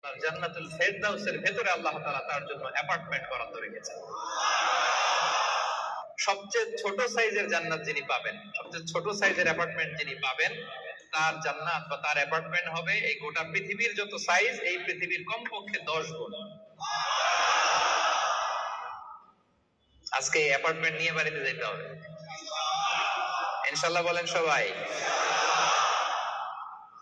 জান্নাতুল ফেরদাউসের ভেতরে আল্লাহ তাআলা তার জন্য অ্যাপার্টমেন্ট বরাদ্দ রেখেছেন। সবচেয়ে ছোট সাইজের জান্নাত যিনি পাবেন, সবচেয়ে ছোট সাইজের অ্যাপার্টমেন্ট যিনি পাবেন, তার জান্নাত বা তার অ্যাপার্টমেন্ট হবে এই গোটা পৃথিবীর যত সাইজ, এই পৃথিবীর কমপক্ষে 10 গুণ। আজকে এই অ্যাপার্টমেন্ট নিয়ে বাড়িতে যেতে হবে ইনশাআল্লাহ, বলেন সবাই।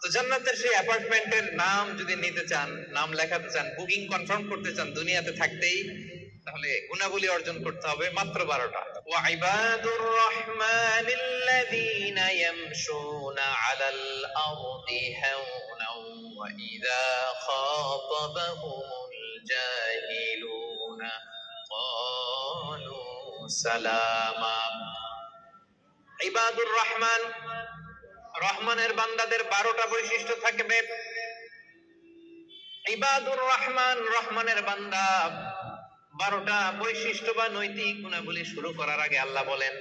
তো জান্নাতের সেই অ্যাপার্টমেন্টের নাম যদি নিতে চান, নাম লেখাতে চান, বুকিং কনফার্ম করতে চান দুনিয়াতে থাকতেই, তাহলে গুণাবলী অর্জন করতে হবে মাত্র 12টা। ওয়া ইবাদুর রাহমানিল্লাযীনা ইয়ামশুনা আলাল আরদি হাওনাও ওয়া ইযা খাতাবাহুমুল জাহিলুনা ক্বালু সালামা। ইবাদুর রহমান, রহমানের বান্দাদের 12টা বৈশিষ্ট্য থাকবে। ইবাদুর রহমান, রহমানের বান্দা 12টা বৈশিষ্ট্য বা নৈতিক গুণাবলী শুরু করার আগে আল্লাহ বলেন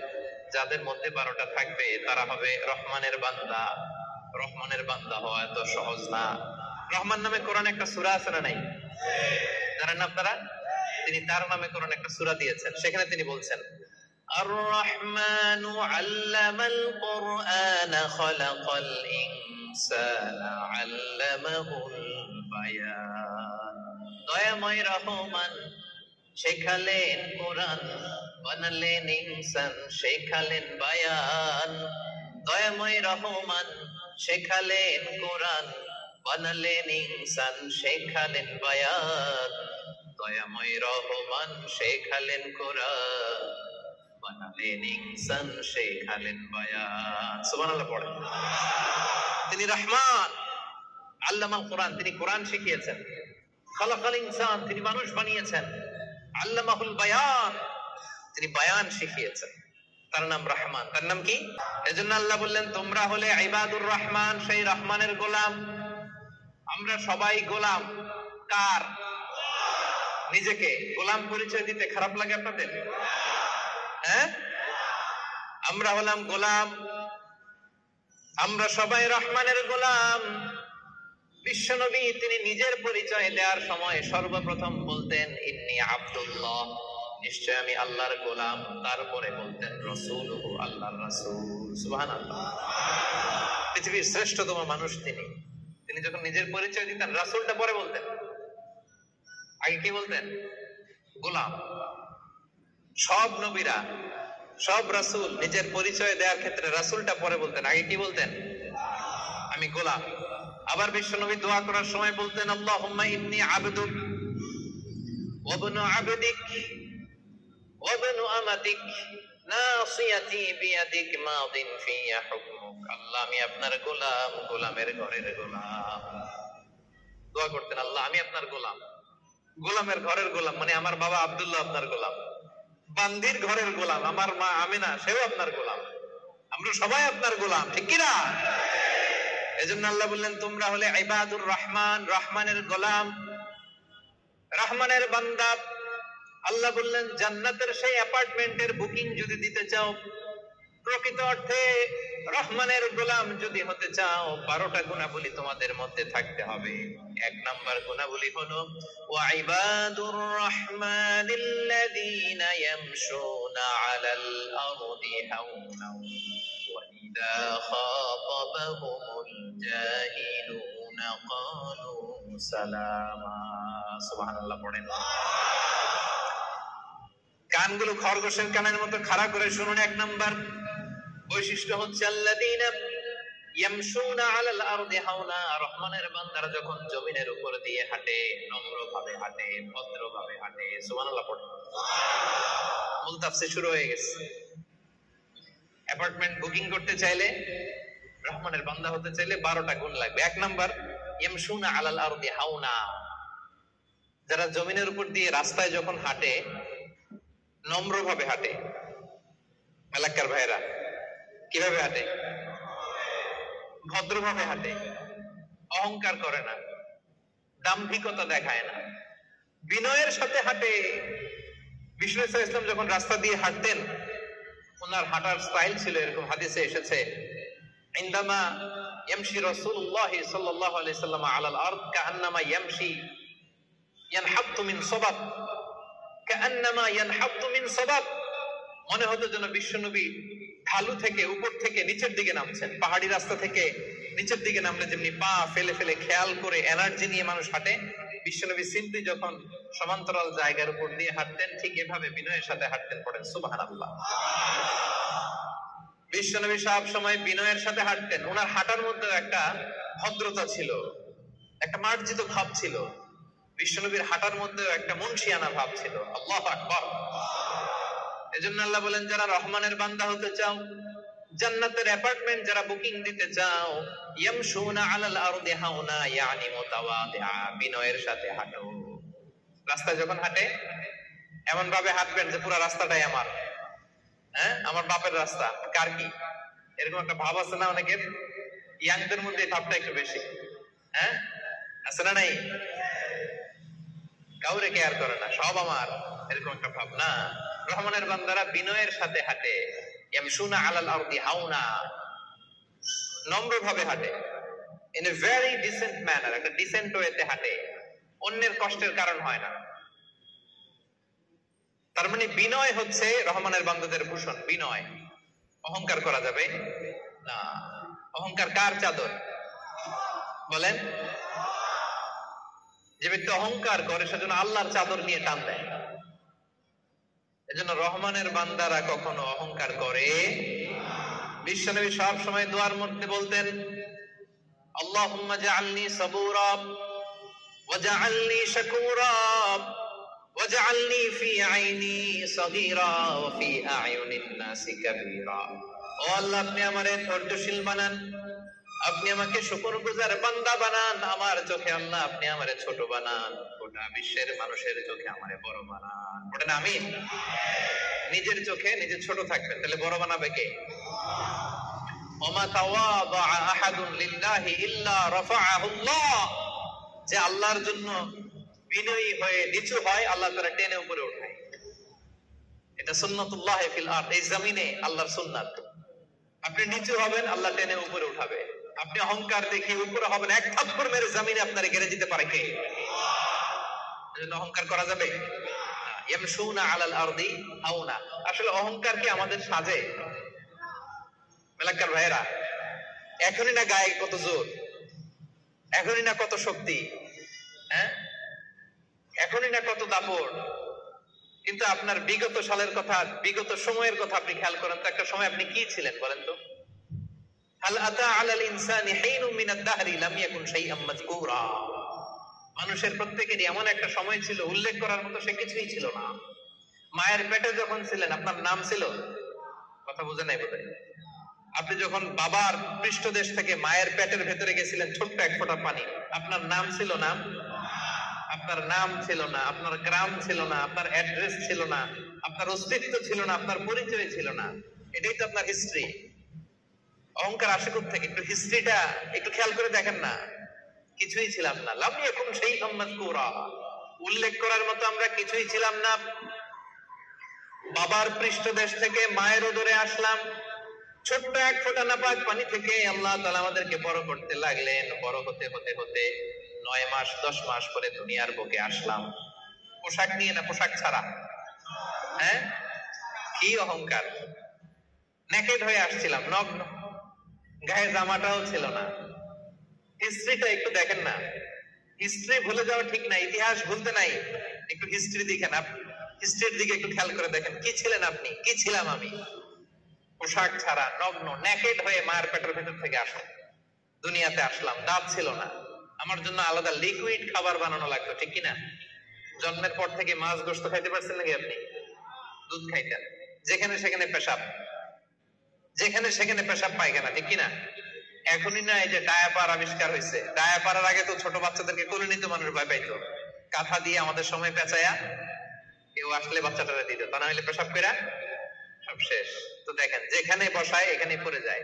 যাদের মধ্যে 12টা থাকবে তারা হবে রহমানের বান্দা। রহমানের বান্দা হওয়া এত সহজ না। রহমান নামে কোরআনে একটা সূরা আছে না নাই? জানেন না আপনারা? তিনি তার নামে কোরআনে একটা সূরা দিয়েছেন, সেখানে তিনি বলছেন আর-রহমানু আল্লামাল কুরআনা খালাকাল ইনসানা আল্লামাহুল বায়ান। দয়াময় রহমান শেখালেন কোরআন, বানালেন ইনসান, শেখালেন বায়ান। দয়াময় রহমান শেখালেন কোরআন, বানালেন ইনসান, শেখালেন বায়ান। দয়াময় রহমান শেখালেন কোরআন, বানালেন ইনসান, শেখালেন বায়ান। সুবহানাল্লাহ পড়েন। তিনি রহমান, আল্লামাল কোরআন, তিনি কোরআন শিখিয়েছেন। খালাকাল ইনসান, তিনি মানুষ বানিয়েছেন। আল্লামাহুল বায়ান, তিনি বায়ান শিখিয়েছেন। তার নাম রহমান। তার নাম কি? এজন্য আল্লাহ বললেন তোমরা হলে ইবাদুর রহমান, সেই রহমানের গোলাম। আমরা সবাই গোলাম। কার? নিজেকে গোলাম পরিচয় দিতে খারাপ লাগে আপনাদের? হ্যাঁ, আমরা হলাম গোলাম, আমরা সবাই রহমানের গোলাম। বিশ্বনবী তিনি নিজের পরিচয় দেওয়ার সময় সর্বপ্রথম বলতেন ইন্নী আব্দুল্লাহ, নিশ্চয় আমি আল্লাহর গোলাম। তারপরে বলতেন রাসূলুহু, আল্লাহর রাসূল। সুবহানাল্লাহ। পৃথিবীর শ্রেষ্ঠতম মানুষ তিনি। তিনি যখন নিজের পরিচয় দিতেন রাসূলটা পরে বলতেন, আগে কি বলতেন? গোলাম। সব নবীরা, সব রাসূল নিজের পরিচয় দেওয়ার ক্ষেত্রে রাসূলটা পরে বলতেন, আগে কি বলতেন? আমি গোলাম। আবার বিশ্বনবী দোয়া করার সময় বলতেন আল্লাহুম্মা ইন্নী আবদুক ওয়া ইবনু আবদিক ওয়া ইবনু আমাতিক নাসিয়াতি বিয়াদিক মাদিন ফিয়া হুকমুক। আল্লাহ আমি আপনার গোলাম, গোলামের ঘরের গোলাম। দোয়া করতেন আল্লাহ আমি আপনার গোলাম, গোলামের ঘরের গোলাম, মানে আমার বাবা আব্দুল্লাহ আপনার গোলাম। বান্দির ঘরের গোলাম আমার মা আমিনা, সেও আপনার গোলাম। আমরা সবাই আপনার গোলাম, ঠিক কি না? এজন্য আল্লাহ বললেন তোমরা হলে ইবাদুর রহমান, রহমানের গোলাম, রহমানের বান্দা। আল্লাহ বললেন জান্নাতের সেই অ্যাপার্টমেন্টের বুকিং যদি দিতে চাও, প্রকৃত অর্থে রহমানের গোলাম যদি হতে চাও, 12টা গুণাবলী তোমাদের মধ্যে থাকতে হবে। 1 নাম্বার গুণাবলী হলো ওয়া ইবাদুর রাহমানিল্লাযীনা ইয়ামশুনা আলাল আরদি হাওনাও ওয়া ইযা খাতাবাহুমুল জাহিলুনা ক্বালু সালামা। সুবহানাল্লাহ পড়েন। কানগুলো খরগোশের কানের মতো খাড়া করে শুনুন। 1 নাম্বার বৈশিষ্ট্য হচ্ছে আল্লাযীনা ইয়ামশুনা আলাল আরদি হাওনা। রহমানের বান্দারা যখন জমিনের উপর দিয়ে হাঁটে, নম্রভাবে হাঁটে, ভদ্রভাবে হাঁটে। সুবহানাল্লাহ পড়েন। মূল তাফসীর শুরু হয়ে গেছে। অ্যাপার্টমেন্ট বুকিং করতে চাইলে, রহমানের বান্দা হতে চাইলে 12টা গুণ লাগবে। 1 নাম্বার ইয়ামশুনা আলাল আরদি হাওনা, যারা জমিনের উপর দিয়ে রাস্তায় যখন হাঁটে নম্রভাবে হাঁটে। এলাকার ভাইরা কিভাবে হাঁটে? ভদ্রভাবে হাঁটে, অহংকার করে না, দাম্ভিকতা দেখায় না, বিনয়ের সাথে হাঁটে। বিষ্ণু ইসলাম যখন রাস্তা দিয়ে হাঁটতেন, ওনার হাঁটার স্টাইল ছিল এরকম, হাদিসে এসেছে ইনদামা ইয়ামশি রাসূলুল্লাহ সাল্লাল্লাহু আলাইহি ওয়াসাল্লাম আলাল আরদ কাআন্নামা ইয়ামশি ইয়ানহাত্তু মিন সাবাব, কাআন্নামা ইয়ানহাত্তু মিন সাবাব। মনে হতো যেন বিশ্বনবী ঢালু থেকে উপর থেকে নিচের দিকে নামছেন। পাহাড়ি রাস্তা থেকে নিচের দিকে নামলে যেমনি পা ফেলে ফেলে খেয়াল করে এনার্জি নিয়ে মানুষ হাঁটে, বিশ্বনবী সিম্পলি যখন সমান্তরাল জায়গার উপর দিয়ে হাঁটতেন, ঠিক এভাবে বিনয়ের সাথে হাঁটতেন। পড়েন সুবহানাল্লাহ। বিশ্বনবী সব সময় বিনয়ের সাথে হাঁটতেন। ওনার হাঁটার মধ্যে একটা ভদ্রতা ছিল, একটা মার্জিত ভাব ছিল। বিশ্বনবীর হাঁটার মধ্যে একটা মুনশিয়ানা ভাব ছিল। আল্লাহু আকবার। এজন্য আল্লাহ বলেন, যারা রহমানের বান্দা হতে চাও, জান্নাতের অ্যাপার্টমেন্ট যারা বুকিং দিতে চাও, ইয়ামশুনা আলাল আরদি হাওনা ইয়ানি মুতাওয়াদিআ, বিনয়ের সাথে হাঁটো। রাস্তায় যখন হাঁটে এমন ভাবে হাঁটবেন যে পুরো রাস্তাটাই আমার, হ্যাঁ আমার বাপের রাস্তা, কার কি, এরকম একটা ভাব আছে না অনেকের? ইয়াংদের মধ্যে এই ভাবটা একটু বেশি, হ্যাঁ আছে না? নাই, কাউরে কেয়ার করে না, সব আমার, এরকম একটা ভাব না। রহমানের বান্দারা বিনয়ের সাথে হাঁটে। ইয়ামশুনা আলাল আরদি হাওনা, নম্র ভাবে হাঁটে, in a very dissent manner, একটা ডিসেন্ট ওয়েতে হাঁটে, অন্যের কষ্টের কারণ হয় না। তার মানে বিনয় হচ্ছে রহমানের বান্দাদের ভূষণ। বিনয়, অহংকার করা যাবে না। অহংকার কার চাদর বলেন? যে ব্যক্তি অহংকার করে সেজন্য আল্লাহর চাদর নিয়ে টান দেয়। এজন্য রহমানের বান্দারা কখনো অহংকার করে। বিশ্বনবী সব সময় দোয়ার মধ্যে বলতেন, আল্লাহুম্মা জাআলনি সাবুরা ওয়া জাআলনি শাকুরা ওয়া জাআলনি ফি আইনি সাগীরা ওয়া ফি আ'য়ুনিন নাসি কাবীরা। ও আল্লাহ, আপনি আমারে ধৈর্যশীল বানান, আপনি আমাকে শুকরগুজার বান্দা বানান, আমার চোখে আল্লাহ আপনি আমারে ছোট বানান, গোটা বিশ্বের মানুষের চোখে আমারে বড় বানান। বলেন আমিন। নিজের চোখে নিজে ছোট থাকবেন, তাহলে বড় বানাবে কে? ওমা তাওয়াদা আহাদুন লিল্লাহি ইল্লা রাফাআহুল্লাহ, যে আল্লাহর জন্য বিনয়ী হয়ে নিচু হয়, আল্লাহ তাআলা টেনে উপরে ওঠায়। এটা সুন্নাতুল্লাহ ফিল আরদ, এই জমিনে আল্লাহর সুন্নাত। আপনি নিচু হবেন, আল্লাহ টেনে উপরে উঠাবে। আপনি অহংকার দেখিয়ে উপরে হবেন, এক থাপ্পড় মেরে জমিনে আপনারে গেড়ে দিতে পারে কে? এজন্য অহংকার করা যাবে না। ইয়ামশুনা আলাল আরদি হাওনা। আসলে অহংকার কি আমাদের সাজে? মেলাকার ভাইরা, এখনই না গায়ে কত জোর, এখনই না কত শক্তি, হ্যাঁ এখনই না কত দাপট, কিন্তু আপনার বিগত সালের কথা, বিগত সময়ের কথা আপনি খেয়াল করেন তো, একটা সময় আপনি কি ছিলেন বলেন তো? হাল আতা আলাল ইনসানি হিনুম মিনাদ দাহরি লাম ইয়াকুন শাইআম মাযকুরা। মানুষের প্রত্যেকেরই এমন একটা সময় ছিল, উল্লেখ করার মতো সে কিছুই ছিল না। মায়ের পেটে যখন ছিলেন আপনার নাম ছিল? কথা বুঝে নাই বোধহয়। আপনি যখন বাবার পৃষ্ঠদেশ থেকে মায়ের পেটের ভেতরে গেছিলেন, ছোট্ট এক ফোঁটা পানি, আপনার নাম ছিল না? আপনার নাম ছিল না, আপনার গ্রাম ছিল না, আপনার অ্যাড্রেস ছিল না, আপনার অস্তিত্ব ছিল না, আপনার পরিচয় ছিল না। এটাই তো আপনার হিস্ট্রি। অহংকার আসে কোথা থেকে? একটু হিস্ট্রিটা একটু খেয়াল করে দেখেন না, কিছুই ছিলাম না। লাম ইয়াকুন শাইআম মাযকুরা, উল্লেখ করার মতো আমরা কিছুই ছিলাম না। বাবার পৃষ্ঠদেশ থেকে মায়ের উদরে আসলাম, ছোট্ট এক ফোঁটা নাপাক পানি থেকে আল্লাহ তাআলা আমাদেরকে বড় করতে লাগলেন। বড় হতে হতে হতে 9 মাস 10 মাস পরে দুনিয়ার বুকে আসলাম, পোশাক নিয়ে না পোশাক ছাড়া। হ্যাঁ, কি অহংকার! নেকেড হয়ে আসছিলাম, নগ্ন, গায়ে জামাটাও ছিল না। হিস্ট্রিটা একটু দেখেন না। হিস্ট্রি ভুলে যাওয়া ঠিক না, ইতিহাস ভুলতে নাই। একটু হিস্ট্রি দেখেন, হিস্ট্রির দিকে একটু খেয়াল করে দেখেন, কি ছিলেন আপনি, কি ছিলাম আমি? পোশাক ছাড়া, নগ্ন, নেকেড হয়ে মায়ের পেটের ভেতর থেকে আসলাম, দুনিয়াতে আসলাম। দাঁত ছিল না, আমার জন্য আলাদা লিকুইড খাবার বানানো লাগতো, ঠিক কিনা? জন্মের পর থেকে মাছ গোশত খাইতে পারছেন নাকি আপনি? দুধ খাইতেন, যেখানে সেখানে পেশাব, যেখানে সেখানে পেশাব পায়খানা, ঠিক কিনা? এখনই না এই যে ডায়াপার আবিষ্কার হয়েছে, ডায়াপারের আগে তো ছোট বাচ্চাদেরকে কোলে নিতে মানুষ ভয় পাইতো, কাঁথা দিয়ে আমাদের সময় পেঁচায়া কেউ আসলে বাচ্চাটারে দিত, তা না হলে পেশাব করে সব শেষ। তো দেখেন, যেখানে বসায় এখানে পড়ে যায়।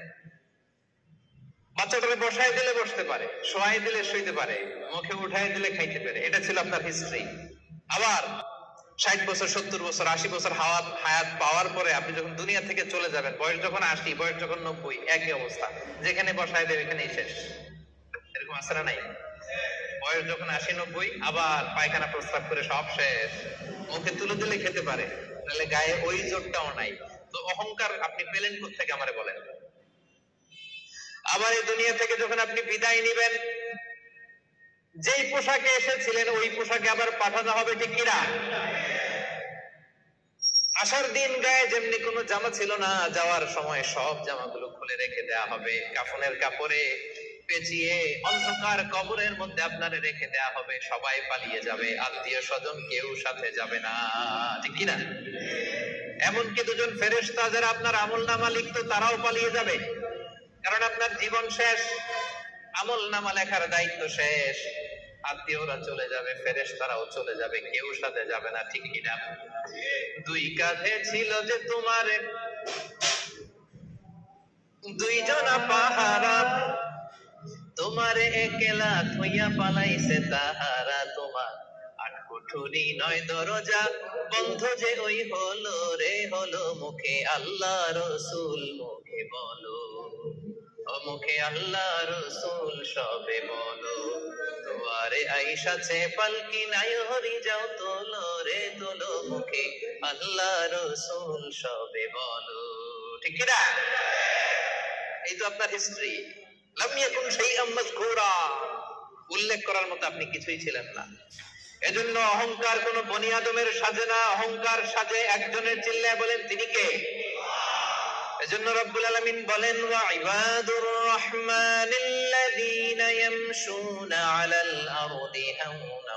বাচ্চাটারে বসায় দিলে বসতে পারে, শোয়াই দিলে শুইতে পারে, মুখে উঠাই দিলে খাইতে পারে। এটা ছিল আপনার হিস্ট্রি। আবার 60 বছর 70 বছর 80 বছর হায়াত পাওয়ার পরে আপনি যখন দুনিয়া থেকে চলে যাবেন, বয়স যখন 80, বয়স যখন 90, একই অবস্থা, যেখানে বসায় দেবে এখানেই শেষ। এরকম আছে না নাই? বয়স যখন 80-90 আবার পায়খানা প্রস্রাব করে সব শেষ, মুখে তুলে দিলে খেতে পারে, তাহলে গায়ে ওই জোরটাও নাই। তো অহংকার আপনি পেলেন কোত্থেকে আমারে বলেন? আবার এই দুনিয়া থেকে যখন আপনি বিদায় নিবেন, যেই পোশাকে এসেছিলেন ওই পোশাকে আবার পাঠানো হবে, ঠিক কিনা? আসার দিন গায়ে যেমনি কোনো জামা ছিল না, যাওয়ার সময় সব জামাগুলো খুলে রেখে দেয়া হবে, কাফনের কাপড়ে পেঁচিয়ে অন্ধকার কবরের মধ্যে আপনারে রেখে দেয়া হবে। সবাই পালিয়ে যাবে, আত্মীয় স্বজন কেউ সাথে যাবে না, ঠিক কিনা? এমনকি দুজন ফেরেশতা যারা আপনার আমলনামা লিখতো তারাও পালিয়ে যাবে, কারণ আপনার জীবন শেষ, আমলনামা লেখার দায়িত্ব শেষ। আত্মীয়রা চলে যাবে, ফেরেশতারাও চলে যাবে, কেউ সাথে যাবে না, ঠিক কিনা? দুই কাঁধে ছিল যে তোমার দুইজনা পাহারা, তোমারে একলা থইয়া পালাইছে তাহারা। তোমার 8 কুঠুরি 9 দরজা বন্ধ যে ওই হলো রে হলো, মুখে আল্লাহ রসুল মুখে বলো, ও মুখে আল্লাহ রসুল সবে বলো। দুয়ারে আইসাছে পালকি নাই হরি যাও তোলো রে তোলো, মুখে আল্লাহ রসুল সবে বলো, ঠিক কিনা? এই তো আপনার হিস্ট্রি। লাম ইয়াকুন শাইআম মাযকুরা, উল্লেখ করার মতো আপনি কিছুই ছিলেন না। এজন্য অহংকার কোন বনি আদমের সাজে না, অহংকার সাজে একজনের। চিল্লায় বলেন তিনি কে? এজন্য রব্বুল আলামিন বলেন, ওয়া ইবাদুর রহমানিল্লাযীনা ইয়ামশুনা আলাল আরদি হাওনা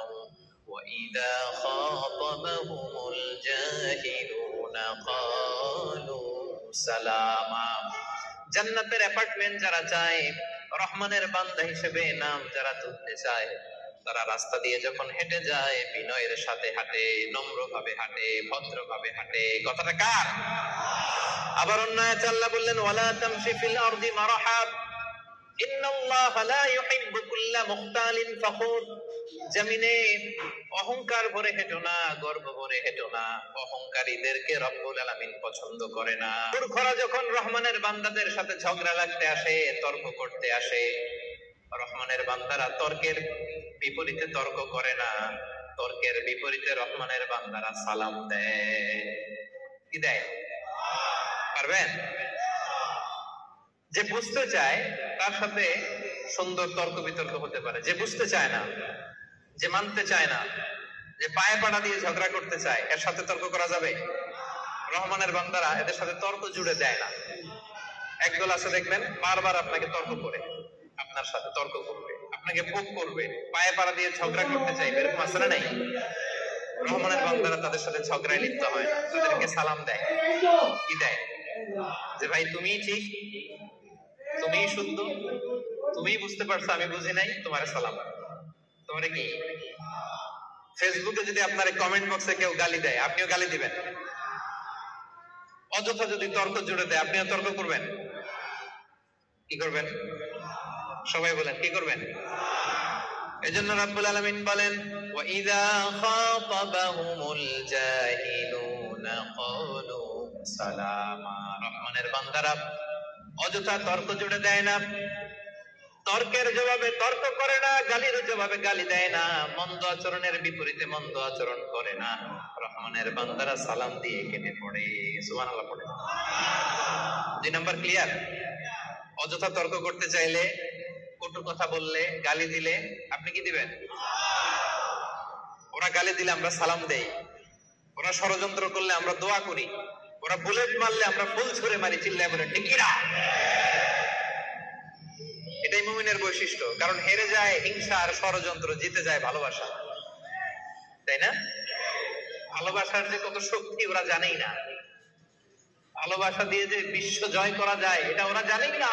ওয়া ইযা খাতাবাহুমুল জাহিলুনা ক্বালু সালামা। জান্নাতের অ্যাপার্টমেন্ট যারা চায়, রহমানের বান্দা হিসেবে নাম যারা তুলতে চায়, তারা রাস্তা দিয়ে যখন হেঁটে যায় বিনয়ের সাথে হাঁটে, নম্রভাবে হাঁটে, ভদ্রভাবে হাঁটে। কথাটা কার? আবার অন্য আয়াতে আল্লাহ বললেন, ওয়ালা তামশি ফিল আরদি মারহা ইন্নাল্লাহা লা ইউহিব্বু কুল্লা মুখতালিন ফখুর। জমিনে অহংকার ভরে হেঁটো না, গর্ব ভরে হেঁটো না, অহংকারীদেরকে রব্বুল আলামিন পছন্দ করে না। মূর্খরা যখন রহমানের বান্দাদের সাথে ঝগড়া লাগতে আসে, তর্ক করতে আসে, রহমানের বান্দারা তর্কের বিপরীতে তর্ক করে না, তর্কের বিপরীতে রহমানের বান্দারা সালাম দেয়। কি দেয়? পারবেন? যে বুঝতে চায় তার সাথে সুন্দর তর্ক বিতর্ক হতে পারে, যে বুঝতে চায় না, যে মানতে চায় না, যে পায়ে পাড়া দিয়ে ঝগড়া করতে চায়, এর সাথে তর্ক করা যাবে? রহমানের বান্দারা এদের সাথে তর্ক জুড়ে দেয় না। একদল আছে দেখবেন বারবার আপনাকে তর্ক করে, আপনার সাথে তর্ক করবে, আপনাকে পোক করবে, পায়ে পাড়া দিয়ে ঝগড়া করতে চাইবে, এরকম আছে না নাই? রহমানের বান্দারা তাদের সাথে ঝগড়ায় লিপ্ত হয় না, তাদেরকে সালাম দেয়। কি দেয়? যে ভাই তুমিই ঠিক, তুমিই শুদ্ধ, তুমিই বুঝতে পারছো, আমি বুঝি নাই, তোমার সালাম। তোমারে কি? ফেসবুকে যদি আপনার কমেন্ট বক্সে কেউ গালি দেয়, আপনিও গালি দিবেন? অযথা যদি তর্ক জুড়ে দেয়, আপনিও তর্ক করবেন? কি করবেন? সবাই বলেন কি করবেন? এজন্য রাব্বুল আলামিন বলেন, ওয়া ইযা খাতাবাহুমুল জাহিলুনা ক্বালু সালামা। রহমানের বান্দারা অযথা তর্ক জুড়ে দেয় না, তর্কের জবাবে তর্ক করে না, গালির জবাবে গালি দেয় না, মন্দ আচরণের বিপরীতে মন্দ আচরণ করে না। রহমানের বান্দারা সালাম দিয়ে কেটে পড়ে। সুবহানাল্লাহ পড়ে। 2 নাম্বার ক্লিয়ার? অযথা তর্ক করতে চাইলে, কটু কথা বললে, গালি দিলে আপনি কি দিবেন? ওরা গালি দিলে আমরা সালাম দেই, ওরা ষড়যন্ত্র করলে আমরা দোয়া করি, ওরা বুলেট মারলে আমরা ফুল ছুঁড়ে মারি, চিল্লায় বলে ঠিক কিনা? এটাই মুমিনের বৈশিষ্ট্য। কারণ হেরে যায় হিংসা আর ষড়যন্ত্র, জিতে যায় ভালোবাসা, তাই না? ভালোবাসার যে কত শক্তি ওরা জানেই না, ভালোবাসা দিয়ে যে বিশ্ব জয় করা যায় এটা ওরা জানেই না।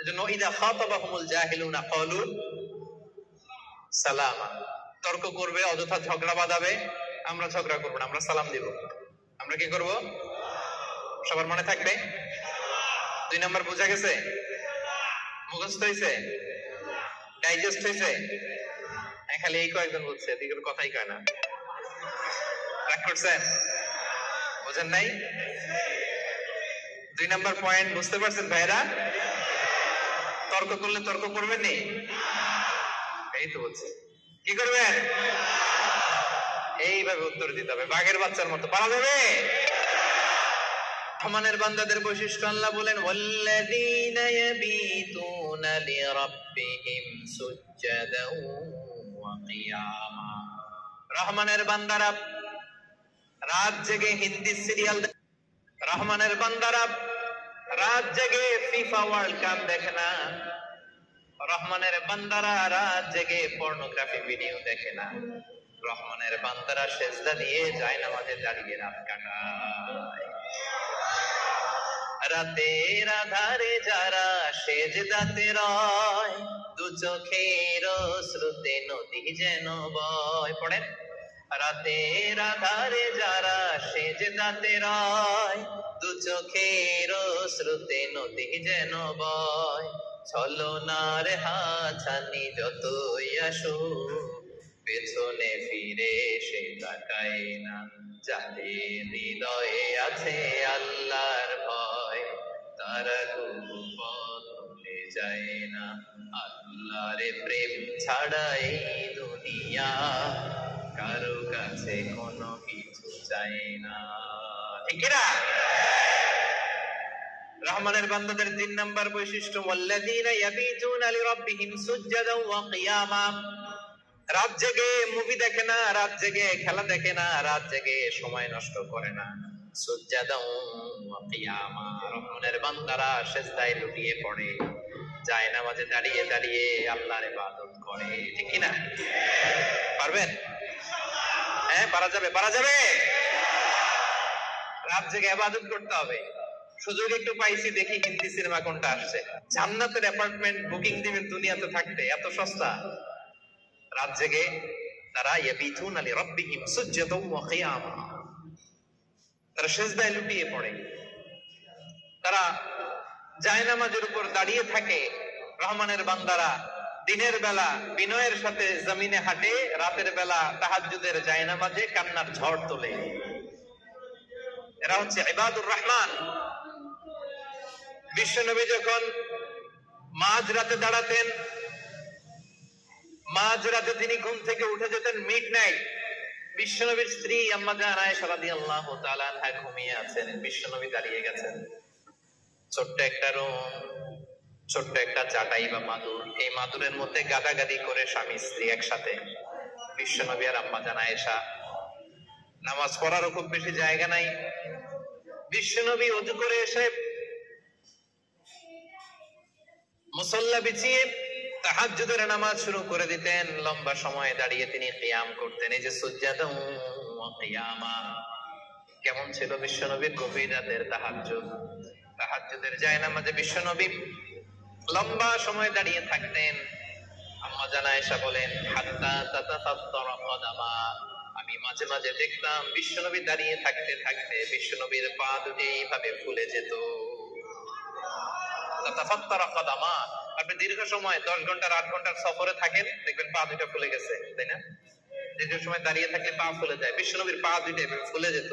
এজন্য ইযা খাতাবাহুমুল জাহিলুনা ক্বালু সালামা। তর্ক করবে, অযথা ঝগড়া বাঁধাবে, আমরা ঝগড়া করব না, আমরা সালাম দিব। আমরা কি করব? সবার মনে থাকবে? 2 নাম্বার বোঝা গেছে? মুখস্থ হয়েছে? ডাইজেস্ট হয়েছে? খালি এই কয়েকজন বলছে, এদিকের কথাই কয় না। রাগ করছেন? বুঝেন নাই? 2 নাম্বার পয়েন্ট বুঝতে পারছেন ভাইরা? তর্ক করলে তর্ক করবেন নি? এই তো বলছি। কি করবেন? এইভাবে উত্তর দিতে হবে, বাঘের বাচ্চার মতো। পারা যাবে? রহমানের বান্দাদের বৈশিষ্ট্য আল্লাহ বলেন, ওয়াল্লাযীনা ইয়াবীতুনা লিরাব্বিহিম সুজদাও ওয়া কিয়ামা। রহমানের বান্দারা রাত জেগে হিন্দি সিরিয়াল দেখে, রহমানের বান্দারা রাত জেগে ফিফা ওয়ার্ল্ড কাপ দেখে না, রহমানের বান্দারা রাত জেগে পর্নোগ্রাফি ভিডিও দেখে না, রহমানের বান্দারা সেজদা দিয়ে জায়নামাজে দাঁড়িয়ে রাত কাটায়। রাতের আধারে যারা সেজদাতে রয়, দু চোখের শ্রুতে নদী যেন বয়। পড়েন, রাতের আধারে যারা সেজদাতে রয়, দু চোখের শ্রুতে নদী যেন বয়। ছলনার হাতছানি যতই আসুক, পেছনে ফিরে সে তাকায় না। যাদের হৃদয়ে আছে আল্লাহর ভয়, তারা কবু পথ ভুলে যায় না। আল্লাহর প্রেম ছাড়া এই দুনিয়া কারো কাছে কোনো কিছু চাই না। ঠিক না? রহমানের বান্দাদের 3 নাম্বার বৈশিষ্ট্য, ওয়াল্লাযীনা ইয়াবীতুনা লিরাব্বিহিম সুজদাও ওয়া কিয়ামা। রাত জেগে মুভি দেখে না, রাত জেগে খেলা দেখে না, রাত জেগে সময় নষ্ট করে না। সুজদাও ওয়া কিয়ামা। রহমানের বান্দারা সিজদায় লুটিয়ে পড়ে, জায়নামাজে দাঁড়িয়ে দাঁড়িয়ে আল্লাহর ইবাদত করে। ঠিক কি না? পারবেন? হ্যাঁ, পারা যাবে? পারা যাবে? রাত জেগে ইবাদত করতে হবে। সুযোগ একটু পাইছি, দেখি হিন্দি সিনেমা কোনটা আসছে। জান্নাতের অ্যাপার্টমেন্ট বুকিং দিবেন দুনিয়াতে থাকতে, এত সস্তা। রাত জেগে তারা ইয়াবিতুনা লিরাব্বিহিম সুজদাও ওয়া কিয়ামা, তারা সিজদায় লুটিয়ে পড়ে, তারা জায়নামাজের উপর দাঁড়িয়ে থাকে। রহমানের বান্দারা দিনের বেলা বিনয়ের সাথে জমিনে হাঁটে, রাতের বেলা তাহাজ্জুদের জায়নামাজে কান্নার ঝড় তোলে। এরা হচ্ছে ইবাদুর রহমান। বিশ্বনবী যখন মাঝ রাতে দাঁড়াতেন, মাঝ রাতে তিনি ঘুম থেকে উঠে যেতেন মিডনাইট। বিশ্বনবীর স্ত্রী আম্মা জান আয়েশা রাদিয়াল্লাহু তাআলা আনহা ঘুমিয়ে আছেন, বিশ্বনবী দাঁড়িয়ে গেছেন। ছোট্ট একটা রুম, ছোট্ট একটা চাটাই বা মাদুর, এই মাদুরের মধ্যে গাদাগাদি করে স্বামী স্ত্রী একসাথে। বিশ্বনবী আর আম্মা জান আয়েশা, নামাজ পড়ারও খুব বেশি জায়গা নাই। বিশ্বনবী ওযু করে এসে মুসাল্লা বিছিয়ে তাহাজ্জুদের নামাজ শুরু করে দিতেন। লম্বা সময় দাঁড়িয়ে তিনি কিয়াম করতেন। এই যে সুজদাও ওয়া কিয়ামা, কেমন ছিল বিশ্বনবীর গভীর রাতের তাহাজ্জুদ। তাহাজ্জুদের জায়নামাজে বিশ্বনবী লম্বা সময় দাঁড়িয়ে থাকতেন। আম্মা জান আয়েশা বলেন, হাত্তা তাতাফাত্তারা কদামা, আমি মাঝে মাঝে দেখতাম বিশ্বনবী দাঁড়িয়ে থাকতে থাকতে বিশ্বনবীর পা দুটি এইভাবে ফুলে যেত। তাতাফাত্তারা কদামা, আপনি দীর্ঘ সময় 10 ঘন্টার 8 ঘন্টার সফরে থাকেন, দেখবেন পা দুটো ফুলে গেছে, তাই না? দীর্ঘ সময় দাঁড়িয়ে থাকলে পা ফুলে যায়। বিশ্বনবীর পা দুটো ফুলে যেত।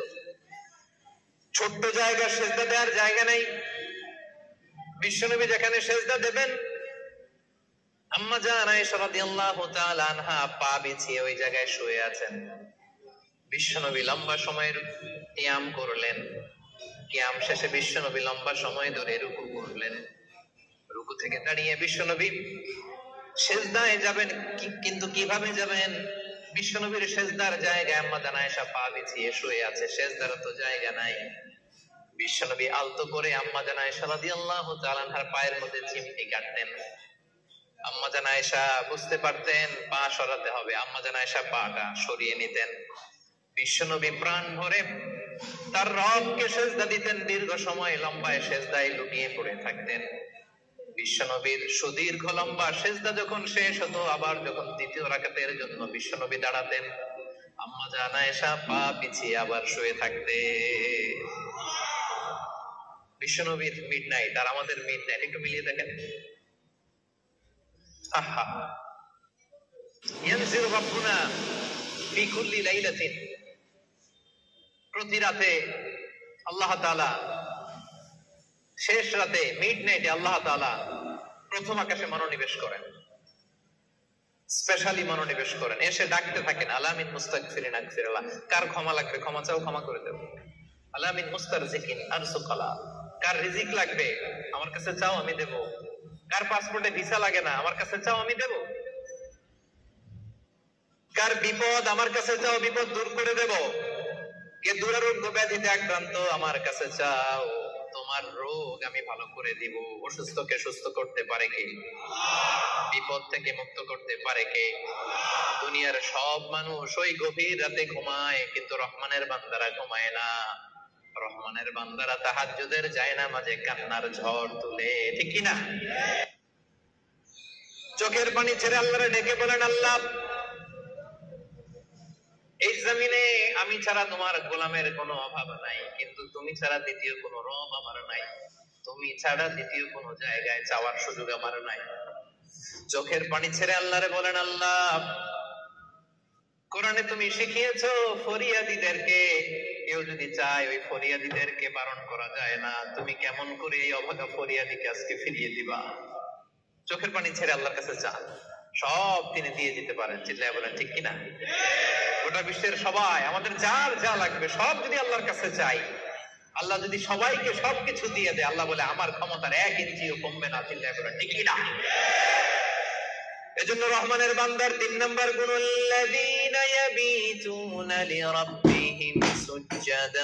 ছোট্ট জায়গা, সেজদা দেওয়ার জায়গা নাই। বিশ্বনবী যেখানে সেজদা দেবেন, আম্মা জান আয়েশা রাদিয়াল্লাহু তাআলা আনহা পা বিছিয়ে ওই জায়গায় শুয়ে আছেন। বিশ্বনবী লম্বা সময়ের কিয়াম করলেন। কিয়াম শেষে বিশ্বনবী লম্বা সময় ধরে রুকু করলেন। রুকু থেকে দাঁড়িয়ে বিশ্বনবী সেজদায় যাবেন, কিন্তু কিভাবে যাবেন? বিশ্বনবীর সেজদার জায়গায় আম্মা জান আয়েশা পা বিছিয়ে শুয়ে আছে, সেজদার তো জায়গা নাই। বিশ্বনবী আলতো করে আম্মা জান আয়েশা রাদিয়াল্লাহু তাআলা আনহার পায়ের মধ্যে চিমটি কাটতেন। আম্মা জান আয়েশা বুঝতে পারতেন পা সরাতে হবে, আম্মা জান আয়েশা পাটা সরিয়ে নিতেন। বিশ্বনবী প্রাণ ভরে তার রবকে সেজদা দিতেন। দীর্ঘ সময় লম্বায় সেজদায় লুটিয়ে পড়ে থাকতেন। বিশ্বনবীর সুদীর্ঘ লম্বা সেজদা যখন শেষ হতো, আবার যখন দ্বিতীয় রাকাতের জন্য বিশ্বনবী দাঁড়াতেন, আম্মা জান আয়েশা পা পিছিয়ে আবার শুয়ে থাকতে। বিশ্বনবীর মিডনাইট আর আমাদের মিডনাইট একটু মিলিয়ে দেখেন। আহা, ইয়ানজিলু রাব্বুনা ফি কুল্লি লাইলাতিন প্রতি রাতে আল্লাহ তাআলা, শেষ রাতে মিড নাইটে আল্লাহ তাআলা প্রথম আকাশে মনোনিবেশ করেন, স্পেশালি মনোনিবেশ করেন, এসে ডাকতে থাকেন, আলামিন মুস্তাগফিরিন আগফিরুল্লাহ, কার ক্ষমা লাগবে ক্ষমা চাও, ক্ষমা করে দেব। আলামিন মুস্তারজিকিন আরসুকালা, কার রিজিক লাগবে আমার কাছে চাও আমি দেব। কার পাসপোর্টে ভিসা লাগে না আমার কাছে চাও আমি দেব। কার বিপদ আমার কাছে চাও, বিপদ দূর করে দেব। কে দুরারোগ্য ব্যাধিতে আক্রান্ত আমার কাছে চাও, তোমার রোগ আমি ভালো করে দিব। অসুস্থকে সুস্থ করতে পারে কে? বিপদ থেকে মুক্ত করতে পারে কে? দুনিয়ার সব মানুষ ওই গভীর রাতে ঘুমায়, কিন্তু রহমানের বান্দারা ঘুমায় না। রহমানের বান্দারা তাহাজ্জুদের জায়নামাজে কান্নার ঝড় তুলে, ঠিক কি না? চোখের পানি ছেড়ে আল্লাহরে ডেকে বলেন, আল্লাহ এই জমিনে আমি ছাড়া তোমার গোলামের কোনো অভাব নাই, কিন্তু তুমি ছাড়া দ্বিতীয় কোনো রব আমার নাই, তুমি ছাড়া দ্বিতীয় কোনো জায়গায় চাওয়ার সুযোগ আমার নাই। চোখের পানি ছেড়ে আল্লাহরে বলেন, আল্লাহ কোরআনে তুমি শিখিয়েছো ফরিয়াদীদেরকে কেউ যদি চায় ওই ফরিয়াদীদেরকে বারণ করা যায় না, তুমি কেমন করে এই অভাগা ফরিয়াদীকে আজকে ফিরিয়ে দিবা? চোখের পানি ছেড়ে আল্লাহর কাছে চান, সব তিনি দিয়ে দিতে পারেন। চিল্লায় বলেন ঠিক কিনা? গোটা বিশ্বের সবাই, আমাদের যার যা লাগবে সব যদি আল্লাহর কাছে চাই, আল্লাহ যদি সবাইকে সবকিছু দিয়ে দেয়, আল্লাহ বলে আমার ক্ষমতার 1 ইঞ্চিও কমবে না। চিল্লায় বলেন ঠিক কিনা? এজন্য রহমানের বান্দার 3 নাম্বার গুণ, আল্লাযীনা ইয়াবিতুনা লিরাব্বিহিম সুজদান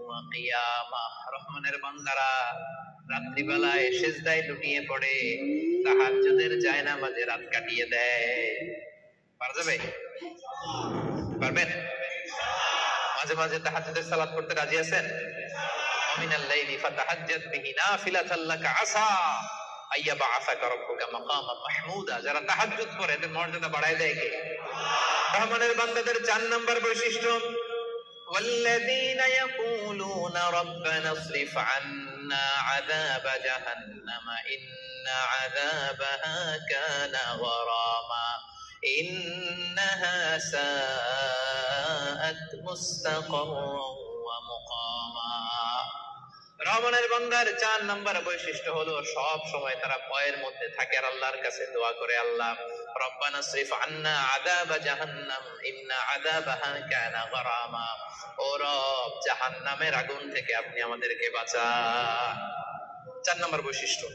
ওয়া কিয়ামা। রহমানের বান্দারা রাত্রি বেলায় সিজদায় লুটিয়ে পড়ে, তাহাজ্জুদের জায়নামাজে রাত কাটিয়ে দেয়। পারা যাবে? পারবেন? মাঝে মাঝে তাহাজ্জুদের সালাত পড়তে রাজি আছেন? মিনাল লাইলি ফাতাহাজ্জাদ বিহি নাফিলাতাল লাকা আসা আইয়াবাআসাকা রাব্বুকা মাকামান মাহমুদা। যারা তাহাজ্জুদ পড়ে এদের মর্যাদা বাড়ায় দেয় কে? রহমানের বান্দাদের 4 নাম্বার বৈশিষ্ট্য, ওয়াল্লাযীনা ইয়াকুলুনা রাব্বানা ইসরিফ আন্না আযাবা জাহান্নামা ইন্না আযাবাহা কানা গরামা ইন্নাহা সাআত মুস্তাকাররান ওয়া মুকামা। রহমানের বান্দার 4 নাম্বার বৈশিষ্ট্য হলো সব সময় তারা ভয়ের মধ্যে থাকে আর আল্লাহর কাছে দোয়া করে, আল্লাহ রব্বানা ইসরিফ আন্না আযাবা জাহান্নাম ইন্না আযাবাহা কানা গরামা। ও রব, জাহান্নামের আগুন থেকে আপনি আমাদেরকে বাঁচান। 4 নাম্বার বৈশিষ্ট্য,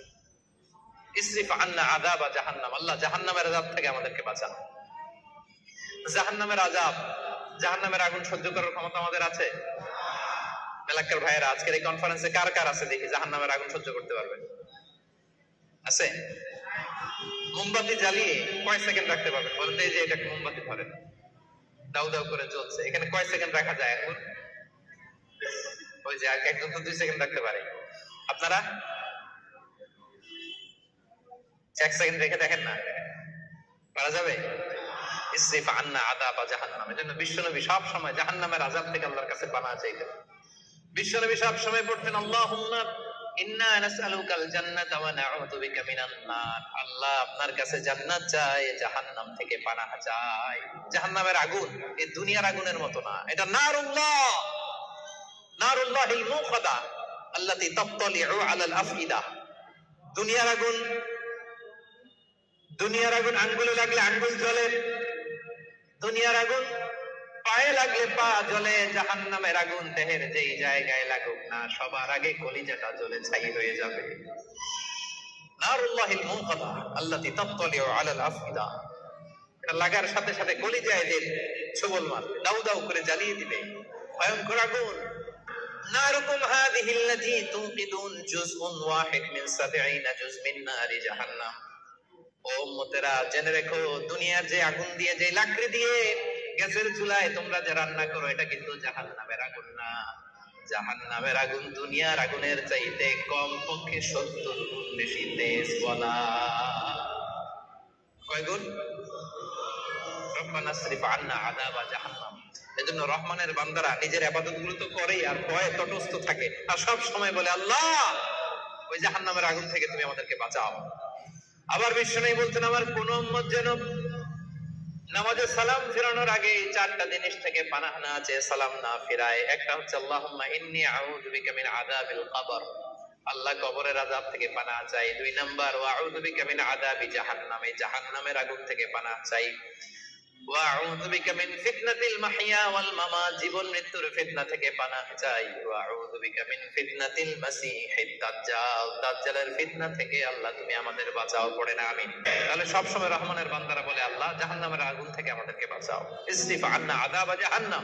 ইসরিফ আন্না আযাবা জাহান্নাম, আল্লাহ জাহান্নামের আযাব থেকে আমাদেরকে বাঁচান। জাহান্নামের আযাব, জাহান্নামের আগুন সহ্য করার ক্ষমতা আমাদের আছে? মেলাক্কার ভাইয়েরা, আজকের এই কনফারেন্সে কার কার আছে দেখি জাহান্নামের আগুন সহ্য করতে পারবেন? আছে? মোমবাতি জ্বালিয়ে কয় সেকেন্ড রাখতে পারবেন বলেন? এই যে এটা মোমবাতি ধরেন, দাউ দাউ করে জ্বলছে, এখানে কয় সেকেন্ড রাখা যায় এখন? ওই যে একজন তো 2 সেকেন্ড রাখতে পারে, আপনারা 1 সেকেন্ড রেখে দেখেন না, পারা যাবে? ইসরিফ আন্না আযাবা জাহান্নাম। এজন্য বিশ্বনবী সব সময় জাহান্নামের আযাব থেকে আল্লাহর কাছে পানাহ চাইতেন। বিশ্বনবী সব সময় পড়তেন, আল্লাহুম্মা ইন্না নাসআলুকাল জান্নাতা ওয়া নাউযু বিকা মিনান নার। আল্লাহ আপনার কাছে জান্নাত চাই, জাহান্নাম থেকে পানাহ চাই। জাহান্নামের আগুন এই দুনিয়ার আগুনের মতো না, এটা নারুল্লাহ, নারুল্লাহিল মুকাদা আল্লাতী তাত্তালিউ আলাল আফইদা। দুনিয়ার আগুন, দুনিয়ার আগুন আঙ্গুলে লাগলে আঙ্গুল জ্বলে, দুনিয়ার আগুন পায়ে লাগলে পা জ্বলে। জাহান্নামের আগুন দেহের যেই জায়গায় লাগুক না, সবার আগে কলিজাটা জ্বলে ছাই হয়ে যাবে। নারুল্লাহিল মুকাদা আল্লাতী তাত্তালিউ আলাল আফইদা, এটা লাগার সাথে সাথে কলিজায় যে ছোবল মারবে, দাউ দাউ করে জ্বালিয়ে দিবে, ভয়ঙ্কর আগুন। নারুকুম হাযিহিল্লাতী তুনকিদুন জুজউন ওয়াহিদ মিন 70 জুজ মিন নারি জাহান্নাম। ও উম্মতেরা, জেনে রেখো দুনিয়ার যে আগুন দিয়ে, যে লাকড়ি দিয়ে গ্যাসের চুলায় তোমরা যে রান্না করো, এটা কিন্তু জাহান্নামের আগুন না। জাহান্নামের আগুন দুনিয়ার আগুনের চাইতে কম পক্ষে 70 গুণ বেশি তেজ। বলা কয় গুণ? রব্বানা ইসরিফ আন্না আযাবা জাহান্নাম। এজন্য রহমানের বান্দারা নিজের ইবাদতগুলো তো করেই আর ভয়ে তটস্থ থাকে, আর সব সময় বলে, আল্লাহ ওই জাহান্নামের আগুন থেকে তুমি আমাদেরকে বাঁচাও। আবার বিশ্বনবী বলতেন, আমার কোন উম্মত যেন নামাজে সালাম ফিরানোর আগে চারটা জিনিস থেকে পানাহ না চেয়ে সালাম না ফিরায়। একটা হচ্ছে আল্লাহুম্মা ইন্নী আউযু বিকা মিন আযাবিল কবর, আল্লাহ কবরের আযাব থেকে পানাহ চাই। 2 নাম্বার ওয়া আউযু বিকা মিন আযাবি জাহান্নাম, জাহান্নামের আগুন থেকে পানাহ চাই। ওয়া আউযু বিকা মিন ফিতনাতিল মাহইয়া ওয়াল মামাত, জীবন মৃত্যুর ফিতনা থেকে পানাহ চাই। ওয়া আউযু বিকা মিন ফিতনাতিল মাসীহিদ দাজ্জাল, দাজ্জালের ফিতনা থেকে আল্লাহ তুমি আমাদের বাঁচাও, পড়ে না আমিন। তাহলে সব সময় রহমানের বান্দারা বলে আল্লাহ জাহান্নামের আগুন থেকে আমাদেরকে বাঁচাও, ইসরিফ আন্না আযাবা জাহান্নাম।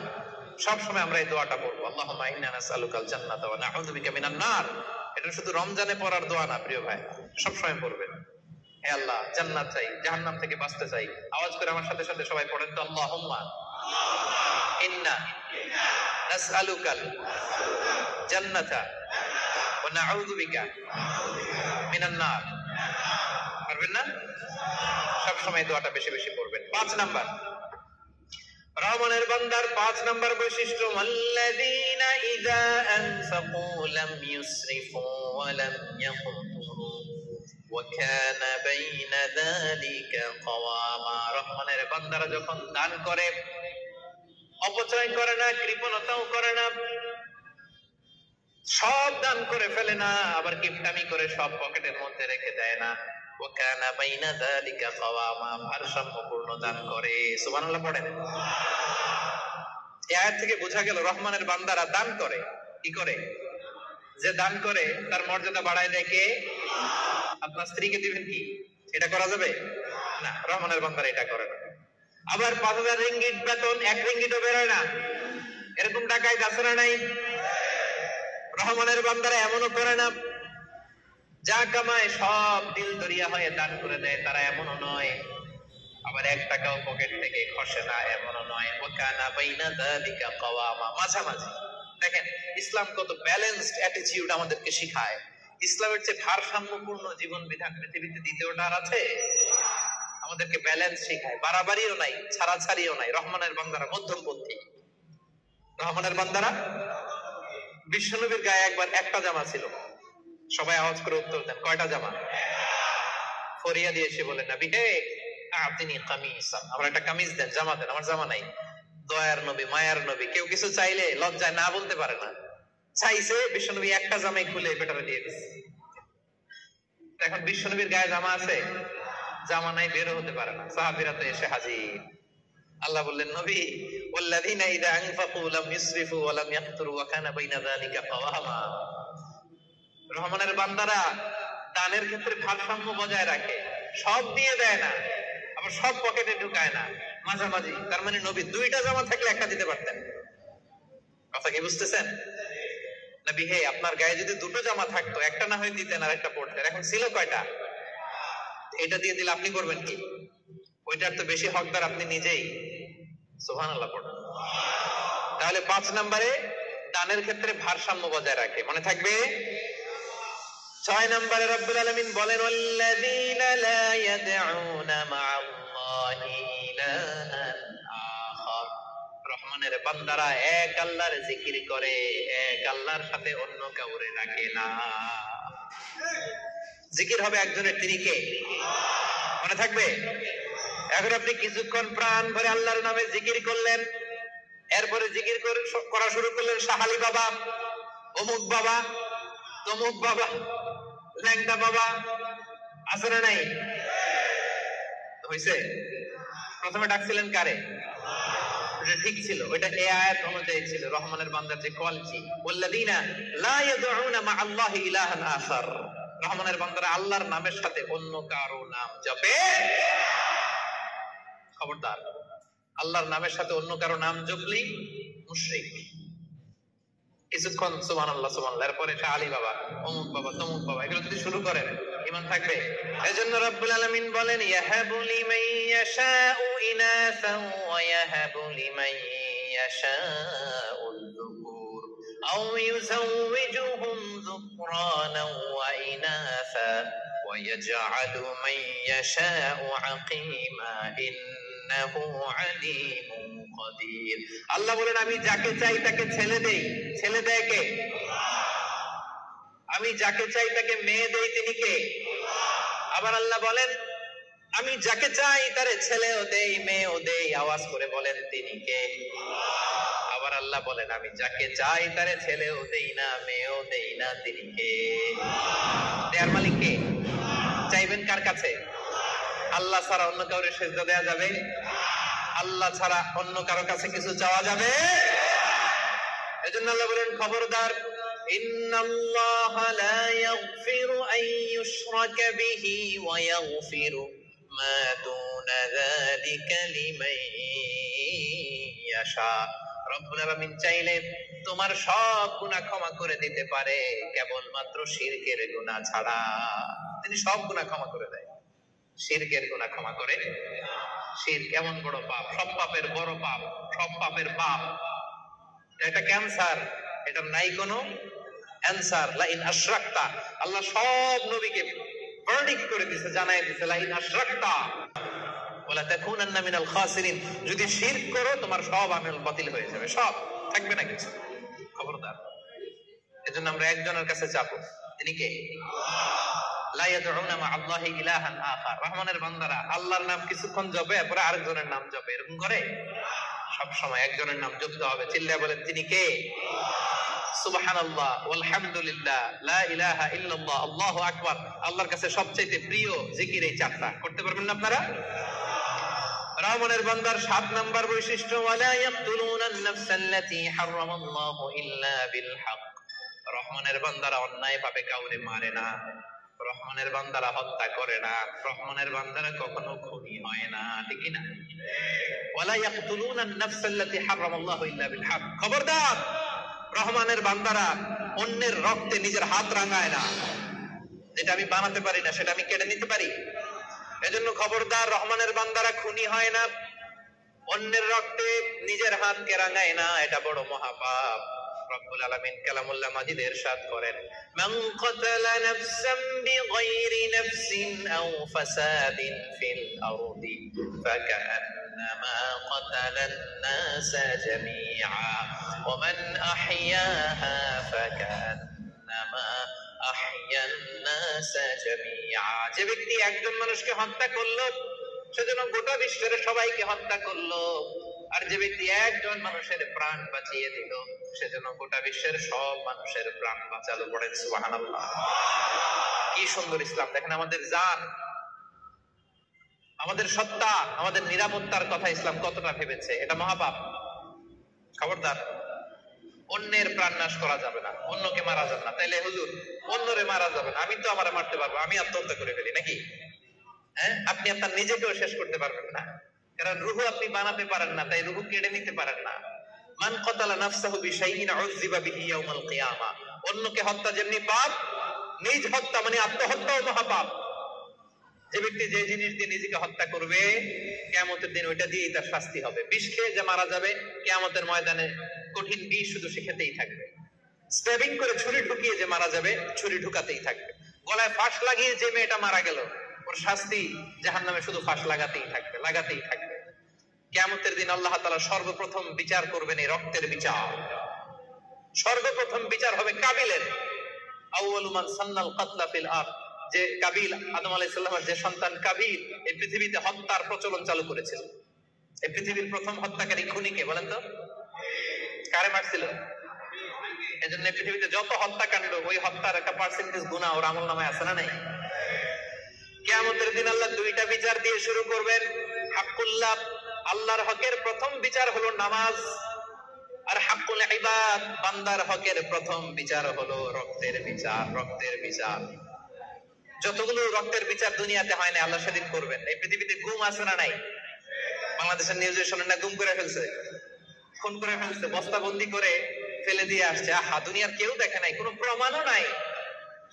সব সময় আমরা এই দোয়াটা পড়বো, আল্লাহুম্মা ইন্না নাসআলুকাল জান্নাতা ওয়া নাউযু বিকা মিনান নার। এটা শুধু রমজানে পড়ার দোয়া না প্রিয় ভাই, সব সময় পড়বেন। হে আল্লাহ জান্নাত চাই, জাহান্নাম থেকে বাঁচতে চাই। আওয়াজ করে আমার সাথে সাথে সবাই পড়েন তো, আল্লাহুম্মা ইন্না নাসআলুকাল জান্নাতা ওয়া নাউযু বিকা মিনান নার। পারবেন না? সব সময় দোয়াটা বেশি বেশি পড়বেন। 5 নাম্বার রহমানের বান্দার 5 নাম্বার বৈশিষ্ট্য, আল্লাযীনা ইযা আনফাকু লাম ইউসরিফু ওয়া লাম ইয়াকতুরু ওয়া কানা বাইনা যালিকা কাওয়ামা। রহমানের বান্দারা যখন দান করে অপচয় করে না, কৃপণতাও করে না, সব দান করে ফেলে না, আবার কিপটামি করে সব পকেটের মধ্যে রেখে দেয় না। ওয়া কানা বাইনা যালিকা কাওয়ামা, ভারসাম্যপূর্ণ দান করে। সুবহানাল্লাহ পড়েন। এই আয়াত থেকে বোঝা গেল রহমানের বান্দারা দান করে। কি করে? যে দান করে তার মর্যাদা বাড়ায় দেয় কে? আপনার স্ত্রীকে দিবেন কি? এটা করা যাবে না, রহমানের বান্দারা এটা করে না। আবার 5000 রিঙ্গিট বেতন 1 রিঙ্গিটও বেরোয় না, এরকম টাকায় গাছরা নাই। রহমানের বান্দারা এমনও করে না, যা কামায় সব দিল দরিয়া হয়ে দান করে দেয়, তারা এমনও নয়। আবার 1 টাকাও পকেট থেকে খসে না, এমনও নয়। ওয়া কানা বাইনা যালিকা কাওয়ামা, মাঝামাঝি। দেখেন ইসলাম কত ব্যালেন্সড অ্যাটিটিউড আমাদেরকে শেখায়। ইসলামের চেয়ে ভারসাম্যপূর্ণ জীবন বিধান পৃথিবীতে দ্বিতীয়টা আর আছে? আমাদেরকে ব্যালেন্স শেখায়, বাড়াবাড়িও নাই, ছাড়াছাড়িও নাই। রহমানের বান্দারা মধ্যমপন্থী। রহমানের বান্দারা, বিশ্বনবীর গায়ে একবার একটা জামা ছিল, সবাই আওয়াজ করে উত্তর দেন, কয়টা জামা? ফরিয়া দিয়ে এসে বলেন, নবী হে আতিনি কামিসান, আমার একটা কামিজ দেন, জামা দেন, আমার জামা নাই। দয়ার নবী, মায়ার নবী, কেউ কিছু চাইলে লজ্জায় না বলতে পারে না। চাইছে, বিশ্বনবী একটা জামাই খুলে পেটারে দিয়ে দিচ্ছে। এখন বিশ্বনবীর গায়ে জামা আছে, জামা নাই, বেরো হতে পারে না। সাহাবীরা তো এসে হাজির। আল্লাহ বললেন, নবী ওয়াল্লাযীনা ইযা আনফাকু লাম ইসরিফু ওয়া লাম ইয়াকতুরু ওয়া কানা বাইনা যালিকা কাওয়ামা। রহমানের বান্দারা দানের ক্ষেত্রে ভারসাম্য বজায় রাখে, সব দিয়ে দেয় না, আবার সব পকেটে ঢুকায় না, মাঝামাঝি। তার মানে নবী 2টা জামা থাকলে একটা দিতে পারতেন। কথা কি বুঝতেছেন? নবী হে আপনার গায়ে যদি 2টো জামা থাকতো, একটা না হয় দিতেন আর একটা পড়তেন। এখন ছিল কয়টা? এটা দিয়ে দিলে আপনি করবেন কি? ওইটার তো বেশি হকদার আপনি নিজেই। সুবহানাল্লাহ পড়ুন। তাহলে 5 নম্বরে দানের ক্ষেত্রে ভারসাম্য বজায় রাখে, মনে থাকবে। 6 নম্বরে রব্বুল আলামিন বলেন, ওয়াল্লাযীনা লা ইয়াদউনা মা'আল্লাহি ইলাহান আখার। রহমানের বান্দারা এক আল্লাহর জিকির করে, এক আল্লাহর সাথে অন্য কাউরে রাখে না। জিকির হবে একজনের, তিনি কে? মনে থাকবে। এখন আপনি কিছুক্ষণ প্রাণ ভরে আল্লাহর নামে জিকির করলেন, এরপরে জিকির করা শুরু করলেন শাহালি বাবা, অমুক বাবা, তমুক বাবা, ল্যাংটা বাবা, আছে না নাই? হইছে? প্রথমে ডাকছিলেন কারে? ওটা ঠিক ছিল, ওইটা এই আয়াত অনুযায়ী ছিল। রহমানের বান্দার যে কোয়ালিটি, ওয়াল্লাযীনা লা ইয়াদউনা মা'আল্লাহি ইলাহান আখার। রহমানের বান্দারা আল্লাহর নামের সাথে অন্য কারো নাম জপে। খবরদার, আল্লাহর নামের সাথে অন্য কারো নাম জপলি মুশরিক। কিছুক্ষণ সুবহানাল্লাহ সুবহানাল্লাহ, এরপরে শাহালি বাবা, অমুক বাবা, তমুক বাবা, এগুলো যদি শুরু করেন ঈমান থাকবে। এজন্য রব্বুল আলামিন বলেন, ইয়াহাবু লিমান ইয়াশাউ ইনাসান ওয়া ইয়াহাবু লিমান ইয়াশাউ যুকুর আও ইউযাওয়িজুহুম যুকরানান ওয়া ইনাসা ওয়া ইয়াজআলু মান ইয়াশাউ আকীমা ইন্নাহু আলীমুন কাদির। আল্লাহ বলেন, আমি যাকে চাই তাকে ছেলে দেই। ছেলে দেয় কে? আমি যাকে চাই তাকে মেয়ে দেই, তিনি কে? আবার আল্লাহ বলেন, আমি যাকে চাই তারে ছেলেও দেই মেয়েও দেই, আওয়াজ করে বলেন তিনি কে? আবার আল্লাহ বলেন আমি যাকে চাই তারে ছেলেও দেই না মেয়েও দেই না, তিনি কে? দেয়ার মালিক কে? চাইবেন কার কাছে? আল্লাহ ছাড়া অন্য কাউরে সেজদা দেয়া যাবে? আল্লাহ ছাড়া অন্য কারো কাছে কিছু চাওয়া যাবে? এজন্য আল্লাহ বলেন খবরদার, ইন্নাল্লাহা লা ইয়াগফিরু আন ইউশরাকা বিহি ওয়া ইয়াগফিরু মা দুনা যালিকা লিমান ইয়াশা। রব্বুল আলামিন চাইলে তোমার সব গুনাহ ক্ষমা করে দিতে পারে, কেবলমাত্র শিরকের গুনাহ ছাড়া। তিনি সব গুনাহ ক্ষমা করে দেয়, শিরকের গুনাহ ক্ষমা করে। শিরক এমন বড় পাপ, সব পাপের বড় পাপ, সব পাপের বাপ। এটা ক্যান্সার, এটা নাই কোনো অ্যানসার। লা ইন আশরাকতা, আল্লাহ সব নবীকে ভার্ডিক্ট করে দিয়েছে, জানাই দিয়েছে লা ইন আশরাকতা ওয়ালা তাকুনান্না মিনাল খাসিরিন, যদি শিরক করো তোমার সব আমল বাতিল হয়ে যাবে, সব থাকবে না কিছু। খবরদার। এজন্য আমরা একজনের কাছে যাবো, তিনি কে? লা ইয়াদউনা মা আল্লাহি ইলাহান আখার। রহমানের বান্দারা আল্লাহর নাম কিছুক্ষণ জপে পরে আরেকজনের নাম জপে, এরকম করে? সব সময় একজনের নাম জপতে হবে। চিল্লায় বলেন তিনি কে? সুবহানাল্লাহ ওয়ালহামদুলিল্লাহ লা ইলাহা ইল্লাল্লাহ আল্লাহু আকবার। আল্লাহর কাছে সবচেয়ে প্রিয় জিকির এই চারটা। করতে পারবেন না আপনারা? রহমানের বান্দার 7 নাম্বার বৈশিষ্ট্য, ওয়ালা ইয়াকতুলুনান নাফসাল্লাতী হারামাল্লাহু ইল্লা বিল হক। রহমানের বান্দারা অন্যায় ভাবে কাউরে মারে না, রহমানের বান্দারা হত্যা করে না, রহমানের বান্দারা কখনো খুনি হয় না, ঠিক না? ওয়ালা ইয়াকতুলুনান নাফসাল্লাতী হারামাল্লাহু ইল্লা বিল হক। খবরদার, রহমানের বান্দারা অন্যের রক্তে নিজের হাত রাঙায় না। যেটা আমি বানাতে পারি না সেটা আমি কেটে নিতে পারি? এজন্য খবরদার, রহমানের বান্দারা খুনি হয় না, অন্যের রক্তে নিজের হাতকে রাঙায় না, এটা বড় মহাপাপ। রব্বুল আলামিন কালামুল্লাহ মাজিদে ইরশাদ করেন, মান কাতালা নাফসান বিগাইরি নাফসিন আও ফাসাদিন ফিল আরদি ফাকান্নামা কাতালান নাসা জামিআ ওয়া মান আহইয়াহা ফাকান্নামা আহইয়ান নাসা জামিআ। যে ব্যক্তি একজন মানুষকে হত্যা করলো সেজন্য গোটা বিশ্বের সবাইকে হত্যা করলো, আর যে ব্যক্তি একজন মানুষের প্রাণ বাঁচিয়ে দিল সেজন্য গোটা বিশ্বের সব মানুষের প্রাণ বাঁচালো। পড়েন সুবহানাল্লাহ। কি সুন্দর ইসলাম! দেখেন, আমাদের জান, আমাদের সত্তা, আমাদের নিরাপত্তার কথা ইসলাম কতটা ভেবেছে। এটা মহাপাপ। খবরদার, অন্যের প্রাণ নাশ করা যাবে না, অন্যকে মারা যাবে না। তাইলে হুজুর অন্যরে মারা যাবে না, আমি তো আমারে মারতে পারবো, আমি আত্মহত্যা করে ফেলি নাকি? হ্যাঁ, আপনি আপনার নিজেকেও শেষ করতে পারবেন না, কারণ রুহু আপনি বানাতে পারেন না, তাই রুহু কেড়ে নিতে পারেন না। মান কাতালা নাফসাহু বিশাইইন উযযিবা বিহি ইয়াউমাল কিয়ামা। অন্যকে হত্যা যেমনি পাপ, নিজ হত্যা মানে আত্মহত্যাও মহাপাপ। যে ব্যক্তি যে জিনিস দিয়ে নিজেকে হত্যা করবে কিয়ামতের দিন ওইটা দিয়েই তার শাস্তি হবে। বিষ খেয়ে যে মারা যাবে কিয়ামতের ময়দানে কঠিন বিষ শুধু সে খেতেই থাকবে। স্ট্যাবিং করে ছুরি ঢুকিয়ে যে মারা যাবে, ছুরি ঢুকাতেই থাকবে। গলায় ফাঁস লাগিয়ে যে মেয়েটা মারা গেল, ওর শাস্তি জাহান্নামে শুধু ফাঁস লাগাতেই থাকবে, লাগাতেই থাকবে। কিয়ামতের দিন আল্লাহ তাআলা সর্বপ্রথম বিচার করবেন এই রক্তের বিচার। সর্বপ্রথম বিচার হবে কাবিলের। আউয়ালু মান সান্নাল কাতলা ফিল আরদ। যে কাবিল, আদম আলাইহিস সালামের যে সন্তান কাবিল, এই পৃথিবীতে হত্যার প্রচলন চালু করেছিল। এই পৃথিবীর প্রথম হত্যাকারী খুনিকে বলেন তো? কারে মারছিল? এজন্য পৃথিবীতে যত হত্যাকাণ্ড, ওই হত্যার একটা পার্সেন্টেজ গুনাহ ওর আমলনামায় আছে না নাই? কিয়ামতের দিন আল্লাহ দুইটা বিচার দিয়ে শুরু করবেন। হাক্কুল্লাহ, আল্লাহর হকের প্রথম বিচার হলো নামাজ, আর হাক্কুল ইবাদ, বান্দার হকের প্রথম বিচার হলো রক্তের বিচার। রক্তের বিচার, যতগুলো রক্তের বিচার দুনিয়াতে হয় না, আল্লাহ সেদিন করবেন। এই পৃথিবীতে গুম আছে না নাই? বাংলাদেশের নিউজে শোনেন না, গুম করে ফেলছে, খুন করে ফেলছে, বস্তাবন্দি করে ফেলে দিয়ে আসছে। আহা, দুনিয়ার কেউ দেখে নাই, কোনো প্রমাণও নাই।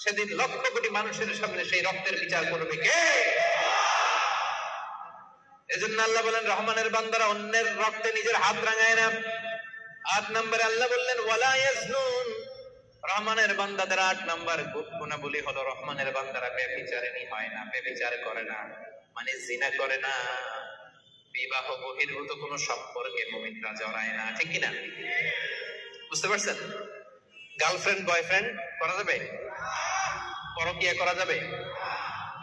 সেদিন লক্ষ কোটি মানুষের সামনে সেই রক্তের বিচার করবে কে? এজন্য আল্লাহ বলেন রহমানের বান্দারা অন্যের রক্তে নিজের হাত রাঙায় না। 8 নম্বরে আল্লাহ বললেন ওয়ালা ইয়াজনুন। রহমানের বান্দাদের 8 নম্বর গুণাবলী হলো রহমানের বান্দারা ব্যভিচারিণী হয় না, ব্যভিচার করে না, মানে জিনা করে না, বিবাহ বহির্ভূত কোনো সম্পর্কে মুমিনরা জড়ায় না, ঠিক কি না? বুঝতে পারছেন? গার্লফ্রেন্ড বয়ফ্রেন্ড করা যাবে? পরকিয়া করা যাবে?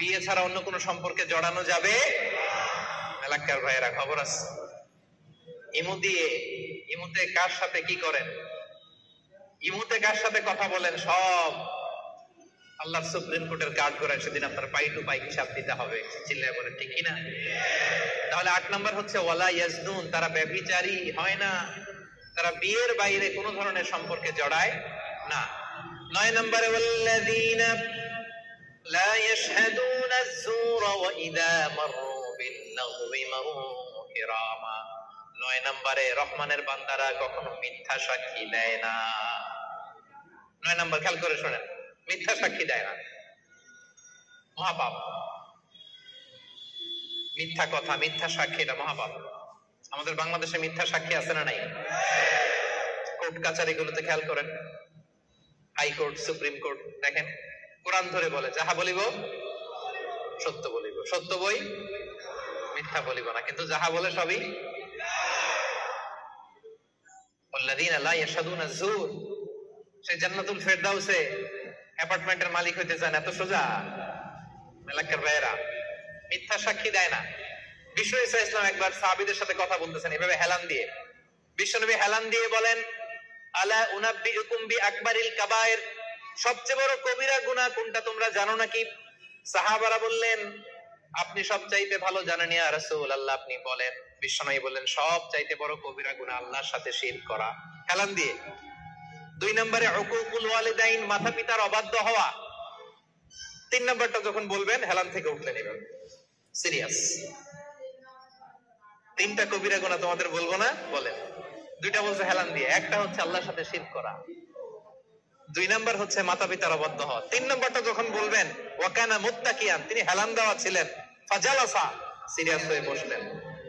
বিয়ে ছাড়া অন্য কোনো সম্পর্কে জড়ানো যাবে? এলাকার ভাইয়েরা খবর আছে? ইমুতে কার সাথে কি করেন, ইমুতে কার সাথে কথা বলেন, সব আল্লাহর সুপ্রিম কোর্টের কাজ করে সেদিন আপনার পাই টু পাই হিসাব দিতে হবে। চিল্লায় বলেন ঠিক কিনা? তাহলে 8 নম্বর হচ্ছে ওয়ালা ইয়াজনুন, তারা ব্যভিচারী হয় না, তারা বিয়ের বাইরে কোনো ধরনের সম্পর্কে জড়ায় না। 9 নম্বরে ওয়াল্লাযীনা লা ইয়াশহাদুনা আয-যুরা ওয়া ইযা মাররু বিল-লাগwi মাররু কিরামা। 9 নম্বরে রহমানের বান্দারা কখনো মিথ্যা সাক্ষী দেয় না। 9 নম্বর খেয়াল করে শুনেন, মিথ্যা সাক্ষী দেয় না, মহাপাপ। মিথ্যা কথা, মিথ্যা সাক্ষী, এটা মহাপাপ। আমাদের বাংলাদেশে মিথ্যা সাক্ষী আছে না নাই? কোর্ট কাছারি গুলোতে খেয়াল করেন, হাইকোর্ট, সুপ্রিম কোর্ট, দেখেন কোরআন ধরে বলে যাহা বলিব সত্য বলিব, সত্য বই মিথ্যা বলিব না, কিন্তু যাহা বলে সবই। ওয়াল্লাযীনা লা ইয়াশহাদুনা আয-যুর, সে জান্নাতুল ফেরদাউসে অ্যাপার্টমেন্টের মালিক হইতে চান, এত সোজা? এলাকার ভাইয়েরা মিথ্যা সাক্ষী দেয় না। বিশ্ব ইসলাম একবার সাহাবীদের সাথে কথা বলতেছেন এভাবে হেলান দিয়ে। বিশ্বনবী হেলান দিয়ে বলেন, আলা উনাব্বিউকুম বিআকবারিল কাবায়ের, সবচেয়ে বড় কবিরা গুনাহ কোনটা তোমরা জানো নাকি? সাহাবারা বললেন, আপনি সবচাইতে ভালো জানেন ইয়া রাসূলুল্লাহ, আপনি বলেন। বিশ্বনবী বললেন, সবচাইতে বড় কবিরা গুনাহ আল্লাহর সাথে শিরক করা। হেলান দিয়ে। 2 নম্বরে উকুকুল ওয়ালিদাইন, মাতা পিতার অবাধ্য হওয়া। 3 নম্বরটা যখন বলবেন হেলান থেকে উঠলেন এভাবে, সিরিয়াস। 3টা কবিরা গুনাহ তোমাদের বলবো না, বলেন। 2টা বলছে হেলান দিয়ে, একটা হচ্ছে আল্লাহর সাথে শিরক করা, 2 নম্বর হচ্ছে মাতা পিতার অবাধ্য হওয়া। 3 নম্বরটা যখন বলবেন, ওয়াকানা মুত্তাকিয়ান, তিনি হেলান দেওয়া ছিলেন, ফাজালাসা, সিরিয়াস হয়ে বসলেন।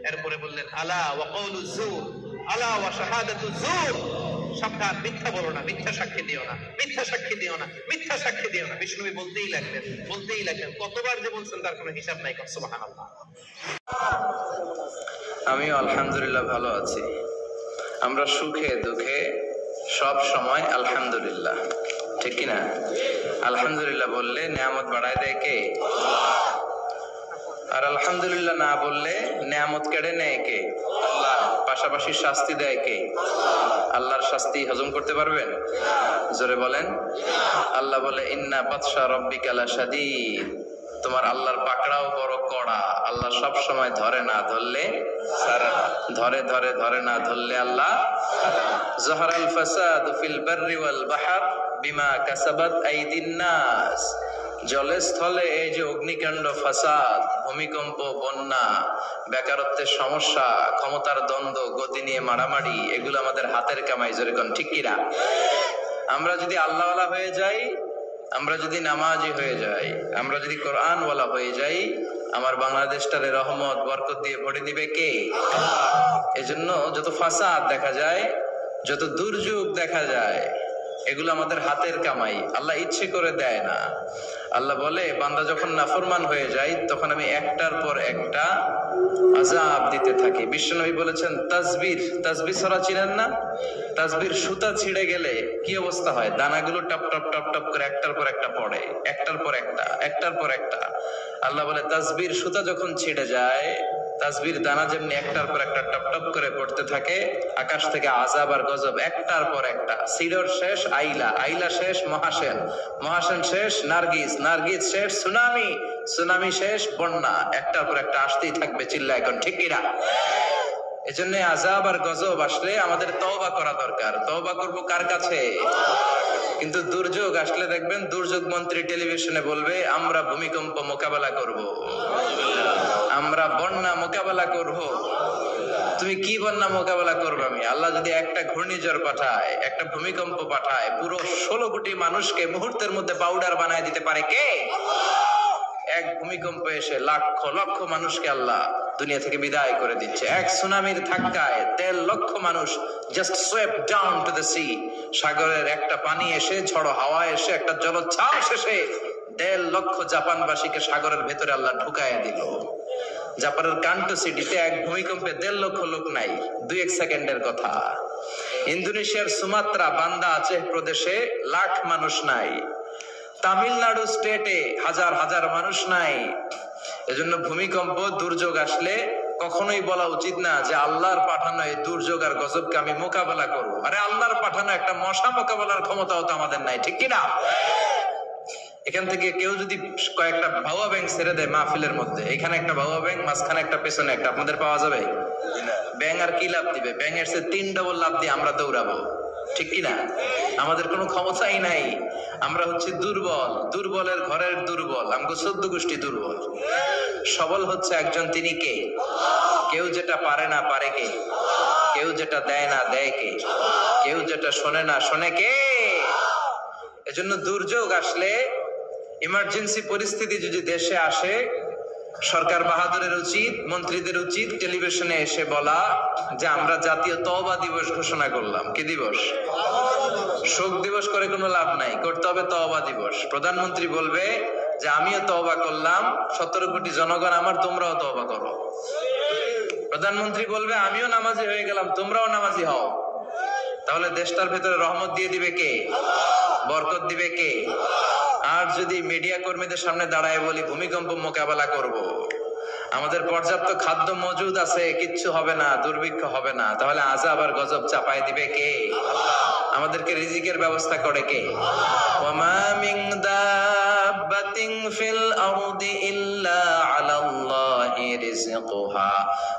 এরপরে বললেন, আলা ওয়া কওলু যুর, আলা ওয়া শাহাদাতু যুর, সাবধান, মিথ্যা বলো না, মিথ্যা সাক্ষী দিও না, মিথ্যা সাক্ষী দিও না, মিথ্যা সাক্ষী দিও না। বিষ্ণু বলতেই লাগলেন, কতবার যে বলছেন তার কোনো হিসাব নাই। সুবহানাল্লাহ। আমি আলহামদুলিল্লাহ ভালো আছি। আমরা সুখে দুঃখে সব সময় আলহামদুলিল্লাহ, ঠিক কিনা? আলহামদুলিল্লাহ বললে নিয়ামত বাড়ায় দেয় কে? আর আলহামদুলিল্লাহ না বললে নিয়ামত কেড়ে নেয় কে? আল্লাহ। পাশাপাশি শাস্তি দেয় কে? আল্লাহর শাস্তি হজম করতে পারবেন? জোরে বলেন। আল্লাহ বলে, ইন্না বাতশা রাব্বিকা লাশাদীদ, তোমার আল্লাহর পাকড়াও বড় কড়া। আল্লাহ সব সময় ধরে না ধরলে ছাড়ে না, ধরে না ধরলে আল্লাহ। যাহারাল ফাসাদু ফিল বাররি ওয়াল বাহর বিমা কাসাবাত আইদিন নাস, জলে স্থলে এই যে অগ্নিকাণ্ড, ফাসাদ, ভূমিকম্প, বন্যা, বেকারত্বের সমস্যা, ক্ষমতার দ্বন্দ্ব, গতি নিয়ে মারামারি, এগুলো আমাদের হাতের কামাই। যেরকম ঠিক কিনা? আমরা যদি আল্লাহওয়ালা হয়ে যাই, আমরা যদি নামাজি হয়ে যাই, আমরা যদি কোরআনওয়ালা হয়ে যাই, আমার বাংলাদেশটারে রহমত বরকত দিয়ে ভরে দিবে কে? এজন্য যত ফাসাদ দেখা যায়, যত দুর্যোগ দেখা যায়, এগুলো আমাদের হাতের কামাই, আল্লাহ ইচ্ছে করে দেয় না। আল্লাহ বলে, বান্দা যখন নাফরমান হয়ে যায় তখন আমি একটার পর একটা আযাব দিতে থাকি। বিশ্বনবী বলেছেন, তাসবিহ ছড়া চিনেন না? তাসবির সুতা ছিঁড়ে গেলে কি অবস্থা হয়? দানাগুলো টপ টপ টপ টপ করে একটার পর একটা পড়ে, একটার পর একটা। আল্লাহ বলে, তাসবির সুতা যখন ছিঁড়ে যায়, তাসবির দানা যেমনি একটার পর একটা টপ টপ করে পড়তে থাকে, আকাশ থেকে আযাব আর গজব একটার পর একটা। সিডর শেষ আইলা শেষ মহাসেন শেষ নার্গিস শেষ সুনামি শেষ বন্যা, একটার পর একটা আসতেই থাকবে। চিল্লা এখন ঠিক কিনা? এজন্য আযাব আর গজব আসলে আমাদের তওবা করা দরকার। তওবা করব কার কাছে? কিন্তু দুর্যোগ আসলে দেখবেন দুর্যোগ মন্ত্রী টেলিভিশনে বলবে, আমরা ভূমিকম্প মোকাবেলা করব, আমরা বন্যা মোকাবেলা করব। তুমি কি বন্যা মোকাবেলা করবে? আমি আল্লাহ যদি একটা ঘূর্ণিঝড় পাঠায়, একটা ভূমিকম্প পাঠায়, পুরো 16 কোটি মানুষকে মুহূর্তের মধ্যে পাউডার বানায় দিতে পারে কে? এক ভূমিকম্প এসে লক্ষ লক্ষ মানুষকে আল্লাহ দুনিয়া থেকে বিদায় করে দিচ্ছে। এক সুনামির ধাক্কায় 13 লক্ষ মানুষ just swept down to the sea. সাগরের একটা পানি এসে, ঝড়ো হাওয়া এসে, একটা জলোচ্ছ্বাস শেষে 1.5 লক্ষ জাপানবাসীকে সাগরের ভেতরে আল্লাহ ঢুকাইয়া দিল। জাপানের কান্টো সিটিতে এক ভূমিকম্পে 1.5 লক্ষ লোক নাই, 2-1 সেকেন্ডের কথা। ইন্দোনেশিয়ার সুমাত্রা বান্দা আচেহ প্রদেশে লাখ মানুষ নাই, তামিলনাড়ু স্টেটে হাজার হাজার মানুষ নাই। এজন্য ভূমিকম্প দুর্যোগ আসলে কখনোই বলা উচিত না যে আল্লাহর পাঠানো এই দুর্যোগ আর গজবকে আমি মোকাবেলা করবো। আরে আল্লাহর পাঠানো একটা মশা মোকাবেলার ক্ষমতাও তো আমাদের নাই, ঠিক কিনা? এখান থেকে কেউ যদি কয়েকটা ভাওয়া ব্যাংক ছেড়ে দেয় মাহফিলের মধ্যে, এখানে একটা ভাওয়া ব্যাংক, মাঝখানে একটা, পেছনে একটা, আপনাদের পাওয়া যাবে? ব্যাংক আর কি লাভ দিবে? ব্যাংকের চেয়ে 3 ডবল লাভ দিয়ে আমরা দৌড়াবো, ঠিক কিনা? আমাদের কোনো ক্ষমতাই নাই, আমরা হচ্ছে দুর্বল, দুর্বলের ঘরের দুর্বল, আমাকে 14 গোষ্ঠী দুর্বল। সবল হচ্ছে একজন, তিনি কে? কেউ যেটা পারে না পারে কে? কেউ যেটা দেয় না দেয় কে? কেউ যেটা শোনে না শোনে কে? এজন্য দুর্যোগ আসলে, ইমার্জেন্সি পরিস্থিতি যদি দেশে আসে, সরকার বাহাদুরের উচিত, মন্ত্রীদের উচিত টেলিভিশনে এসে বলা যে আমরা জাতীয় তওবা দিবস ঘোষণা করলাম। কি দিবস? শোক দিবস করে কোনো লাভ নাই, করতে হবে তওবা দিবস। প্রধানমন্ত্রী বলবে যে আমিও তওবা করলাম, 17 কোটি জনগণ আমার, তোমরাও তওবা করো। প্রধানমন্ত্রী বলবে আমিও নামাজি হয়ে গেলাম, তোমরাও নামাজি হও। তাহলে দেশটার ভেতরে রহমত দিয়ে দিবে কে? বরকত দিবে কে? আর যদি মিডিয়া কর্মীদের সামনে দাঁড়ায় বলি ভূমিকম্প মোকাবেলা করব, আমাদের পর্যাপ্ত খাদ্য মজুদ আছে, কিচ্ছু হবে না, দুর্ভিক্ষ হবে না, তাহলে আযাব আর গজব চাপায় দিবে কে? আমাদেরকে রিজিকের ব্যবস্থা করে কে? ওয়ামা মিন দাব্বাতিন ফিল আরদি ইল্লা আলাল্লাহি রিজকুহা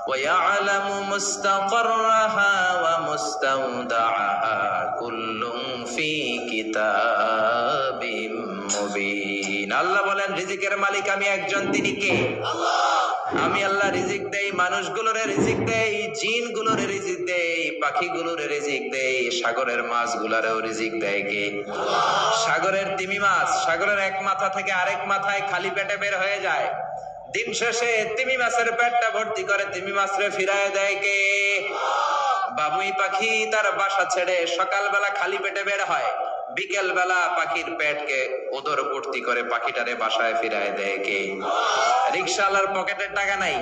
ওয়া ইয়ালামু মুস্তাকাররাহা ওয়া মুস্তাওদাআহা কুল্লুন ফি কিতাবিম মুবিন। আল্লাহ বলেন রিজিকের মালিক আমি একজন, তিনি কে? আমি আল্লাহ রিজিক দেই, মানুষগুলোরে রিজিক দেই, জিনগুলোরে রিজিক দেই, পাখিগুলোরে রিজিক দেই, সাগরের মাছগুলোরেও রিজিক দেয় কে? সাগরের তিমি মাছ সাগরের এক মাথা থেকে আরেক মাথায় খালি পেটে বের হয়ে যায়, দিন শেষে তিমি মাছের পেটটা ভর্তি করে তিমি মাছরে ফিরায় দেয় কে? বাবুই পাখি তার বাসা ছেড়ে সকালবেলা খালি পেটে বের হয়, বিকেল বেলা পাখির পেটকে ওদর ভর্তি করে পাখিটারে বাসায় ফিরায় দেয় কে? রিকশাওয়ালার পকেটে টাকা নাই,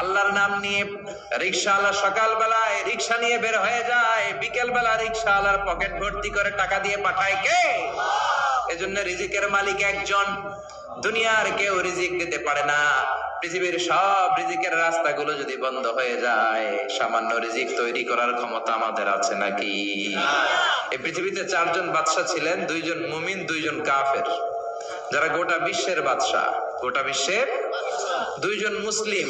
আল্লাহর নাম নিয়ে রিকশাওয়ালা সকাল বেলায় রিকশা নিয়ে বের হয়ে যায়, বিকেল বেলা রিকশাওয়ালার পকেট ভর্তি করে টাকা দিয়ে পাঠায় কে? এজন্য রিজিকের মালিক একজন, দুনিয়ার কেউ রিজিক দিতে পারে না। পৃথিবীর সব রিজিকের রাস্তাগুলো যদি বন্ধ হয়ে যায়, সামান্য রিজিক তৈরি করার ক্ষমতা আমাদের আছে নাকি? এই পৃথিবীতে 4 জন বাদশা ছিলেন, 2 জন মুমিন, 2 জন কাফের, যারা গোটা বিশ্বের বাদশা। গোটা বিশ্বের 2 জন মুসলিম,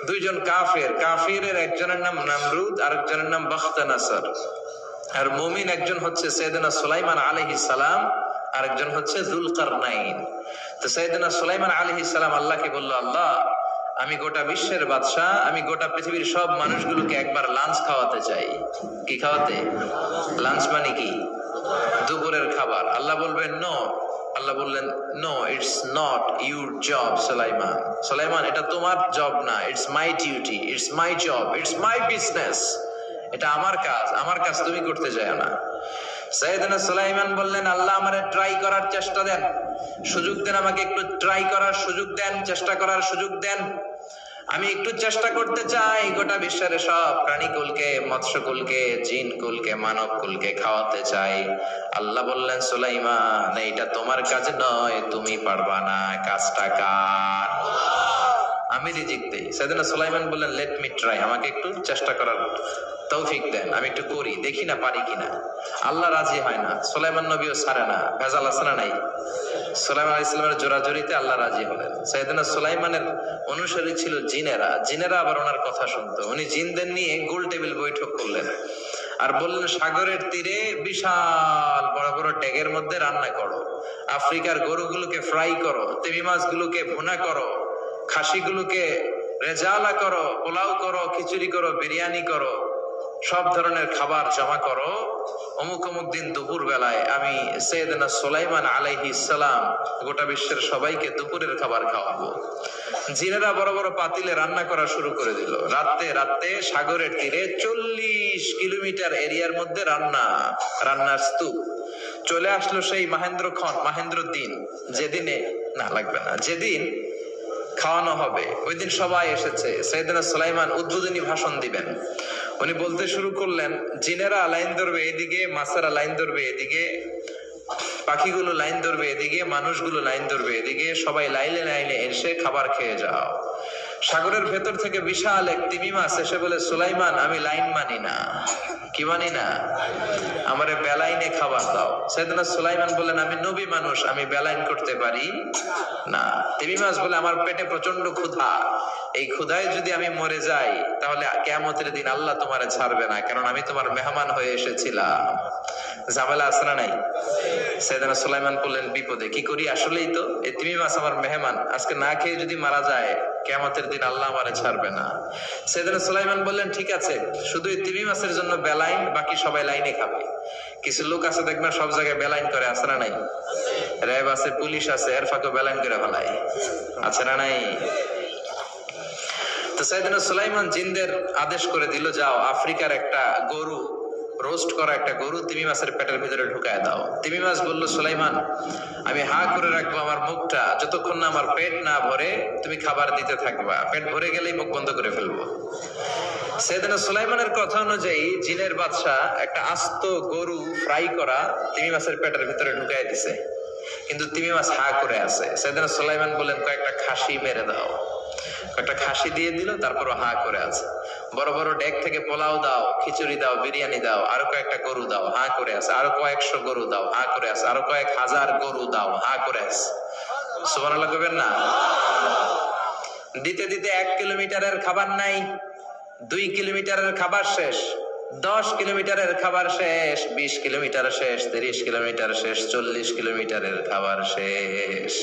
2 জন কাফের। কাফিরের একজনের নাম নামরুদ, আরেকজনের নাম বাখতানাসর। আর মুমিন একজন হচ্ছে সাইয়েদনা সুলাইমান আলাইহিস সালাম, আরেকজন হচ্ছে যুলকারনাইন। তো সাইয়েদনা সুলাইমান আলাইহিস সালাম আল্লাহকে বলল, আল্লাহ আমি গোটা বিশ্বের বাদশা, আমি গোটা পৃথিবীর সব মানুষগুলোকে একবার লাঞ্চ খাওয়াতে চাই। কি খাওয়াতে? লাঞ্চ মানে কি? দুপুরের খাবার। আল্লাহ বলবেন নো। আল্লাহ বললেন no, it's not your job Sulaiman. Sulaiman এটা তোমার জব না, it's my duty, it's my job, it's my business. এটা আমার কাজ, আমার কাজ তুমি করতে চাও না। সাইয়েদনা সুলাইমান বললেন আল্লাহ আমারে ট্রাই করার চেষ্টা দেন, সুযোগ দেন, আমাকে একটু ট্রাই করার সুযোগ দেন, চেষ্টা করার সুযোগ দেন। আমি একটু চেষ্টা করতে চাই গোটা বিশ্বের সব প্রাণীকুলকে, মৎস্যকুলকে, জিনকুলকে, মানবকুলকে খাওয়াতে চাই। আল্লাহ বললেন সুলাইমান এইটা তোমার কাজ নয়, তুমি পারবা না, কাজটা কার? আমি রিজিক দেই। সাইয়েদনা সুলাইমান বললেন লেট মি ট্রাই, আমাকে একটু চেষ্টা করার তৌফিক দেন, আমি একটু করি, দেখি না পারি কিনা। আল্লাহ রাজি হয় না, সুলাইমান নবীও ছাড়ে না, ভেজাল আছে না নাই? সুলাইমান আলাইহিস সালামের জোরাজুরিতে আল্লাহ রাজি হলেন। সাইয়েদনা সুলাইমানের অনুসারী ছিল জিনেরা, জিনেরা আবার ওনার কথা শুনতো। উনি জিনদের নিয়ে গোল টেবিল বৈঠক করলেন আর বললেন সাগরের তীরে বিশাল বড় বড় ট্যাগের মধ্যে রান্না করো, আফ্রিকার গরুগুলোকে ফ্রাই করো, তিমি মাছগুলোকে ভুনা করো, খাসিগুলোকে রেজালা করো, পোলাও করো, খিচুড়ি করো, বিরিয়ানি করো, সব ধরনের খাবার জমা করো। অমুক অমুক দিন দুপুর বেলায় আমি সাইয়েদনা সুলাইমান আলাইহিস সালাম গোটা বিশ্বের সবাইকে দুপুরের খাবার খাওয়াবো। জিনেরা বড় বড় পাতিলে রান্না করা শুরু করে দিল। রাতে সাগরের তীরে 40 কিলোমিটার এরিয়ার মধ্যে রান্নার স্তূপ। চলে আসলো সেই মাহেন্দ্র দিন, যেদিনে না লাগবে না, যেদিন খাওয়ানো হবে ওই দিন সবাই এসেছে। সাইয়েদনা সুলাইমান উদ্বোধনী ভাষণ দিবেন। উনি বলতে শুরু করলেন, জিনেরা লাইন ধরবে এদিকে, মাছেরা লাইন ধরবে এদিকে, পাখিগুলো লাইন ধরবে এদিকে, মানুষগুলো লাইন ধরবে এদিকে, সবাই লাইনে লাইনে এসে খাবার খেয়ে যাও। সাগরের ভেতর থেকে বিশাল এক তিমি মাছ এসে বলে, সুলাইমান আমি লাইন মানি না। কি মানি না? আমারে বেলাইনে খাবার দাও। সাইয়েদনা সুলাইমান বলেন, আমি নবী মানুষ, আমি বেলাইন করতে পারি না। তিমি মাছ বলে, আমার পেটে প্রচন্ড ক্ষুধা, এই ক্ষুধায় যদি আমি মরে যাই তাহলে কিয়ামতের দিন আল্লাহ তোমারে ছাড়বে না, কারণ আমি তোমার মেহমান হয়ে এসেছিলাম। ঝামেলা আছে না নাই? সাইয়েদনা সুলাইমান বললেন, বিপদে কি করি? আসলেই তো এই তিমি মাছ আমার মেহমান, আজকে না খেয়ে যদি মারা যায় কিয়ামতের দিন আল্লাহ আমারে ছাড়বে না। সাইয়েদনা সুলাইমান বললেন, ঠিক আছে, শুধু এই তিমি মাছের জন্য বেলাইন, বাকি সবাই লাইনে খাবে। কিছু লোক আছে দেখবেন সব জায়গায় বেলাইন করে, আছে না নাই? র্যাব আছে, পুলিশ আছে, এর ফাঁকে বেলাইন করে ফেলায়, আছে না নাই? তো সাইয়েদনা সুলাইমান জিনদের আদেশ করে দিল, যাও আফ্রিকার একটা গরু, রোস্ট করা একটা গরু তিমি মাছের পেটের ভিতরে ঢুকায় দাও। তিমি মাছ বলল, সুলাইমান আমি হা করে রাখবো আমার মুখটা, যতক্ষণ না আমার পেট না ভরে তুমি খাবার দিতে থাকবা, পেট ভরে গেলেই মুখ বন্ধ করে ফেলবো। সাইয়েদনা সুলাইমানের কথা অনুযায়ী জিনের বাদশা একটা আস্ত গরু ফ্রাই করা তিমি মাছের পেটের ভিতরে ঢুকায় দিছে, কিন্তু তিমি মাছ হা করে আছে। সাইয়েদনা সুলাইমান বলেন, কয়েকটা খাসি মেরে দাও। একটা খাসি দিয়ে দিল, তারপরও হা করে আছে। বড় বড় ডেক থেকে পোলাও দাও, খিচুড়ি দাও, বিরিয়ানি দাও, আরো কয়েকটা গরু দাও, হা করে আছে। আরো কয়েকশো গরু দাও, হা করে আছে। আরো কয়েক হাজার গরু দাও, হা করে আছে। সুবহানাল্লাহ কইবেন না? দিতে দিতে 1 কিলোমিটারের খাবার নাই, 2 কিলোমিটারের খাবার শেষ, 10 কিলোমিটারের খাবার শেষ, 20 কিলোমিটার শেষ, 30 কিলোমিটার শেষ, 40 কিলোমিটারের খাবার শেষ।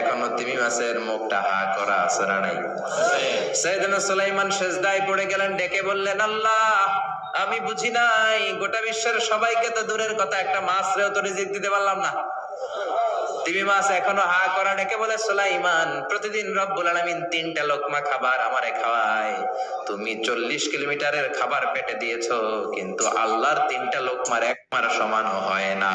এখনো তিমি মাছের মুখটা হা করা আছে না নাই? সাইয়েদনা সুলাইমান সিজদায় পড়ে গেলেন, ডেকে বললেন, আল্লাহ আমি বুঝি নাই, গোটা বিশ্বের সবাইকে তো দূরের কথা, একটা মাছরেও তো রিজিক দিতে পারলাম না। তিমি মাছ এখনো হা করা, ডেকে বলে, সুলাইমান প্রতিদিন রব্বুল আলামিন 3টা লোকমা খাবার আমারে খাওয়ায়, তুমি 40 কিলোমিটারের খাবার পেটে দিয়েছো, কিন্তু আল্লাহর 3টা লোকমার একমার সমানও হয় না।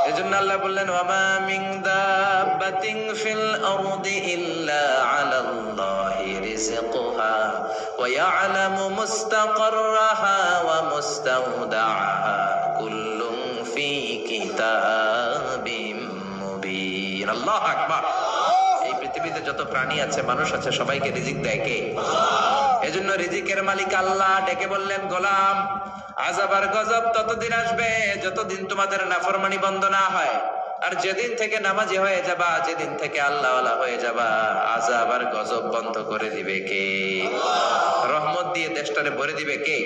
এজন্য আল্লাহ বললেন, ওয়ামা মিন দাব্বাতিন ফিল আরদি ইল্লা আলাল্লাহি রিজকুহা ওয়া ইয়ালামু মুস্তাকাররাহা ওয়া মুস্তাওদাআহা কুল্লুন ফি কিতাবিম মুবিন। আল্লাহু আকবার। এই পৃথিবীতে যত প্রাণী আছে, মানুষ আছে, সবাইকে রিজিক দেয় কে? এজন্য রিজিকের মালিক আল্লাহ। ডেকে বললেন, গোলাম আযাব আর গজব ততদিন আসবে যতদিন তোমাদের নাফরমানি বন্ধ না হয়, আর যেদিন থেকে নামাজি হয়ে যাবা, যেদিন থেকে আল্লাহওয়ালা হয়ে যাবা, আযাব আর গজব বন্ধ করে দিবে কে? রহমত দিয়ে দেশটারে ভরে দিবে কে?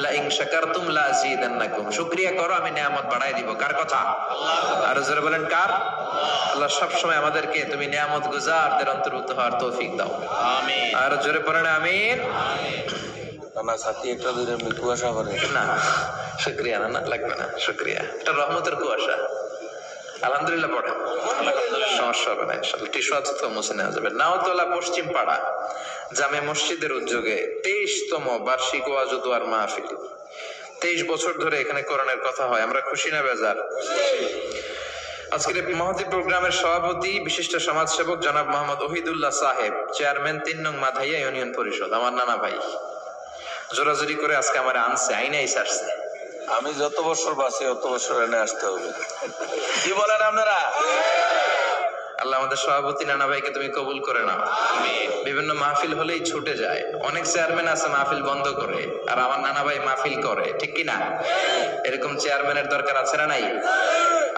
লা ইন শাকারতুম লা আযীদান্নাকুম। শুকরিয়া করো, আমি নিয়ামত বাড়ায় দিব। কার কথা? আল্লাহ। আর জোরে বলেন, কার? আল্লাহ সব সময় আমাদেরকে তুমি নিয়ামত গুজারদের অন্তর্ভুক্ত হওয়ার তৌফিক দাও, আমিন। আর জোরে পড়েন, আমিন। না সাথী একটা দূরে কুয়াশা করে না, শুকরিয়া না, লাগবে না শুকরিয়া, এটা রহমতের কুয়াশা। আলহামদুলিল্লাহ পড়েন, সমস্যা হবে না ইনশাআল্লাহ। টিস্যু আছে তো মুছে নেওয়া যাবে। নাওতলা পশ্চিম পাড়া জামে মসজিদের উদ্যোগে 23তম বার্ষিক ওয়াজ ও দোয়ার মাহফিল। 23 বছর ধরে এখানে কোরআনের কথা হয়। আমরা খুশি না বেজার? আজকের মহতী প্রোগ্রামের সভাপতি বিশিষ্ট সমাজসেবক জনাব মোহাম্মদ ওহিদুল্লাহ সাহেব, চেয়ারম্যান 3 নং মাধাইয়া ইউনিয়ন পরিষদ, আমার নানা ভাই। জোরাজোরি করে আজকে আমার আনছে, আইনাই সারছে। আমি যত বছর বাঁচি অত বছর এনে আসতে হবে। কি বলেন আপনারা? আল্লাহ আমাদের সভাপতি নানা ভাইকে তুমি কবুল করে নাও। বিভিন্ন মাহফিল হলেই ছুটে যায়। অনেক চেয়ারম্যান আছে মাহফিল বন্ধ করে, আর আমার নানা ভাই মাহফিল করে, ঠিক কিনা? এরকম চেয়ারম্যানের দরকার আছে না নাই?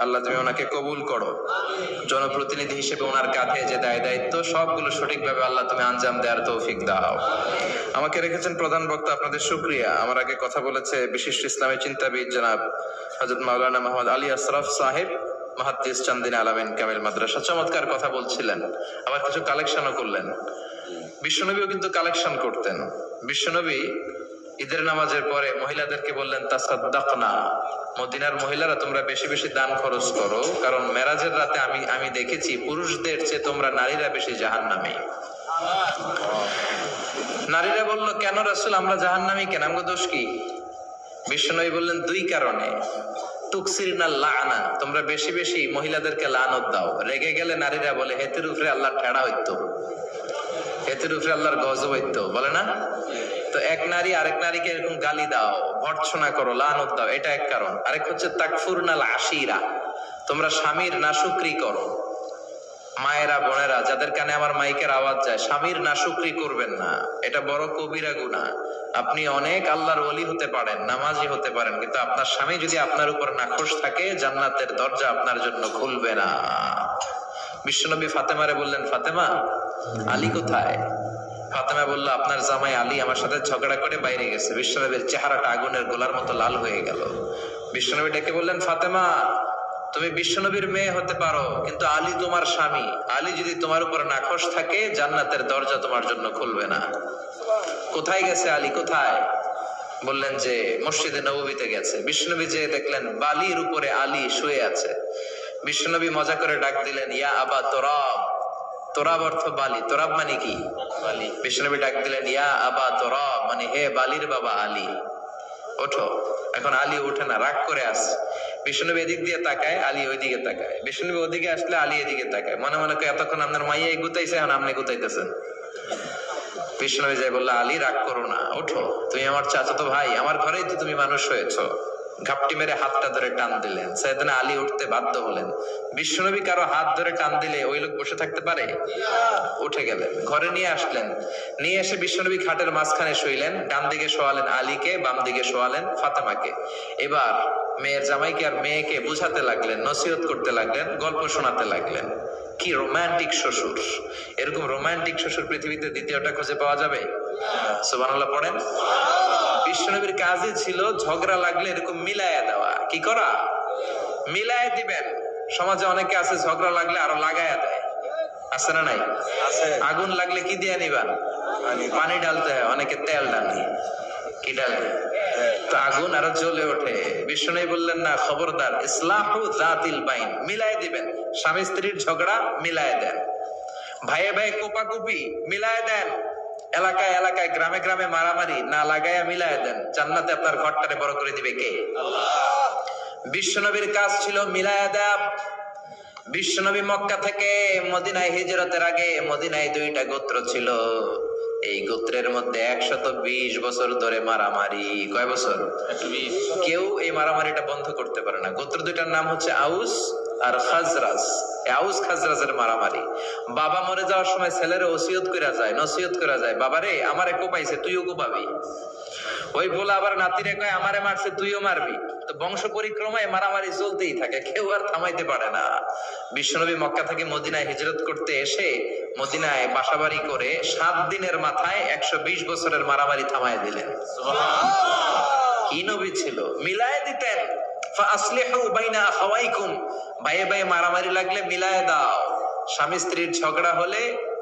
আল্লাহ তুমি ওনাকে কবুল করো। জনপ্রতিনিধি হিসেবে ওনার কাঁধে যে দায়িত্ব, সবগুলো সঠিকভাবে আল্লাহ তুমি আঞ্জাম দেওয়ার তৌফিক দাও। আমাকে রেখেছেন প্রধান বক্তা, আপনাদের শুকরিয়া। আমার আগে কথা বলেছে বিশিষ্ট ইসলামী চিন্তাবিদ জনাব হযরত মাওলানা মোহাম্মদ আলী আশরাফ সাহেব, মুহাদ্দিস চান্দিনা আলামিন কামিল মাদ্রাসা। চমৎকার কথা বলছিলেন, আবার কিছু কালেকশনও করলেন। বিশ্বনবীও কিন্তু কালেকশন করতেন। বিশ্বনবী ঈদের নামাজের পরে মহিলাদেরকে বললেন, তাসাদ্দাকনা, মদিনার মহিলারা তোমরা বেশি বেশি দান খরচ করো, কারণ মেরাজের রাতে আমি দেখেছি পুরুষদের চেয়ে তোমরা নারীরা বেশি জাহান্নামী। নারীরা বলল, কেন রাসূল, আমরা জাহান্নামী কেন, আমগো দোষ কি? বিশ্বনবী বললেন, 2 কারণে। তুকসিরনা লাআনা, তোমরা বেশি বেশি মহিলাদেরকে লানত দাও। রেগে গেলে নারীরা বলে, হেতের উপরে আল্লাহ ঠেড়া হইতো, হেতের উপরে আল্লাহর গজব হইতো, বলে না? তো এক নারী আরেক নারীকে এরকম গালি দাও, ভর্ৎসনা করো, লানত দাও, এটা এক কারণ। আরেক হচ্ছে তাকফুরনাল আশিরা, তোমরা স্বামীর নাশুকরি করো। মায়েরা, বোনেরা, যাদের কানে আমার মাইকের আওয়াজ যায়, স্বামীর নাশুকরি করবেন না, এটা বড় কবিরা গুনাহ। আপনি অনেক আল্লাহর ওলি হতে পারেন, নামাজি হতে পারেন, কিন্তু আপনার স্বামী যদি আপনার উপর নাখোশ থাকে, জান্নাতের দরজা আপনার জন্য খুলবে না। বিশ্বনবী ফাতেমারে বললেন, ফাতেমা, আলী কোথায়? ফাতেমা বলল, আপনার জামাই আলী আমার সাথে ঝগড়া করে বাইরে গেছে। বিশ্বনবীর চেহারাটা আগুনের গোলার মতো লাল হয়ে গেল। বিশ্বনবী ডেকে বললেন, ফাতেমা, তুমি বিশ্বনবীর মেয়ে হতে পারো, কিন্তু আলী তোমার স্বামী। আলী যদি তোমার উপর নাখোশ থাকে, জান্নাতের দরজা তোমার জন্য খুলবে না। কোথায় গেছে আলী, কোথায়? বললেন যে মসজিদে নববীতে গেছে। বিশ্বনবী যে দেখলেন বালির উপরে আলী শুয়ে আছে। বিশ্বনবী মজা করে ডাক দিলেন, ইয়া আবা তোরাব। তোরাব অর্থ বালি, তোরাব মানে কি? বালি। বিশ্বনবী ডাক দিলেন, ইয়া আবা তোরাব, মানে হে বালির বাবা আলী, ওঠো। এখন আলী ওঠে না, রাগ করে আসে। বিশ্বনবী এদিক দিয়ে তাকায়, আলী ওইদিকে তাকায়। বিশ্বনবী ওদিকে আসলে আলী এদিকে তাকায়। মনে মনে করে, এতক্ষণ আপনার মাইয়াই গুতাইছে, এখন আপনি গুতাইতেছেন। বিশ্বনবী যাই বললো, আলী রাগ করো না, ওঠো, তুমি আমার চাচাতো ভাই, আমার ঘরেই তো তুমি মানুষ হয়েছো। ঘাপটি মেরে হাতটা ধরে টান দিলেন। সাইয়েদনা আলী উঠতে বাধ্য হলেন। বিশ্বনবী কারো হাত ধরে টান দিলে ওই লোক বসে থাকতে পারে? উঠে গেলেন, ঘরে নিয়ে আসলেন। নিয়ে এসে বিশ্বনবী খাটের মাঝখানে শুইলেন। ডান দিকে শোয়ালেন আলীকে, বাম দিকে শোয়ালেন ফাতেমাকে। এবার মেয়ের জামাইকে আর মেয়েকে বুঝাতে লাগলেন, নসিহত করতে লাগলেন, গল্প শোনাতে লাগলেন। কি রোমান্টিক শ্বশুর! এরকম রোমান্টিক শ্বশুর পৃথিবীতে দ্বিতীয়টা খুঁজে পাওয়া যাবে? সুবহানাল্লাহ পড়েন। বিশ্বনবীর কাজই ছিল ঝগড়া লাগলে এরকম মিলায়া দেওয়া। কি করা? মিলায়া দিবেন। সমাজে অনেকে আছে ঝগড়া লাগলে আরো লাগায়া দেয়, আছে না নাই? আগুন লাগলে কি দিয়ে নিবা? পানি ঢালতে হয়, অনেকে তেল ঢালে। কি ঢালে? তো আগুন আরো জ্বলে ওঠে। বিশ্বনবী বললেন, না, খবরদার, ইসলাহু যাতিল বাইন, মিলায় দিবেন। স্বামী স্ত্রীর ঝগড়া মিলায় দেন, ভাইয়ে ভাই কোপাকুপি মিলায় দেন, এলাকায় এলাকায় গ্রামে গ্রামে মারামারি না লাগাইয়া মিলায় দেন। জান্নাতে আপনার ঘরটারে বড় করে দিবে কে? বিশ্বনবীর কাজ ছিল মিলায়া দেয়া। বিশ্বনবী মক্কা থেকে মদিনায় হিজরতের আগে মদিনায় 2টা গোত্র ছিল। এই গোত্রের মধ্যে 120 বছর ধরে মারামারি। কয় বছর? 120। কেউ এই মারামারিটা বন্ধ করতে পারে না। গোত্র 2টার নাম হচ্ছে আউস আর খাজরাজ। আউস খাজরাজের মারামারি। বাবা মরে যাওয়ার সময় ছেলের ওসিয়ত করা যায়, নসিহত করা যায়, বাবারে আমারে কোপাইছে, তুইও কোপাবি। ওই বলে আবার নাতিরে কয়, আমারে মারছে, তুইও মারবি। তো বংশ পরিক্রমায় মারামারি চলতেই থাকে, কেউ আর থামাইতে পারে না। বিশ্বনবী মক্কা থেকে মদিনায় হিজরত করতে এসে মদিনায় বাসাবাড়ি করে 7 দিনের মাথায় 120 বছরের মারামারি থামায় দিলেন। কি নবী ছিল! মিলায় দিতেন। ফাসলিহু বাইনা আখাওয়াইকুম, ভাইয়ে ভাইয়ে মারামারি লাগলে মিলায় দাও। স্বামী স্ত্রীর ঝগড়া হলে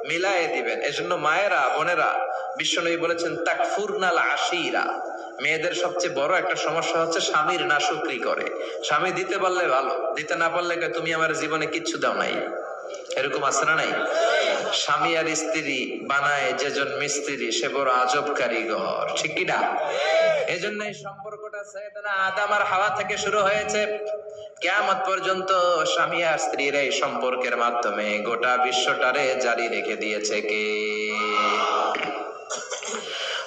মিলায়ে দিবেন। এজন্য মায়েরা, বোনেরা, বিশ্বনবী বলেছেন তাকফুরনাল আশিরা, মেয়েদের সবচেয়ে বড় একটা সমস্যা হচ্ছে স্বামীর নাশুকরি করে। স্বামী দিতে পারলে ভালো, দিতে না পারলে তুমি আমার জীবনে কিচ্ছু দাও নাই। এরকম আছে না নাই? স্বামী আর স্ত্রী বানায় যেজন মিস্ত্রি, সে বড় আজব কারিগর। ঠিক কি না? এজন্য এই সম্পর্কটা সাইয়েদনা আদম আর হাওয়া থেকে শুরু হয়েছে। কিয়ামত পর্যন্ত স্বামী আর স্ত্রীর এই সম্পর্কের মাধ্যমে গোটা বিশ্বটারে জারি রেখে দিয়েছে কে?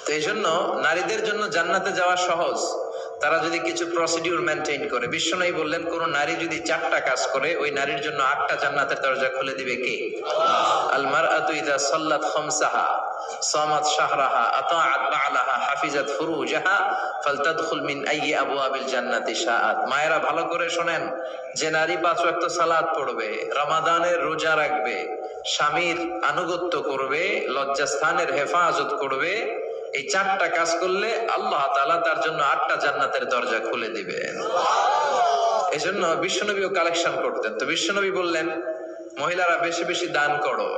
তো এই জন্য নারীদের জন্য জান্নাতে যাওয়া সহজ, তারা যদি কিছু প্রসিডিউর মেনটেন করে। বিশ্বনবী বললেন, কোন নারী যদি 4টা কাজ করে, ওই নারীর জন্য 8টা জান্নাতের দরজা খুলে দিবে কে? আল মারআতু ইযা সাল্লাত খামসাহা সামাত শাহরাহা আতাআত বা'লাহা হাফিজাত ফুরুজাহা ফালতাদখুল মিন আইয়ি আবওয়াবিল জান্নাতি শাআত। মায়েরা ভালো করে শুনেন, যে নারী 5 ওয়াক্ত সালাত পড়বে, রমাদানের রোজা রাখবে, স্বামীর আনুগত্য করবে, লজ্জাস্থানের হেফাজত করবে, এই 4টা কাজ করলে আল্লাহ তাআলা তার জন্য 8টা জান্নাতের দরজা খুলে দিবেন। এজন্য বিশ্বনবীও কালেকশন করতেন। তো বিশ্বনবী বললেন, মহিলারা বেশি বেশি দান করো।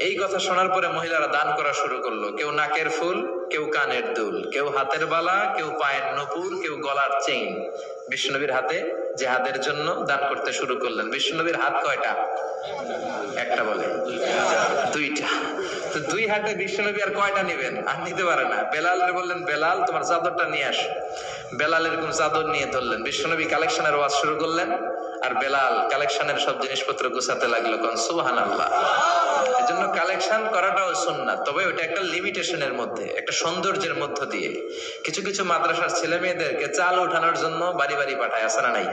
এই কথা শোনার পরে মহিলারা দান করা শুরু করলো। কেউ নাকের ফুল, কেউ কানের দুল, কেউ হাতের বালা, কেউ পায়ের নপুর, কেউ গলার চেইন বিশ্বনবীর হাতে জিহাদের জন্য দান করতে শুরু করলেন। বিশ্বনবীর হাত কয়টা? একটা বলে 2টা। তো 2 হাতে বিশ্বনবী আর কয়টা নেবেন? আর নিতে পারে না। বেলালের বললেন, বেলাল তোমার চাদরটা নিয়ে আস। বেলাল এরকম চাদর নিয়ে ধরলেন। বিশ্বনবী কালেকশনের ওয়াজ শুরু করলেন। আর বেলাল কালেকশনের সব জিনিসপত্র গুছাতে লাগলো, কোন সুবহানাল্লাহ। এজন্য কালেকশন করাটাও সুন্নাত, তবে ওটা একটা লিমিটেশনের মধ্যে, একটা সৌন্দর্যের মধ্য দিয়ে। কিছু কিছু মাদ্রাসার ছেলে মেয়েদেরকে চাল ওঠানোর জন্য বাড়ি বাড়ি পাঠায়, আছে না নাই?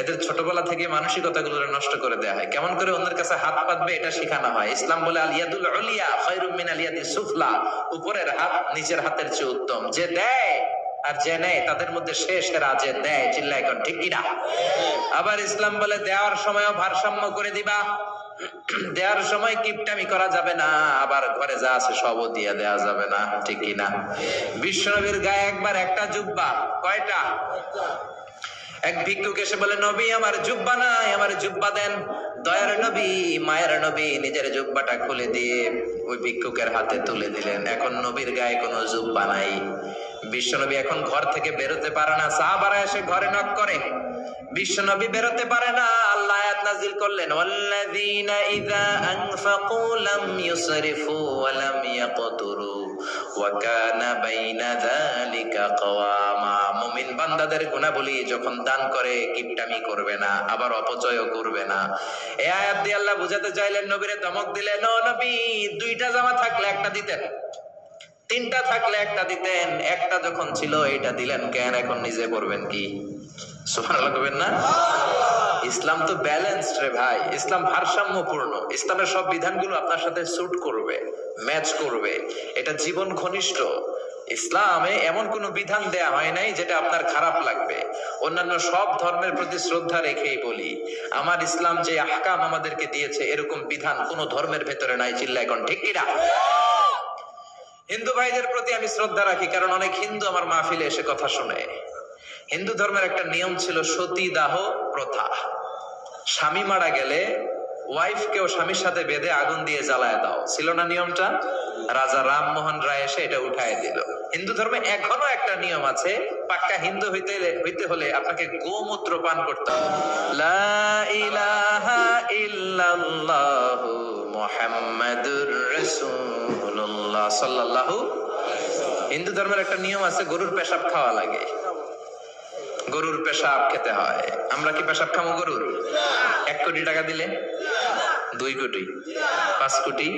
এদের ছোটবেলা থেকে মানসিকতাগুলো নষ্ট করে দেওয়া হয়, কেমন করে অন্যের কাছে হাত পাতবে এটা শেখানো হয়। ইসলাম বলে আল ইয়াদুল উলিয়া খায়রুম মিন আল ইয়াদিস সুফলা, উপরের হাত নিচের হাতের চেয়ে উত্তম। যে দেয় আর যে নেয় তাদের মধ্যে সেরা, যে দেয়, চিল্লায় এখন ঠিক কিনা? আবার ইসলাম বলে দেওয়ার সময়ও ভারসাম্য করে দিবা, দেওয়ার সময় কিপটামি করা যাবে না, আবার ঘরে যা আছে সবও দিয়ে দেওয়া যাবে না, ঠিক কিনা? বিশ্বনবীর গায়ে একবার একটা জুব্বা, কয়টা? এক ভিক্ষুক এসে বলে, নবী আমার জুব্বা নাই, আমার জুব্বা দেন। দয়ার নবী, মায়ের নবী নিজের জুব্বাটা খুলে দিয়ে ওই ভিক্ষুকের হাতে তুলে দিলেন। এখন নবীর গায়ে কোনো জুব্বা নাই। বিশ্বনবী এখন ঘর থেকে বেরোতে পারে না, সাহাবারা এসে ঘরে নক করে, বিশ্বনবী বেরোতে পারে না। আল্লাহ আয়াত নাযিল করলেন, ওয়াল্লাযীনা ইযা আনফাকু লাম ইউসরিফু ওয়া লাম ইয়াকতুরু ওয়া কানা বাইনা যালিকা কওয়ামা। মুমিন বান্দাদের গুণাবলী, যখন দান করে কিপটামি করবে না, আবার অপচয়ও করবে না। এই আয়াত দিয়ে আল্লাহ বুঝাতে চাইলেন, নবীরে ধমক দিলেন, ও নবী, দুইটা জামা থাকলে একটা দিতেন, তিনটা থাকলে একটা দিতেন, একটা যখন ছিল এটা দিলেন কেন? এখন নিজে করবেন কি? সুবহানাল্লাহ কইবেন না? ইসলাম তো ব্যালেন্সড রে ভাই, ইসলাম ভারসাম্যপূর্ণ। ইসলামের সব বিধানগুলো আপনার সাথে স্যুট করবে, ম্যাচ করবে, এটা জীবন ঘনিষ্ঠ। ইসলামে এমন কোন বিধান দেয়া হয় নাই যেটা আপনার খারাপ লাগবে। অন্যান্য সব ধর্মের প্রতি শ্রদ্ধা রেখেই বলি, আমার ইসলাম যে আহকাম আমাদেরকে দিয়েছে এরকম বিধান কোন ধর্মের ভেতরে নাই, চিল্লা এখন ঠিক কিনা? হিন্দু ভাইদের প্রতি আমি শ্রদ্ধা রাখি, কারণ অনেক হিন্দু আমার মাহফিলে এসে কথা শুনে। হিন্দু ধর্মের একটা নিয়ম ছিল সতীদাহ প্রথা। স্বামী মারা গেলে ওয়াইফকেও স্বামীর সাথে বেঁধে আগুন দিয়ে জ্বালায় দাও, ছিল না নিয়মটা? রাজা রামমোহন রায় এসে এটা উঠায় দিল। হিন্দু ধর্মে এখনো একটা নিয়ম আছে, পাক্কা হিন্দু হইতে হলে আপনাকে গোমূত্র পান করতে হবে। লা ইলাহা ইল্লাল্লাহু মুহাম্মাদুর রাসূলুল্লাহ সাল্লাল্লাহু। হিন্দু ধর্মের একটা নিয়ম আছে, গরুর পেশাব খাওয়া লাগে, গরুর পেশাব খেতে হয়। আমরা কি পেশাব খাবো গরুর? 1 কোটি টাকা দিলে? 2 কোটি? 5 কোটি?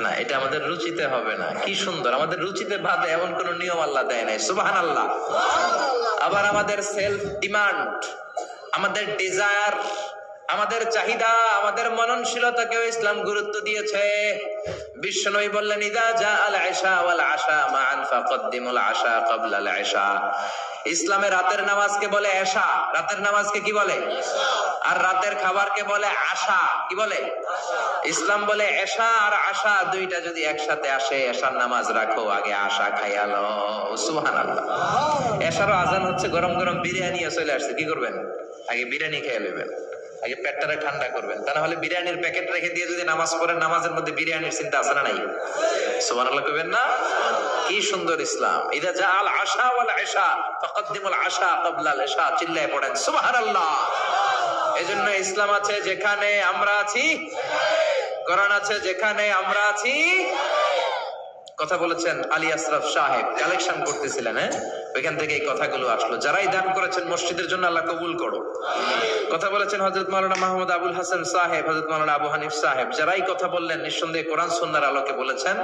না, এটা আমাদের রুচিতে হবে না। কি সুন্দর, আমাদের রুচিতে বাদে এমন কোন নিয়ম আল্লাহ দেয় নাই, সুবহানাল্লাহ। আবার আমাদের সেলফ ডিমান্ড, আমাদের ডিজায়ার, আমাদের চাহিদা, আমাদের মননশীলতাকেও ইসলাম গুরুত্ব দিয়েছে। বিশ্বনবী বললেন, ইযা জাআল ইশা ওয়াল আশা মা'আন ফাকদ্দিমুল আশা ক্বাবলা আল ইশা। ইসলামে রাতের নামাজকে বলে এশা, রাতের নামাজকে কি বলে? আর রাতের খাবারকে বলে আশা, কি বলে? ইসলাম বলে এশা আর আশা দুইটা যদি একসাথে আসে, এশার নামাজ রাখো, আগে আশা খাইয়া লও। সুবহানাল্লাহ। এশারও আজান হচ্ছে, গরম গরম বিরিয়ানি চলে আসছে, কি করবেন? আগে বিরিয়ানি খেয়ে নেবেন, আগে পেটটারে ঠান্ডা করবেন। তা না হলে বিরিয়ানির প্যাকেট রেখে দিয়ে যদি নামাজ পড়েন, নামাজের মধ্যে বিরিয়ানির চিন্তা আছে না নাই? সুবহানাল্লাহ কইবেন না? কি সুন্দর ইসলাম। ইযা জাআল আশা ওয়াল ইশা ফাকদ্দিমুল আশা ক্বাবলা আল ইশা, চিল্লায়ে পড়েন সুবহানাল্লাহ। এজন্য ইসলাম আছে যেখানে আমরা আছি, কোরআন আছে যেখানে আমরা আছি। কথা বলেছেন আলী আশরাফ সাহেব, কালেকশন করতেছিলেন, ওইখান থেকে এই কথাগুলো আসলো। যারাই দান করেছেন মসজিদের জন্য আল্লাহ কবুল করো। কথা বলেছেন হযরত মাওলানা মাহমুদ আবুল হাসান সাহেব, হযরত মাওলানা আবু হানিফ সাহেব, যারাই কথা বললেন নিঃসন্দেহে কোরআন সুন্নাহর আলোকে বলেছেন।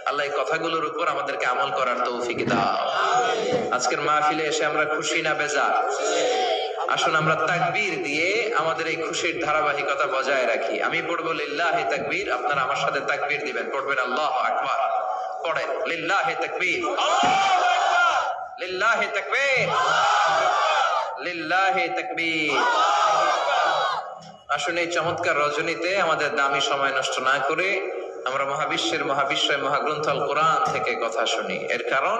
আল্লাহ এই কথাগুলোর উপর আমাদেরকে আমল করার তৌফিক দাও। আজকের মাহফিলে এসে আমরা খুশি না বেজার? আসুন আমরা তাকবীর দিয়ে আমাদের এই খুশির ধারাবাহিকতা বজায় রাখি। আমি পড়বো লিল্লাহি তাকবীর, আপনারা আমার সাথে তাকবীর দিবেন, পড়বেন আল্লাহু আকবার। পড়েন লিল্লাহি তাকবীর, লিল্লাহি তাকবীর, লিল্লাহি তাকবীর। আসুন এই চমৎকার রজনীতে আমাদের দামি সময় নষ্ট না করে আমরা মহাবিশ্বের মহাবিশ্বয় মহাগ্রন্থ আল কোরআন থেকে কথা শুনি। এর কারণ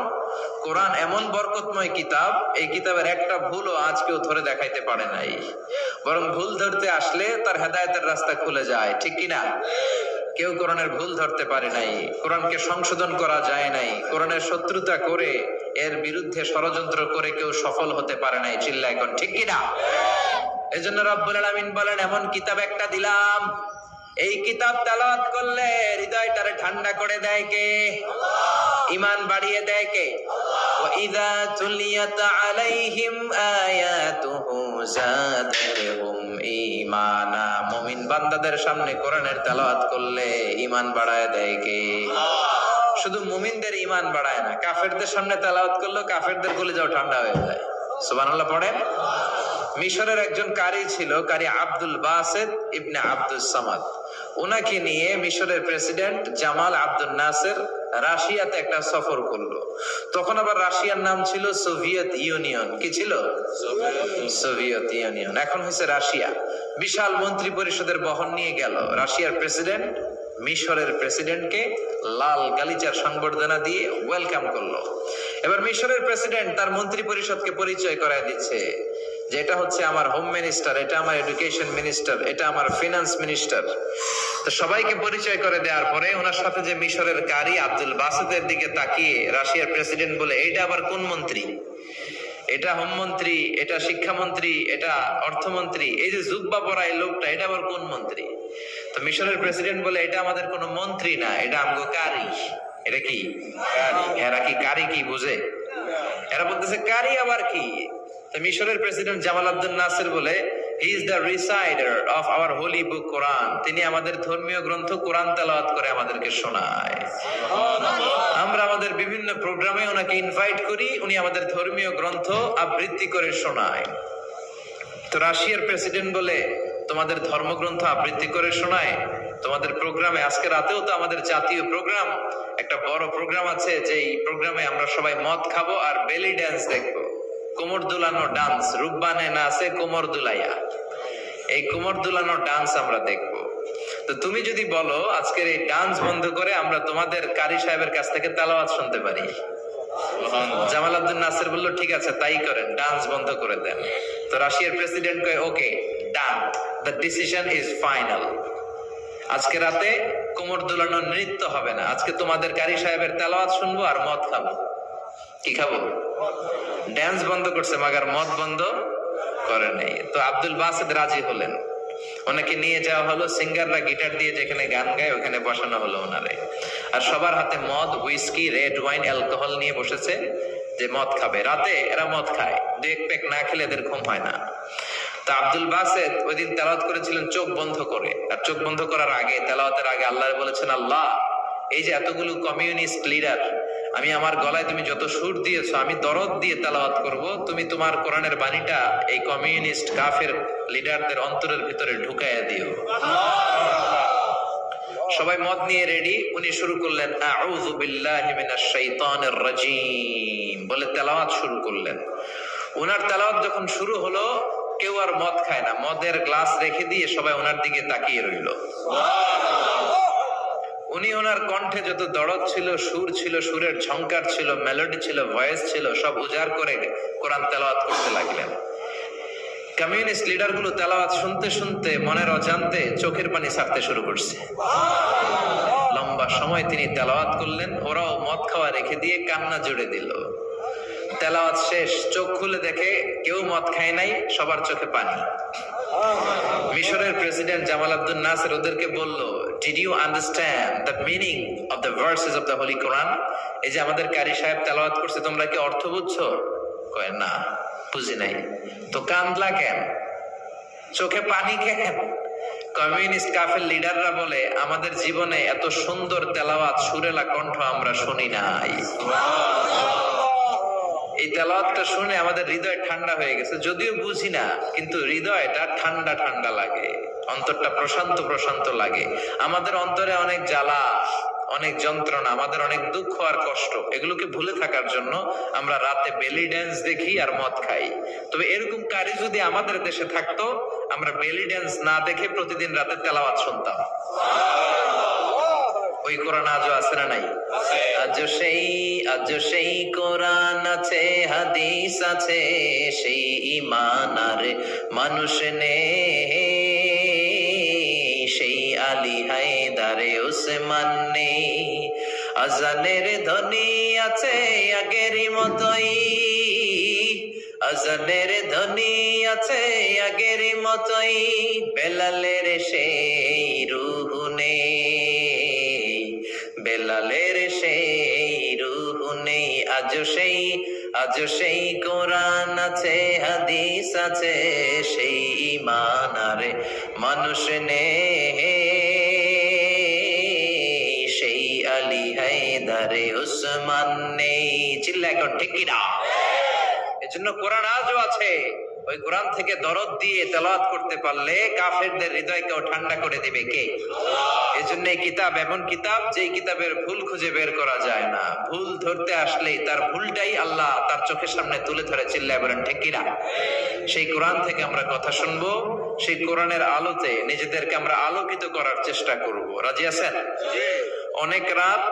কোরআন এমন বরকতময় কিতাব, এই কিতাবের একটা ভুলও আজ কেউ ধরে দেখাইতে পারে নাই, বরং ভুল ধরতে আসলে তার হেদায়েতের রাস্তা খুলে যায়, ঠিক কিনা? কেউ কোরআনের ভুল ধরতে পারে নাই, কোরআনকে সংশোধন করা যায় নাই, কোরআনের শত্রুতা করে এর বিরুদ্ধে ষড়যন্ত্র করে কেউ সফল হতে পারে নাই, চিল্লা এখন ঠিক কিনা? এজন্য রব্বুল আলামিন বলেন, এমন কিতাব একটা দিলাম, এই কিতাব তেলাওয়াত করলে হৃদয়টারে ঠান্ডা করে দেয় কে? ইমান বাড়িয়ে দেয় কে? ওয়াইযা তুলিয়াত আলাইহিম আয়াতুহু যাদাতহুম ঈমানা। মুমিন বান্দাদের সামনে কোরআনের তেলাওয়াত করলে ঈমান বাড়ায় দেয় কে? শুধু মুমিনদের ঈমান বাড়ায় না, কাফেরদের সামনে তেলাওয়াত করলে কাফেরদের কলিজাও ঠান্ডা হয়ে যায়। সুবহানাল্লাহ পড়েন। মিশরের একজন কারি ছিল, কারি আব্দুল বাসেত ইবনে আব্দুস সামাদ। ওনাকে নিয়ে মিশরের প্রেসিডেন্ট জামাল আব্দুল নাসের রাশিয়াতে একটা সফর করলো। তখন আবার রাশিয়ার নাম ছিল সোভিয়েত ইউনিয়ন। কি ছিল? Soviet union. এখন হয়েছে রাশিয়া। বিশাল মন্ত্রী পরিষদের বহন নিয়ে গেল। রাশিয়ার প্রেসিডেন্ট মিশরের প্রেসিডেন্টকে লাল গালিচার সংবর্ধনা দিয়ে ওয়েলকাম করলো। এবার মিশরের প্রেসিডেন্ট তার মন্ত্রী পরিষদকে পরিচয় করায় দিচ্ছে যে এটা হচ্ছে আমার হোম মিনিস্টার, এটা আমার এডুকেশন মিনিস্টার, এটা আমার ফিনান্স মিনিস্টার। তো সবাইকে পরিচয় করে দেওয়ার পরে ওনার সাথে যে মিশরের কারি আব্দুল বাসেতের দিকে তাকিয়ে রাশিয়ার প্রেসিডেন্ট বলে, এইটা আবার কোন মন্ত্রী? এটা হোমমন্ত্রী, এটা শিক্ষামন্ত্রী, এটা অর্থমন্ত্রী, এই যে জুব্বা পরা এই লোকটা, এটা আবার কোন মন্ত্রী? তো মিশরের প্রেসিডেন্ট বলে, এটা আমাদের কোন মন্ত্রী না, এটা আমগো কারি। এটা কি কারি? এরা কি কারি কি বুঝে? এরা বলতেছে কারি আবার কি? তো মিশরের প্রেসিডেন্ট জামাল আব্দুল নাসের বলে, he is the reciter of our holy book Quran. তিনি আমাদের ধর্মীয় গ্রন্থ কোরআন তেলাওয়াত করে আমাদেরকে শোনায়। আমরা আমাদের বিভিন্ন প্রোগ্রামে ওনাকে ইনভাইট করি, উনি আমাদের ধর্মীয় গ্রন্থ আবৃত্তি করে শোনায়। তো রাশিয়ার প্রেসিডেন্ট বলে, তোমাদের ধর্মগ্রন্থ আবৃত্তি করে শোনায় তোমাদের প্রোগ্রামে? আজকে রাতেও তো আমাদের জাতীয় প্রোগ্রাম, একটা বড় প্রোগ্রাম আছে, যেই প্রোগ্রামে আমরা সবাই মদ খাবো আর বেলি ড্যান্স দেখবো। কোমর দুলানো ডান্স, রূপবানে নাচে কোমর দুলাইয়া, এই কোমর দুলানো ডান্স আমরা দেখবো। তো তুমি যদি বলো আজকের এই ডান্স বন্ধ করে আমরা তোমাদের কারি সাহেবের কাছ থেকে তেলাওয়াত শুনতে পারি। জামাল আব্দুল নাসের বললো, ঠিক আছে তাই করেন, ডান্স বন্ধ করে দেন। তো রাশিয়ার প্রেসিডেন্ট কয়, ওকে ডান, দ্য ডিসিশন ইজ ফাইনাল। আজকে রাতে কোমর দুলানো নৃত্য হবে না, আজকে তোমাদের কারি সাহেবের তেলাওয়াত শুনবো আর মদ খাবো। কি খাবো? ড্যান্স বন্ধ করছে, মাগার মদ বন্ধ করে নেই। তো আব্দুল বাসেদ রাজি হলেন, ওনাকে নিয়ে যাওয়া হলো, সিঙ্গাররা গিটার দিয়ে যেখানে গান গায় ওখানে বসানো হলো ওনারে। আর সবার হাতে মদ, হুইস্কি, রেড ওয়াইন, অ্যালকোহল নিয়ে বসেছে যে মদ খাবে। রাতে এরা মদ খায়, এক প্যাক না খেলে এদের ঘুম হয় না। তা আব্দুল বাসেদ ওই দিন তেলাওয়াত করেছিলেন চোখ বন্ধ করে। আর চোখ বন্ধ করার আগে, তেলাওয়াতের আগে আল্লাহ বলেছেন, আল্লাহ এই যে এতগুলো কমিউনিস্ট লিডার, আমি আমার গলায় তুমি যত সুর দিয়েছো, আমি দরদ দিয়ে তেলাওয়াত করব, তুমি তোমার কোরআনের বাণীটা এই কমিউনিস্ট কাফের লিডারদের অন্তরের ভিতরে ঢুকাইয়া দিও। সবাই মদ নিয়ে রেডি। উনি শুরু করলেন আউযু বিল্লাহি মিনাশ শাইতানির রাজিম বলে তেলাওয়াত শুরু করলেন। ওনার তেলাওয়াত যখন শুরু হলো, কেউ আর মদ খায় না, মদের গ্লাস রেখে দিয়ে সবাই ওনার দিকে তাকিয়ে রইল। উনি ওনার কণ্ঠে যত দরদ ছিল, সুর ছিল, সুরের ঝংকার ছিল, মেলোডি ছিল, ভয়েস ছিল, সব উজাড় করে কোরআন তেলাওয়াত করতে লাগলেন। কমিউনিস্ট লিডার গুলো তেলাওয়াত শুনতে শুনতে মনের অজান্তে চোখের পানি ছাড়তে শুরু করছে। লম্বা সময় তিনি তেলাওয়াত করলেন, ওরাও মদ খাওয়া রেখে দিয়ে কান্না জুড়ে দিল। তেলাওয়াত শেষ, চোখ খুলে দেখে কেউ মদ খায় নাই, সবার চোখে পানি। মিশরের প্রেসিডেন্ট জামাল আব্দুল নাসের ওদেরকে বলল, did you understand the meaning of the verses of the holy Quran? এই যে আমাদের কারি সাহেব তেলাওয়াত করছে, তোমরা কি অর্থ বুঝছো? কয় না, বুঝি নাই। তো কান্দলা কেন? চোখে পানি কেন? কমিউনিস্ট কাফের লিডাররা বলে, আমাদের জীবনে এত সুন্দর তেলাওয়াত, সুরেলা কণ্ঠ আমরা শুনি নাই। এই তেলাওয়াতটা শুনে আমাদের হৃদয় ঠান্ডা হয়ে গেছে, যদিও বুঝি না, কিন্তু হৃদয়টা ঠান্ডা ঠান্ডা লাগে, অন্তরটা প্রশান্ত প্রশান্ত লাগে। আমাদের অন্তরে অনেক জ্বালা, অনেক যন্ত্রণা, আমাদের অনেক দুঃখ আর কষ্ট, এগুলোকে ভুলে থাকার জন্য আমরা রাতে বেলি ড্যান্স দেখি আর মদ খাই। তবে এরকম কারি যদি আমাদের দেশে থাকতো, আমরা বেলি ড্যান্স না দেখে প্রতিদিন রাতে তেলাওয়াত শুনতাম। ওই কোরআন আজও আছে না নাই? আজও সেই কোরআন আছে, হাদিস আছে, সেই ঈমান আর মানুষ নেই, সেই আলী হায়দারে ওসমান নেই। আজানের ধ্বনি আছে আগেরই মতোই, আজানের ধ্বনি আছে আগেরই মতোই, বেলালের সেই রূহ নেই, বেলালের সেই রূহ আজ সেই কোরআন আছে, হাদিস আছে, সেই ঈমান আরে মানুষ নেই, সেই আলী হায়দারে উসমান নেই। চিল্লা এখন ঠিক কিনা? এজন্য কোরআন আজও আছে। ওই কোরআন থেকে দরদ দিয়ে তেলাওয়াত করতে পারলে কাফেরদের হৃদয়কেও ঠান্ডা করে দিবে কে? এজন্য এই কিতাব এমন কিতাব যেই কিতাবের ভুল খুঁজে বের করা যায় না। ভুল ধরতে আসলেই তার ভুলটাই আল্লাহ তার চোখের সামনে তুলে ধরে। চিল্লায় বলেন ঠিক কিনা? সেই কোরআন থেকে আমরা কথা শুনবো, সেই কোরআনের আলোতে নিজেদেরকে আমরা আলোকিত করার চেষ্টা করব। রাজি আছেন? অনেক রাত,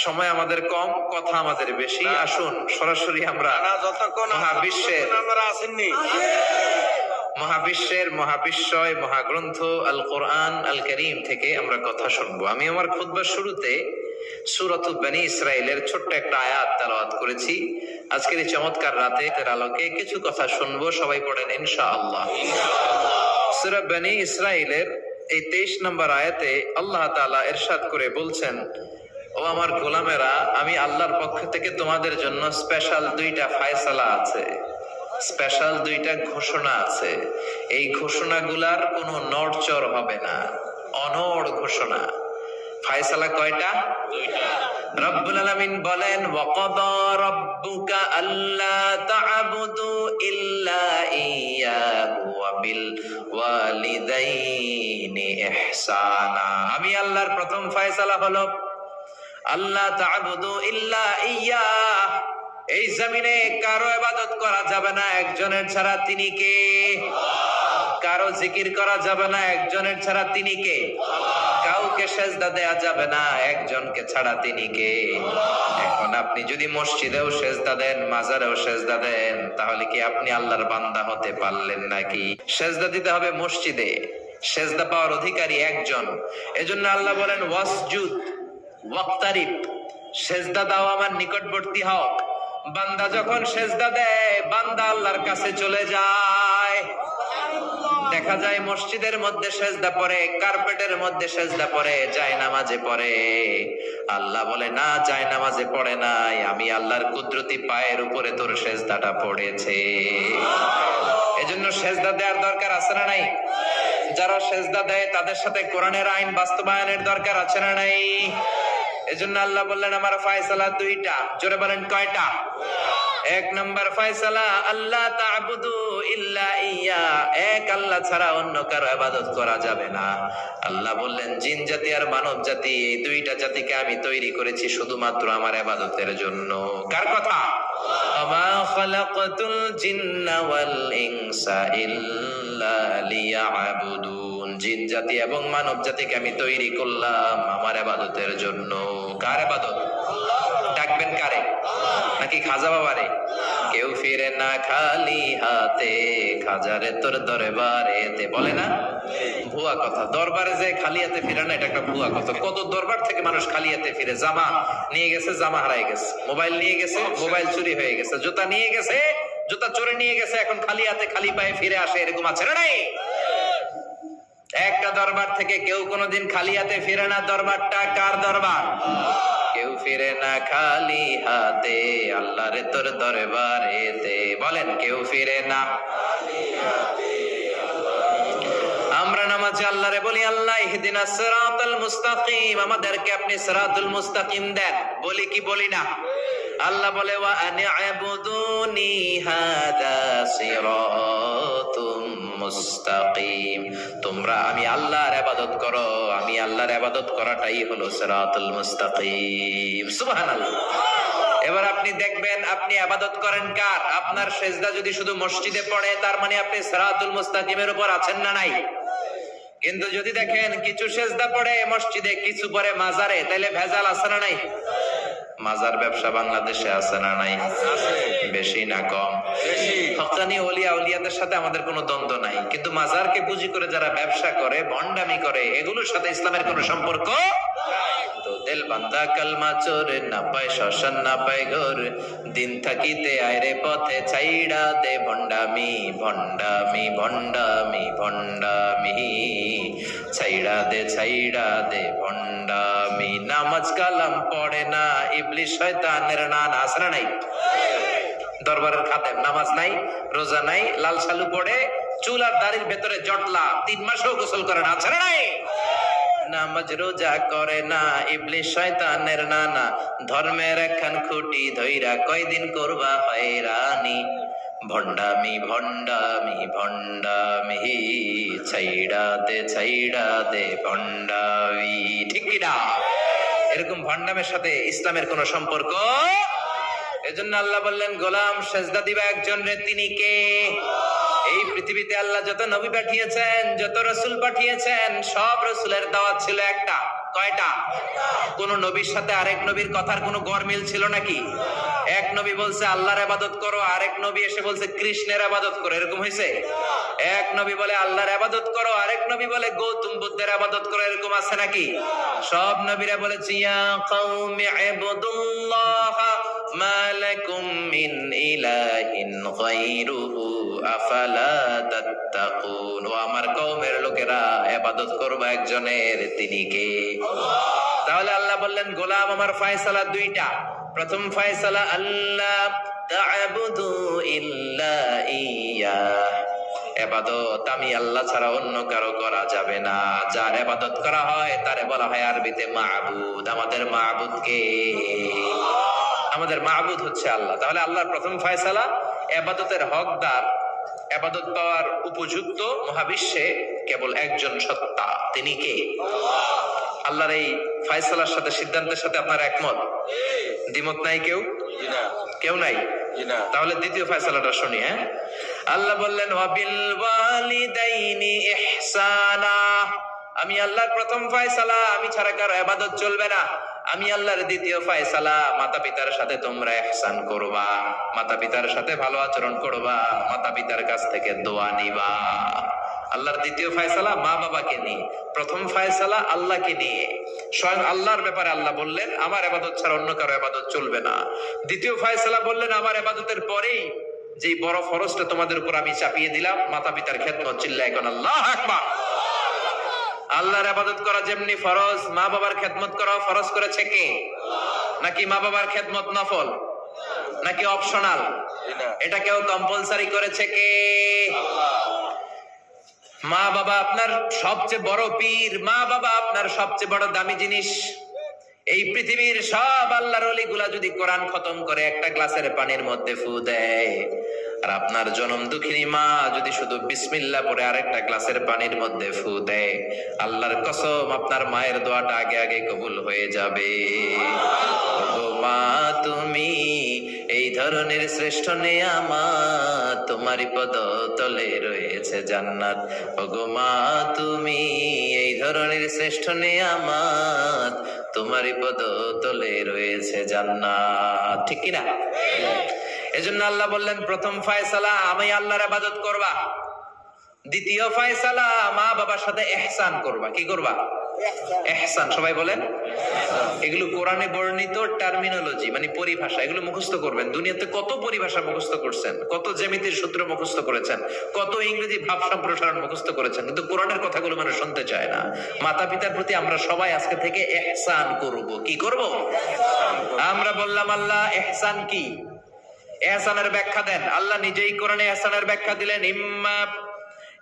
সময় আমাদের কম, কথা আমাদের বেশি। আসুন সরাসরি আমরা মহাবিশ্বের মহাবিশ্বয় মহাগ্রন্থ আল কোরআন আল কারীম থেকে আমরা কথা শুনবো। আমি আমার খুতবার শুরুতে সূরাতুল বনী ইসরাইলের ছোট্ট একটা আয়াত তেলাওয়াত করেছি। আজকের এই চমৎকার রাতের আলোকে কিছু কথা শুনবো। সবাই পড়েন ইনশাআল্লাহ। সূরা বনী ইসরাইলের এই 23 নম্বর আয়াতে আল্লাহ তাআলা ইরশাদ করে বলছেন, ও আমার গোলামেরা, আমি আল্লাহর পক্ষ থেকে তোমাদের জন্য স্পেশাল 2টা ফায়সালা আছে, স্পেশাল 2টা ঘোষণা আছে। এই ঘোষণাগুলার কোনো নড়চড় হবে না, অনড় ঘোষণা। ফায়সালা কয়টা? 2টা। রব্বুল আলামিন বলেন, ওয়াকাদা রাব্বুকা আল্লা তা'বুদু ইল্লা ইয়্যাহু ওয়া বিল ওয়ালিদাইনি ইহসানা। আমি আল্লাহর প্রথম ফায়সালা হলো আল্লাহ তা'বুদু ইল্লা ইয়্যাহ। এই জমিনে কারো ইবাদত করা যাবে না একজনের ছাড়া, তিনি কে? কারো জিকির করা যাবে না একজনের ছাড়া, তিনি কে? কাউকে সেজদা দেয়া যাবে না একজনকে ছাড়া, তিনি কে? এখন আপনি যদি মসজিদেও সেজদা দেন, মাজারেও সেজদা দেন, তাহলে কি আপনি আল্লাহর বান্দা হতে পারলেন নাকি? সেজদা দিতে হবে মসজিদে, সেজদা পাওয়ার অধিকারী একজন। এজন্য আল্লাহ বলেন, ওয়াসজুদ ওয়াক্তারিব, সেজদা দাও আমার নিকটবর্তী হও। বান্দা যখন সেজদা দেয়, বান্দা আল্লাহর কাছে চলে যায়। দেখা যায় মসজিদের মধ্যে সেজদা পড়ে, কার্পেটের মধ্যে সেজদা পড়ে, জায়নামাজে পড়ে। আল্লাহ বলে, না, জায়নামাজে পড়ে নাই, আমি আল্লাহর কুদরতি পায়ের উপরে তোর সেজদাটা পড়েছে। এজন্য সেজদা দেওয়ার দরকার আছে না নাই? যারা সেজদা দেয় তাদের সাথে কোরআনের আইন বাস্তবায়নের দরকার আছে না নাই? এজন্য আল্লাহ বললেন, আমার ফায়সালা 2টা। জোরে বলেন কয়টা? 1 নম্বর ফায়সালা, আল্লাহ তা'বুদু ইল্লা ইয়্যা, এক আল্লাহ ছাড়া অন্য কারো ইবাদত করা যাবে না। আল্লাহ বললেন, জিন জাতি আর মানব জাতি, এই 2টা জাতিকে আমি তৈরি করেছি শুধুমাত্র আমার ইবাদতের জন্য। কার কথা? আমা খালাকাতুল জিন্না ওয়াল ইনসা ইল্লা লিয়া'বুদুন। জিন জাতি এবং মানব জাতিকে আমি তৈরি করলাম আমার ইবাদতের জন্য। কার ইবাদত? ডাকবেন কারে? নাকি খাজা বাবারে? কেউ ফিরে না খালি হাতে, খাজারে তোর দরবারেতে, বলে না? ভুয়া কথা। দরবারে যে খালি হাতে ফিরে না, এটা একটা ভুয়া কথা। কত দরবার থেকে মানুষ খালি হাতে ফিরে। জামা নিয়ে গেছে, জামা হারাই গেছে। মোবাইল নিয়ে গেছে, মোবাইল চুরি হয়ে গেছে। জুতা নিয়ে গেছে, জুতা চোরে নিয়ে গেছে, এখন খালি হাতে খালি পায়ে ফিরে আসে। এরকম আছে না নাই? একটা দরবার থেকে কেউ কোনোদিন খালি হাতে ফিরে না। দরবারটা কার দরবার? কেউ ফিরে না খালি হাতে, আল্লাহরে তোর দরবারেতে। বলেন, কেউ ফিরে না। আমরা নামাজে আল্লাহরে বলি, আল্লাহ ইহদিনাস সিরাতাল মুস্তাকিম, আমাদেরকে আপনি সিরাতুল মুস্তাকিম দেন। বলি কি বলি না? আল্লাহ বলে, ওয়া আনি'বুদুনি হাদা সিরাতুম মুস্তাকিম, তোমরা আমি আল্লাহর ইবাদত করো। আমি আল্লাহর ইবাদত করাটাই হলো সিরাতুল মুস্তাকিম। সুবহানাল্লাহ। এবার আপনি দেখবেন, আপনি ইবাদত করেন কার? আপনার সেজদা যদি শুধু মসজিদে পড়ে, তার মানে আপনি সিরাতুল মুস্তাকিমের উপর আছেন না নাই? কিন্তু যদি দেখেন কিছু সেজদা পড়ে মসজিদে, কিছু পড়ে মাজারে, তাহলে ভেজাল আছে না নাই? মাজার ব্যবসা বাংলাদেশে আছে না নাই? বেশি না কম? হক্কানি ওলিয়া উলিয়াদের সাথে আমাদের কোনো দ্বন্দ্ব নাই, কিন্তু মাজারকে পুঁজি করে যারা ব্যবসা করে, ভণ্ডামি করে, এগুলোর সাথে ইসলামের কোনো সম্পর্ক। তো দিল বান্দা কালমা চোর, না পায় শ্মশান না পায় ঘর, দিন থাকিতে আয়রে পথে ছাইড়া দে ভণ্ডামি ভণ্ডামি ভণ্ডামি ভণ্ডামি, ছাইড়া দে ভণ্ডামি। নামাজ কালাম পড়ে না ইবলিস শয়তানের নানা, আছে না নাই? দরবারের খাদেম, নামাজ নাই, রোজা নাই, লাল সালু পড়ে, চুল আর দাড়ির ভেতরে জটলা, 3 মাসেও গোসল করে না, আছে না নাই? নামাজ রোজা করে না ইবলিস শয়তানের নানা, ধর্মের একখান খুঁটি ধইরা কয়দিন করবা হয়রানি, ভণ্ডামি ভণ্ডামি ভণ্ডামি, ছাইড়া দে ভণ্ডামি। ঠিক কি না? এরকম ভণ্ডামের সাথে ইসলামের কোন সম্পর্ক? এজন্য আল্লাহ বললেন, গোলাম সেজদা দিবা একজন রে, তিনি কে? এই পৃথিবীতে আল্লাহ যত নবী পাঠিয়েছেন, যত রাসূল পাঠিয়েছেন, সব রাসূলের দাওয়াত ছিল একটা। কয়টা? কোন নবীর সাথে আরেক নবীর কথার কোনো গরমিল ছিল নাকি? এক নবী বলছে আল্লাহর ইবাদত করো, আরেক নবী এসে বলছে কৃষ্ণের ইবাদত করো, এরকম হয়েছে? এক নবী বলে আল্লাহর ইবাদত করো, আরেক নবী বলে গৌতম বুদ্ধের ইবাদত করো, এরকম আছে নাকি? সব নবীরা বলেছে ইয়া কওমি ইবুদুল্লাহ মা লাকুম মিন ইলাহিন গায়রুহু আফালা তাত্তাকুন। ও আমার কওমের লোকেরা, ইবাদত করবা একজনের, তিনি কে? তাহলে আল্লাহ বললেন, গোলাম আমার ফয়সালা 2টা। প্রথম ফয়সালা, আল্লাহ তা'বুদু ইল্লা ইয়া, ইবাদত আমি আল্লাহ ছাড়া অন্য কারো করা যাবে না। যার ইবাদত করা হয় তারে বলা হয় আরবিতে মাবুদ। আমাদের মাবুদ কে? আমাদের মাবুদ হচ্ছে আল্লাহ। তাহলে আল্লাহর প্রথম ফয়সালা, ইবাদতের হকদার, ইবাদত পাওয়ার উপযুক্ত মহাবিশ্বে কেবল একজন সত্তা, তিনি কে? আল্লাহর এই ফয়সালার সাথে, সিদ্ধান্তের সাথে আপনার একমত? দ্বিমত নাই কেউ? কেউ নাই? তাহলে দ্বিতীয় ফয়সালাটা শুনি। হ্যাঁ, আল্লাহ বললেন ওয়াবিল ওয়ালিদাইনি ইহসানা। আমি আল্লাহর প্রথম ফয়সালা, আমি ছাড়া কারো ইবাদত চলবে না। আমি আল্লাহর দ্বিতীয় ফয়সালা, মাতা পিতার সাথে তোমরা ইহসান করবা, মাতা পিতার সাথে ভালো আচরণ করবা, মাতা পিতার কাছ থেকে দোয়া নিবা। আল্লাহর দ্বিতীয় ফয়সালা মা বাবাকে নিয়ে, প্রথম ফয়সালা আল্লাহকে নিয়ে। স্বয়ং আল্লাহর ব্যাপারে আল্লাহ বললেন আমার ইবাদত ছাড়া অন্য কারো ইবাদত চলবে না। দ্বিতীয় ফয়সালা বললেন আমার ইবাদতের পরেই যেই বড় ফরজটা তোমাদের উপর আমি চাপিয়ে দিলাম, মাতা পিতার খেদমত। চিল্লায় এখন আল্লাহু আকবার। আল্লাহর ইবাদত করা যেমনি ফরজ, মা বাবার খেদমত করা ফরজ করেছে কে? নাকি মা বাবার খেদমত নফল, নাকি অপশনাল? এটা কেউ কম্পালসারি করেছে কে? মা বাবা আপনার সবচেয়ে বড় পীর, মা বাবা আপনার সবচেয়ে বড় দামি জিনিস। এই পৃথিবীর সব আল্লাহর ওলিগুলা যদি কোরআন খতম করে একটা গ্লাসের পানির মধ্যে ফু দেয়, আর আপনার জনম দুঃখিনী মা যদি শুধু বিসমিল্লাহ পড়ে আরেকটা গ্লাসের পানির মধ্যে ফু দেয়, আল্লাহর কসম আপনার মায়ের দোয়াটা আগে আগে কবুল হয়ে যাবে। ও মা তুমি এই ধরনের শ্রেষ্ঠ নেয়ামত, তোমারই পদতলে রয়েছে জান্নাত। ও গো মা তুমি এই ধরনের শ্রেষ্ঠ নেয়ামত, তোমারই পদতলে রয়েছে জান্নাত। ঠিক কিনা? এজন্য আল্লাহ বললেন প্রথম ফয়সালা আমি আল্লাহর ইবাদত করবা, দ্বিতীয় ফয়সালা মা বাবার সাথে ইহসান করবা। কি করবা? ইহসান। সবাই বলেন। এগুলো কোরআনে বর্ণিত টার্মিনোলজি, মানে পরিভাষা, এগুলো মুখস্থ করবেন। দুনিয়াতে কত পরিভাষা মুখস্থ করছেন, কত জ্যামিতির সূত্র মুখস্থ করেছেন, কত ইংরেজি ভাব সম্প্রসারণ মুখস্থ করেছেন, কিন্তু কোরআনের কথাগুলো মানুষ শুনতে চায় না। মাতা পিতার প্রতি আমরা সবাই আজকে থেকে ইহসান করব। কি করব? আমরা বললাম আল্লাহ ইহসান কি? ইহসানের ব্যাখ্যা দেন। আল্লাহ নিজেই কোরআনে ইহসানের ব্যাখ্যা দিলেন, ইম্মা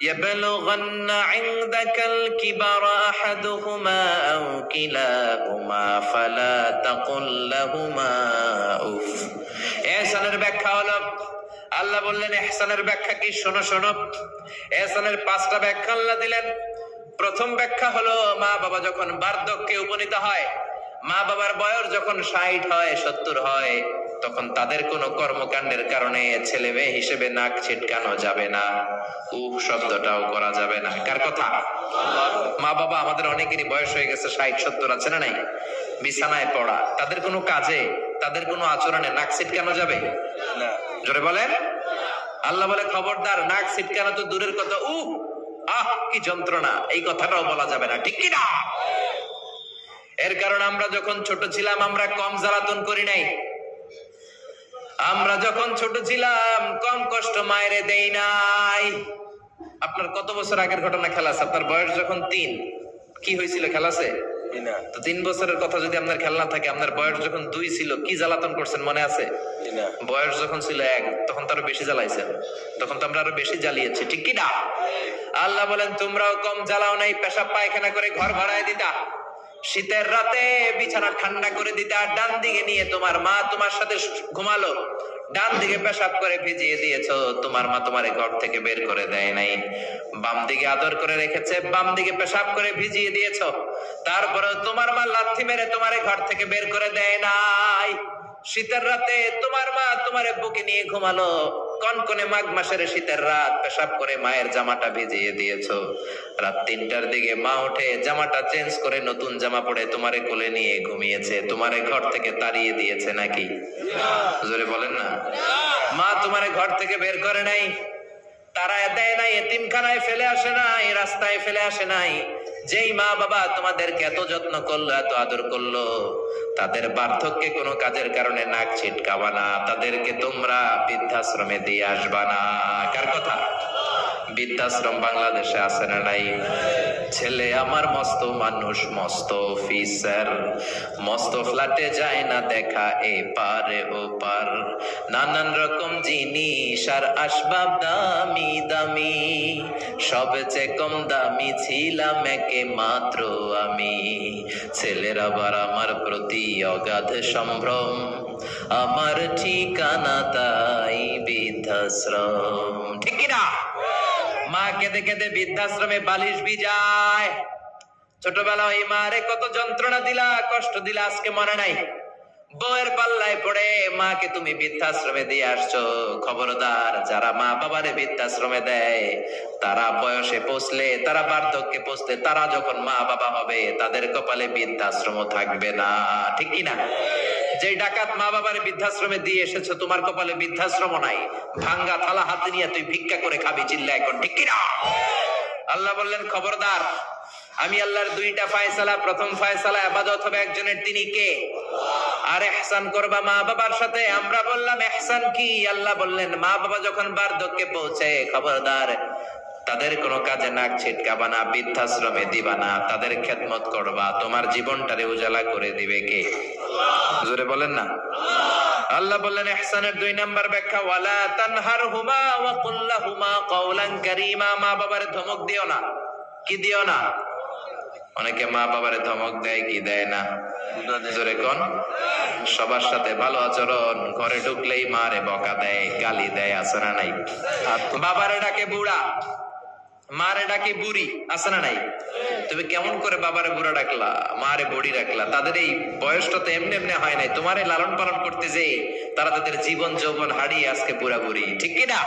يبلغن عندك الكبر أحدهما أو كلاهما فلا تقل لهما أف। ইহসানের ব্যাখ্যা হলো, আল্লাহ বললেন ইহসানের ব্যাখ্যা কি? শোনো শোনো। ইহসানের 5টা ব্যাখ্যা আল্লাহ দিলেন। প্রথম ব্যাখ্যা হলো মা বাবা যখন বার্ধক্যে উপনীত হয়, মা বাবার বয়স যখন 60 হয় 70 হয়, তখন তাদের কোনো কর্মকাণ্ডের কারণে ছেলে মেয়ে হিসেবে নাক ছিটকানো যাবে না, উফ শব্দটাও করা যাবে না। কার কথা? মা বাবা আমাদের অনেকেরই বয়স হয়ে গেছে 60-70, আছে না নাই? বিছানায় পড়া, তাদের কোনো কাজে, তাদের কোনো আচরণে নাক ছিটকানো যাবে না? জোরে বলেন। আল্লাহ বলে খবরদার, নাক ছিটকানো তো দূরের কথা, উফ আহ কি যন্ত্রণা, এই কথাটাও বলা যাবে না। ঠিক কি না? এর কারণ আমরা যখন ছোট ছিলাম আমরা কম জ্বালাতন করি নাই। আমরা যখন ছোট ছিলাম কম কষ্ট মায়েরে দেই নাই। আপনার কত বছর আগের ঘটনা খেলা আছে? আপনার বয়স যখন 3, কি হয়েছিল? খেলা আছে তো 3 বছরের কথা যদি আপনার খেলা না থাকে, আপনার বয়স যখন 2 ছিল কি জ্বালাতন করছেন মনে আছে? বয়স যখন ছিল 1 তখন তো আরো বেশি জ্বালাইছেন, তখন তো আমরা আরো বেশি জ্বালিয়েছি, ঠিক কি না? আল্লাহ বলেন তোমরাও কম জ্বালাও নাই, পেশাব পায়খানা করে ঘর ভাড়ায় দিতা, শীতের রাতে বিছানা ঠান্ডা করে দিতা, ডান দিকে নিয়ে তোমার মা তোমার সাথে ঘুমালো, ডান দিকে পেশাব করে ভিজিয়ে দিয়েছো, তোমার মা তোমার ঘর থেকে বের করে দেয় নাই। বাম দিকে আদর করে রেখেছে, বাম দিকে পেশাব করে ভিজিয়ে দিয়েছো, তারপরে তোমার মা লাথি মেরে তোমার ঘর থেকে বের করে দেয় নাই। শীতের রাতে তোমার মা তোমার বুকে নিয়ে ঘুমালো, কনকনে মাঘ মাসের শীতের রাত, পেশাব করে মায়ের জামাটা ভিজিয়ে দিয়েছো। রাত 3টার দিকে মা উঠে জামাটা চেঞ্জ করে নতুন জামা পরে তোমারে কোলে নিয়ে ঘুমিয়েছে, তোমারে ঘর থেকে তাড়িয়ে দিয়েছে নাকি? জোরে বলেন না। মা তোমারে ঘর থেকে বের করে নাই, তাড়ায় দেয় নাই, এতিমখানায় ফেলে আসে নাই, রাস্তায় ফেলে আসে নাই। যেই মা বাবা তোমাদেরকে এত যত্ন করলো, এত আদর করলো, তাদের বার্ধক্যে কোনো কাজের কারণে নাক ছিটকাবা না, তাদেরকে তোমরা বৃদ্ধাশ্রমে দিয়ে আসবা না। কার কথা? বৃদ্ধাশ্রম বাংলাদেশে আছে না নাই? ছেলে আমার মস্ত মানুষ, মস্ত অফিসার, মস্ত ফ্ল্যাটে যায় না দেখা এপারে ওপার, নানান রকম জিনিস আর আসবাব দামি দামি, সবচেয়ে কম দামি ছিলাম একে মাত্র আমি। ছেলের আবার আমার প্রতি অগাধ সম্ভ্রম, আমার ঠিকানা তাই বৃদ্ধাশ্রম, ঠিক কিনা? মা কেঁদে কেঁদে বৃদ্ধাশ্রমে বালিশ ভিজায়। ছোটবেলা ওই মারে কত যন্ত্রণা দিলা, কষ্ট দিলা, আজকে মনে নাই? বউয়ের পাল্লায় পড়ে মাকে তুমি বৃদ্ধাশ্রমে দিয়ে আসছো। খবরদার, যারা মা বাবারে বৃদ্ধাশ্রমে দেয় তারা বয়সে পৌঁছলে, তারা বার্ধক্যে পৌঁছলে, তারা যখন মা বাবা হবে তাদের কপালে বৃদ্ধাশ্রম থাকবে না, ঠিক কিনা? যে ডাকাত মা বাবার বৃদ্ধাশ্রমে দিয়ে এসেছো, তোমার কপালে বৃদ্ধাশ্রম নাই। ভাঙ্গা থালা হাতে নিয়ে তুই ভিক্ষা করে খাবি, চিল্লা এখন, ঠিক কিনা? আল্লাহ বললেন খবরদার, আমি আল্লাহর 2টা ফয়সালা। প্রথম ফয়সালা ইবাদত হবে একজনের, তিনি কে? আর ইহসান করবা মা বাবার সাথে। আমরা বললাম ইহসান কি? আল্লাহ বললেন মা বাবা যখন বার্ধক্যে পৌঁছে, খবরদার তাদের কোনো কাজে নাক ছিটকাবা না, বৃদ্ধাশ্রমে দিবা না, তাদের খেদমত করবা। তোমার জীবনটারে উজালা করে দিবে কে? জোরে বলেন না। আল্লাহ বললেন ইহসানের 2 নাম্বার ব্যাখ্যা, ওয়ালা তানহারহুমা ওয়া কুল লাহুমা কাওলান কারীমা। মা বাবারে ধমক দিও না। কি দিও না? অনেকে মা বাবারে ধমক দেয়, কি দেয় না? জোরে কোন? সবার সাথে ভালো আচরণ, ঘরে ঢুকলেই মারে বকা দেয়, গালি দেয়, আছে না নাই? বাবারে ডাকে বুড়া, মারে ডাকে বুড়ি, আছে না নাই? তুমি কেমন করে বাবারে বুড়া ডাকলা, মারে বুড়ি ডাকলা? তাদের এই বয়সটা তো এমনি এমনি হয় নাই। তোমারে লালন পালন করতে যে তারা তাদের জীবন যৌবন হারিয়ে আজকে বুড়া বুড়ি, ঠিক কিনা?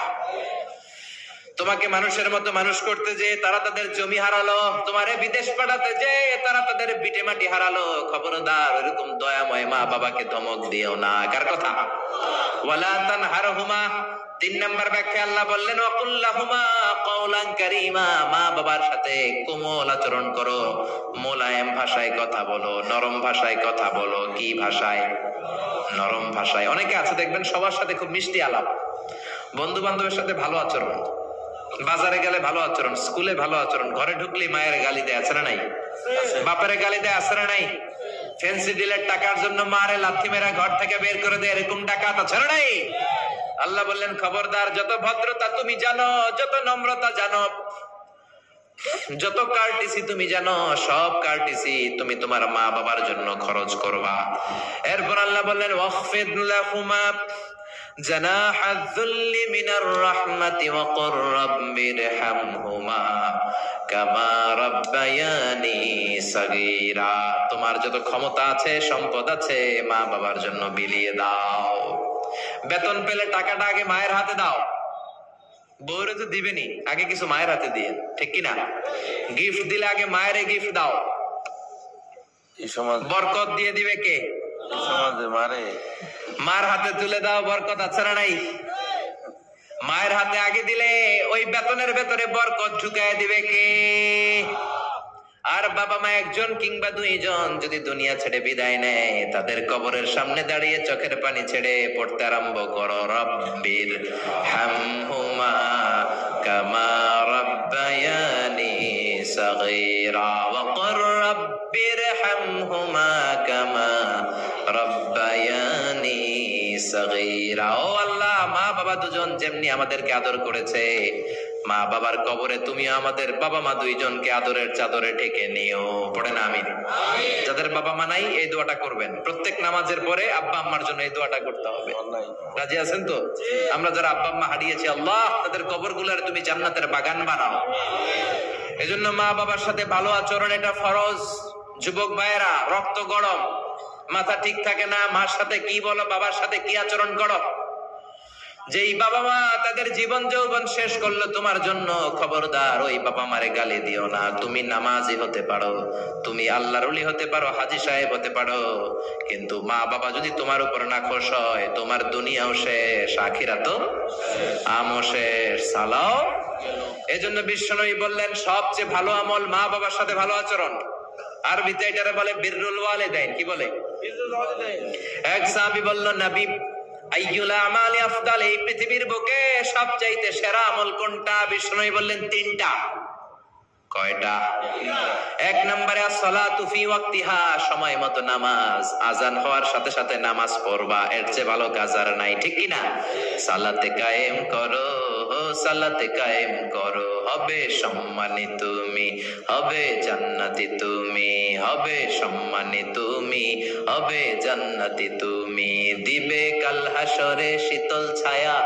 তোমাকে মানুষের মতো মানুষ করতে যে তারা তাদের জমি হারালো, তোমারে বিদেশ পাঠাতে যে তারা তাদের ভিটে মাটি হারালো। খবরদার, এরকম দয়াময় মা বাবাকে ধমক দিও না। কার কথা? ওয়ালা তানহারহুমা। 3 নাম্বার ব্যাখ্যা আল্লাহ বললেন ওয়াকুল লাহুমা কাওলান কারীমা। মা বাবার সাথে কোমল আচরণ করো, মোলায়েম ভাষায় কথা বলো, নরম ভাষায় কথা বলো। কি ভাষায়? নরম ভাষায়। অনেকে আছে দেখবেন সবার সাথে খুব মিষ্টি আলাপ, বন্ধু বান্ধবের সাথে ভালো আচরণ, বাজারে গেলে ভালো আচরণ, স্কুলে ভালো আচরণ, ঘরে ঢুকলে মায়ের গালি দেয়, আছে না নাই? বাপের গালি দেয়, আছে না নাই? ফ্যান্সি ডিলের টাকার জন্য মারে লাথি মেরা ঘর থেকে বের করে দেয়, এরকম ডাকাত আছে না নাই? আল্লাহ বললেন খবরদার, যত ভদ্রতা তুমি জানো, যত নম্রতা জানো, যত কার্টিসি তুমি জানো, সব কার্টিসি তুমি তোমার মা বাবার জন্য খরচ করবা। এরপর আল্লাহ বললেন ওয়াখফিদ লাহুমা জানাহা যুল্লি মিনার রাহমাতি ওয়া কুর রাব্বিরহামহুমা কামা রাব্বায়ানি সাগীরা। তোমার যত ক্ষমতা আছে, সম্পদ আছে, মা বাবার জন্য বিলিয়ে দাও। বেতন পেলে টাকাটা আগে মায়ের হাতে দাও। বউরে তো দিবেনি, আগে কিছু মায়ের হাতে দিয়ে, ঠিক কিনা? গিফট দিলে আগে মায়ের গিফট দাও। বরকত দিয়ে দিবে কে? মার হাতে তুলে দাও, বরকত আছে না নাই? মায়ের হাতে আগে দিলে ওই বেতনের ভেতরে বরকত ঢুকায় দিবে কে? আর বাবা মা একজন কিংবা দুইজন যদি দুনিয়া ছেড়ে বিদায় নেয়, তাদের কবরের সামনে দাঁড়িয়ে চোখের পানি ছেড়ে পড়তে আরম্ভ করো, রব্বির হামহুমা কামা রাব্বায়ানি সাগীরা ওয়া ক্বর রব্বির হামহুমা কামা রাব্বায়ানি সাগীরা। ও আল্লাহ, মা বাবা দুজন যেমনি আমাদেরকে আদর করেছে, মা বাবার কবরে তুমি আমাদের বাবা মা দুইজনকে আদরের চাদরে ঢেকে নিও। পড়েন আমিন। যাদের বাবা মা নাই এই দোয়াটা করবেন, প্রত্যেক নামাজের পরে আব্বা আম্মার জন্য এই দোয়াটা করতে হবে। রাজি আছেন তো? আমরা যারা আব্বা আম্মা হারিয়েছি, আল্লাহ তাদের কবরগুলোর তুমি জান্নাতের বাগান বানাও। এজন্য মা বাবার সাথে ভালো আচরণ এটা ফরজ। যুবক ভাইয়েরা, রক্ত গরম, মাথা ঠিক থাকে না, মার সাথে কি বলো, বাবার সাথে কি আচরণ করো। যেই বাবা মা তাদের জীবন যৌবন শেষ করলো তোমার জন্য, খবরদার ওই বাবা মারে গালি দিও না। তুমি নামাজি হতে পারো, তুমি আল্লাহর ওলি হতে পারো, হাজী সাহেব হতে পারো, কিন্তু মা বাবা যদি তোমার উপর নাখোশ হয়, তোমার দুনিয়াও শেষ, আখিরাতও আমও শেষ, সালাও। এজন্য বিশ্বনবী বললেন সবচেয়ে ভালো আমল মা বাবার সাথে ভালো আচরণ। আরবিতে এটারে বলে বিররুল ওয়ালিদাইন। কি বলে? এক সাহাবী বলল, নবী আইয়ুল আমালি আফদাল, এই পৃথিবীর বুকে সবচাইতে সেরা আমল কোনটা? বিষ্ণু বললেন তিনটা। কয়টা? এক নম্বরে আসসালাতু ফি ওয়াক্তিহা, সময় মতো নামাজ, আজান হওয়ার সাথে সাথে নামাজ পড়বা, এর চেয়ে ভালো কাজ আর নাই, ঠিক কি না? সালাতে কায়েম করো, সালাতে কায়েম করো, হবে সম্মানী তুমি, হবে জান্নাতি তুমি, হবে সম্মানী তুমি, হবে জান্নাতি তুমি, দিবে কাল হাসরে শীতল ছায়া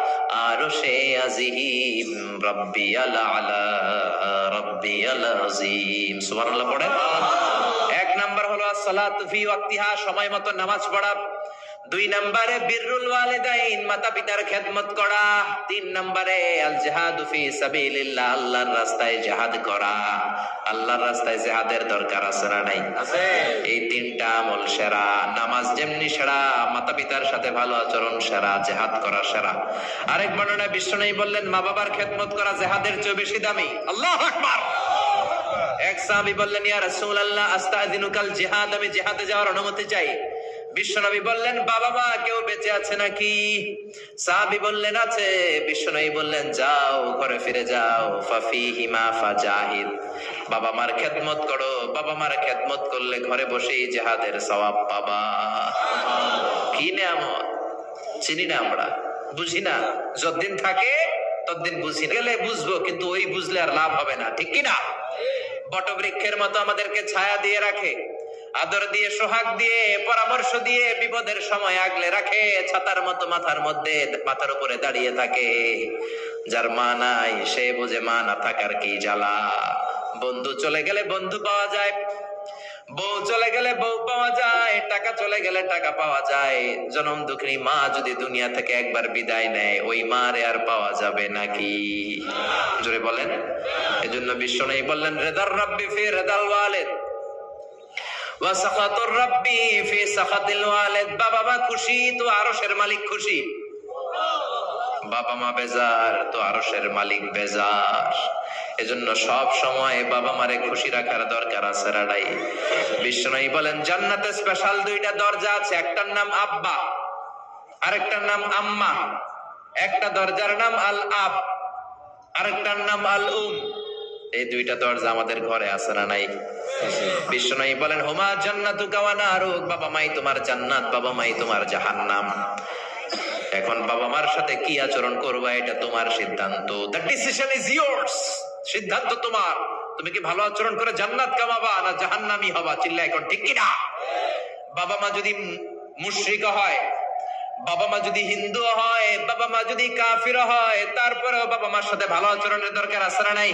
আরশে আজিম, রাব্বিয়াল আলা রাব্বিয়াল আযীম। সুবহানাল্লাহ পড়েন। এক নাম্বার হলো আসসালাতু ফি ওয়াক্তিহা, সময় মতো নামাজ পড়া। দুই নম্বরে বিররুল ওয়ালিদাইন, মাতা পিতার খেদমত করা। তিন নম্বরে আল জিহাদু ফি সাবিলিল্লাহ, আল্লাহর রাস্তায় জিহাদ করা। আল্লাহর রাস্তায় জিহাদের দরকার আছে না নাই? আছে। এই তিনটা আমল সেরা। নামাজ যেমনি সেরা, মাতা পিতার সাথে ভালো আচরণ সেরা, জিহাদ করা সেরা। আরেক বর্ণনায় বিশ্বনবী বললেন মা বাবার খেদমত করা জিহাদের চেয়ে বেশি দামি। আল্লাহু আকবার। এক সাহাবী বললেন, ইয়া রাসূলুল্লাহ আস্তাযিনুকাল জিহাদ, আমি জিহাদে যাওয়ার অনুমতি চাই। বিশ্বনবী বললেন, বাবা মা কেউ বেঁচে আছে নাকি? সাহাবী বললেন আছে। বিশ্বনবী বললেন, যাও ঘরে ফিরে যাও, ফাফিহিমা ফাজাহিদ, বাবা মার খেদমত করো। বাবা মার খেদমত করলে ঘরে বসেই জিহাদের সওয়াব পাবা। কি নিয়ামত! চিনি না আমরা, বুঝি না, যতদিন থাকে ততদিন বুঝি না, গেলে বুঝবো, কিন্তু ওই বুঝলে আর লাভ হবে না, ঠিক কি না? বটবৃক্ষের মতো আমাদেরকে ছায়া দিয়ে রাখে, আদর দিয়ে, সোহাগ দিয়ে, পরামর্শ দিয়ে, বিপদের সময় আগলে রাখে, ছাতার মতো মাথার মধ্যে, মাথার উপরে দাঁড়িয়ে থাকে। যার মা নাই সে বুঝে মা না থাকার কি জ্বালা। বন্ধু চলে গেলে বন্ধু পাওয়া যায়, বউ চলে গেলে বউ পাওয়া যায়, টাকা চলে গেলে টাকা পাওয়া যায়। জনম দুঃখিনী মা যদি দুনিয়া থেকে একবার বিদায় নেয়, ওই মারে আর পাওয়া যাবে নাকি? জোরে বলেন। এজন্য বিশ্বনবী বললেন, রিদার রাব্বি ফি রিদাল ওয়ালিদ ওয়া সাখাতুর রাব্বি ফি সাখাতিল ওয়ালিদ। বাবা মা খুশি তো আরশের মালিক খুশি, বাবা মা বেজার তো আরশের মালিক বেজার। এজন্য সব সময় বাবা মারে খুশি রাখার দরকার আছে রাডাই। বিশ্বনবী বলেন, জান্নাতে স্পেশাল দুইটা দরজা আছে, একটার নাম আব্বা, আরেকটার নাম আম্মা। একটা দরজার নাম আল আব, আরেকটার নাম আল উম। এই দুইটা দরজা আমাদের ঘরে আছে না নাই? বিশ্বনবী বলেন, হুমা জান্নাতুকা ওয়া নারুক, বাবা মাই তোমার জান্নাত, বাবা মাই তোমার জাহান্নাম। এখন বাবা মার সাথে কি আচরণ করবা এটা তোমার সিদ্ধান্ত। দ্য ডিসিশন ইজ ইয়ার্স, সিদ্ধান্ত তোমার। তুমি কি ভালো আচরণ করে জান্নাত কামাবা না জাহান্নামী হবা? চিল্লা এখন, ঠিক কি না? বাবা মা যদি মুশরিক হয়, বাবা মা যদি হিন্দু হয়, বাবা মা যদি কাফির হয়, তারপরেও বাবা মার সাথে ভালো আচরণের দরকার আছে না নাই?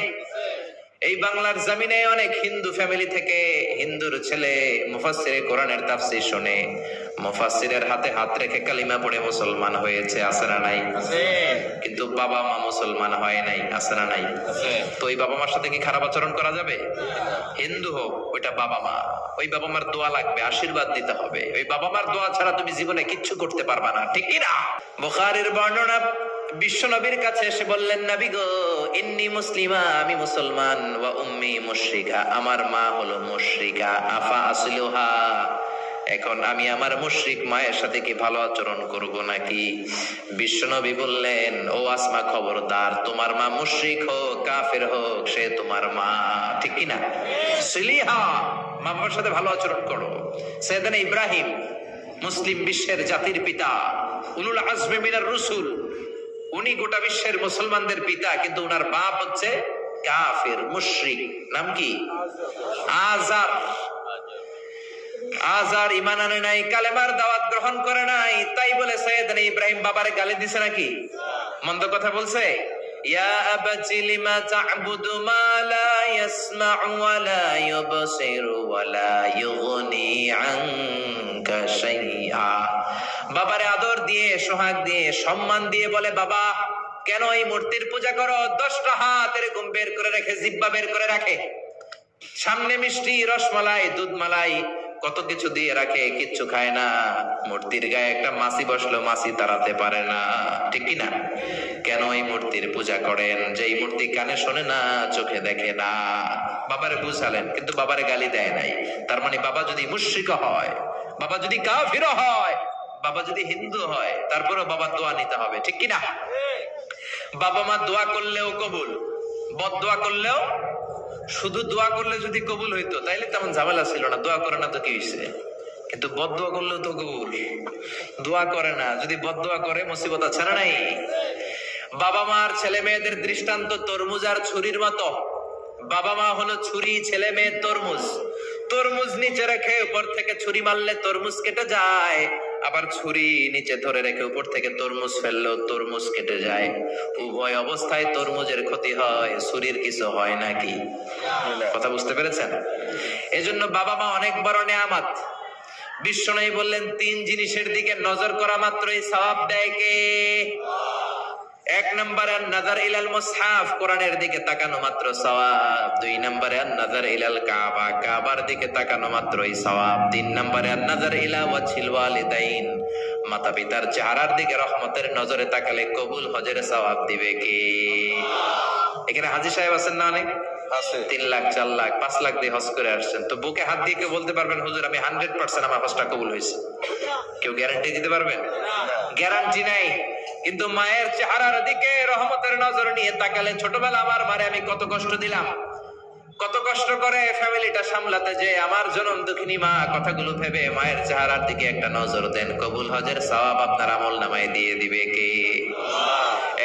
এই বাংলার জমিনে অনেক হিন্দু ফ্যামিলি থেকে হিন্দুর ছেলে মুফাসসিরে কোরআনের তাফসীর শুনে মুফাসসিরের হাতে হাত রেখে কালিমা পড়ে মুসলমান হয়েছে, আছে না নাই? কিন্তু বাবা মা মুসলমান হয় নাই, আছে না নাই? তো ওই বাবা মার সাথে কি খারাপ আচরণ করা যাবে? হিন্দু হোক, ওইটা বাবা মা, ওই বাবা মার দোয়া লাগবে, আশীর্বাদ দিতে হবে। ওই বাবা মার দোয়া ছাড়া তুমি জীবনে কিচ্ছু করতে পারবা না, ঠিক কি না? বুখারীর বর্ণনা, বিশ্ব নবীর কাছে এসে বললেন, নবী গো, ইন্নী মুসলিমা, আমি মুসলমান, ওয়া উম্মি মুশরিকা, আমার মা হলো মুশরিকা, আফা আসলুহা, এখন আমি আমার মুশরিক মায়ের সাথে কি ভালো আচরণ করব নাকি? বিশ্ব নবী বললেন, ও আসমা, খবরদার, তোমার মা মুশরিক হোক কাফের হোক, সে তোমার মা, ঠিক কিনা? সিলিহা, মা বাবার সাথে ভালো আচরণ করো। সাইয়েদনা ইব্রাহিম, মুসলিম বিশ্বের জাতির পিতা, উলুল আজমি মিনার রসুল, উনি গোটা বিশ্বের মুসলমানদের পিতা, কিন্তু উনার বাপ হচ্ছে কাফের মুশরিক। নাম কি? আজার। আজার ঈমান আনে নাই, কালেমার দাওয়াত গ্রহণ করে নাই, তাই বলে সাইয়েদনা ইব্রাহিম বাবারে গালি দিছে নাকি? মন্দ কথা বলছে? ইয়া আবাতি লিমা তা'বুদু মা লা ইয়াসমা'ু ওয়া লা ইউবসিরু ওয়া লা ইউগনি আনকা শাইআ। বাবারে আদর দিয়ে, সোহাগ দিয়ে, সম্মান দিয়ে বলে, বাবা কেন এই মূর্তির পূজা করো? 10টা হাত এরকম বের করে রাখে, জিহ্বা বের করে রাখে, সামনে মিষ্টি, রসমালাই, দুধ মালাই, কত কিছু দিয়ে রাখে, কিচ্ছু খায় না। মূর্তির গায়ে একটা মাছি বসলো, মাছি তাড়াতে পারে না, ঠিক কিনা? কেন এই মূর্তির পূজা করেন? যে এই মূর্তি কানে শোনে না, চোখে দেখে না। বাবারে বুঝালেন, কিন্তু বাবারে গালি দেয় নাই। তার মানে বাবা যদি মুশরিক হয়, বাবা যদি কাফির হয়, বাবা যদি হিন্দু হয়, তারপরেও বাবার দোয়া নিতে হবে, ঠিক কিনা? বাবা মা দোয়া করলেও কবুল, বদদোয়া করলেও। শুধু দোয়া করলে যদি কবুল হইতো তাইলে তেমন ঝামেলা ছিল না, দোয়া করে না তো কি হয়েছে? কিন্তু বদদোয়া করলেও তো কবুল। দোয়া করে না, যদি বদদোয়া করে মুসিবত আছে না নাই? বাবা মার ছেলে মেয়েদের দৃষ্টান্ত তরমুজ আর ছুরির মতো। বাবা মা হলো ছুরি, ছেলে মেয়ে তরমুজ। তরমুজ নিচে রেখে উপর থেকে ছুরি মারলে তরমুজ কেটে যায়, আবার ছুরি নিচে ধরে রেখে উপর থেকে তরমুজ ফেললেও তরমুজ কেটে যায়। উভয় অবস্থায় তরমুজের ক্ষতি হয়, ছুরির কিছু হয় নাকি? কথা বুঝতে পেরেছেন? এজন্য বাবা মা অনেক বড় নেয়ামত। বিশ্বনবী বললেন, 3 জিনিসের দিকে নজর করা মাত্রই সওয়াব দেয় কে? 1 নম্বরে নাজার ইলাল মুসহাফ, কোরআনের দিকে তাকানো মাত্র সওয়াব। 2 নম্বরে নাজার ইলাল কাবা, কাবার দিকে তাকানো মাত্রই সওয়াব। 3 নম্বরে নাজার ইলা ওয়াজহিল ওয়ালিদাইন, মাতা পিতার চেহারার দিকে রহমতের নজরে তাকালে কবুল হজের সওয়াব দিবে কে? এখানে হাজী সাহেব আছেন না? অনেক আছে। 3 লাখ, 4 লাখ, 5 লাখ দিয়ে হজ করে আসছেন। তো বুকে হাত দিয়ে কেউ বলতে পারবেন, হুজুর আমি 100% আমার হজটা কবুল হয়েছে? কেউ গ্যারান্টি দিতে পারবেন? গ্যারান্টি নাই। কিন্তু মায়ের চেহারার দিকে রহমতের নজর নিয়ে তাকালে, ছোটবেলা আমার মারে আমি কত কষ্ট দিলাম, কত কষ্ট করে ফ্যামিলিটা সামলাতে, যে আমার জনম দুঃখিনী মা, কথাগুলো ভেবে মায়ের চেহারার দিকে একটা নজর দেন, কবুল হজের সওয়াব আপনার আমলনামায় দিয়ে দিবে কে?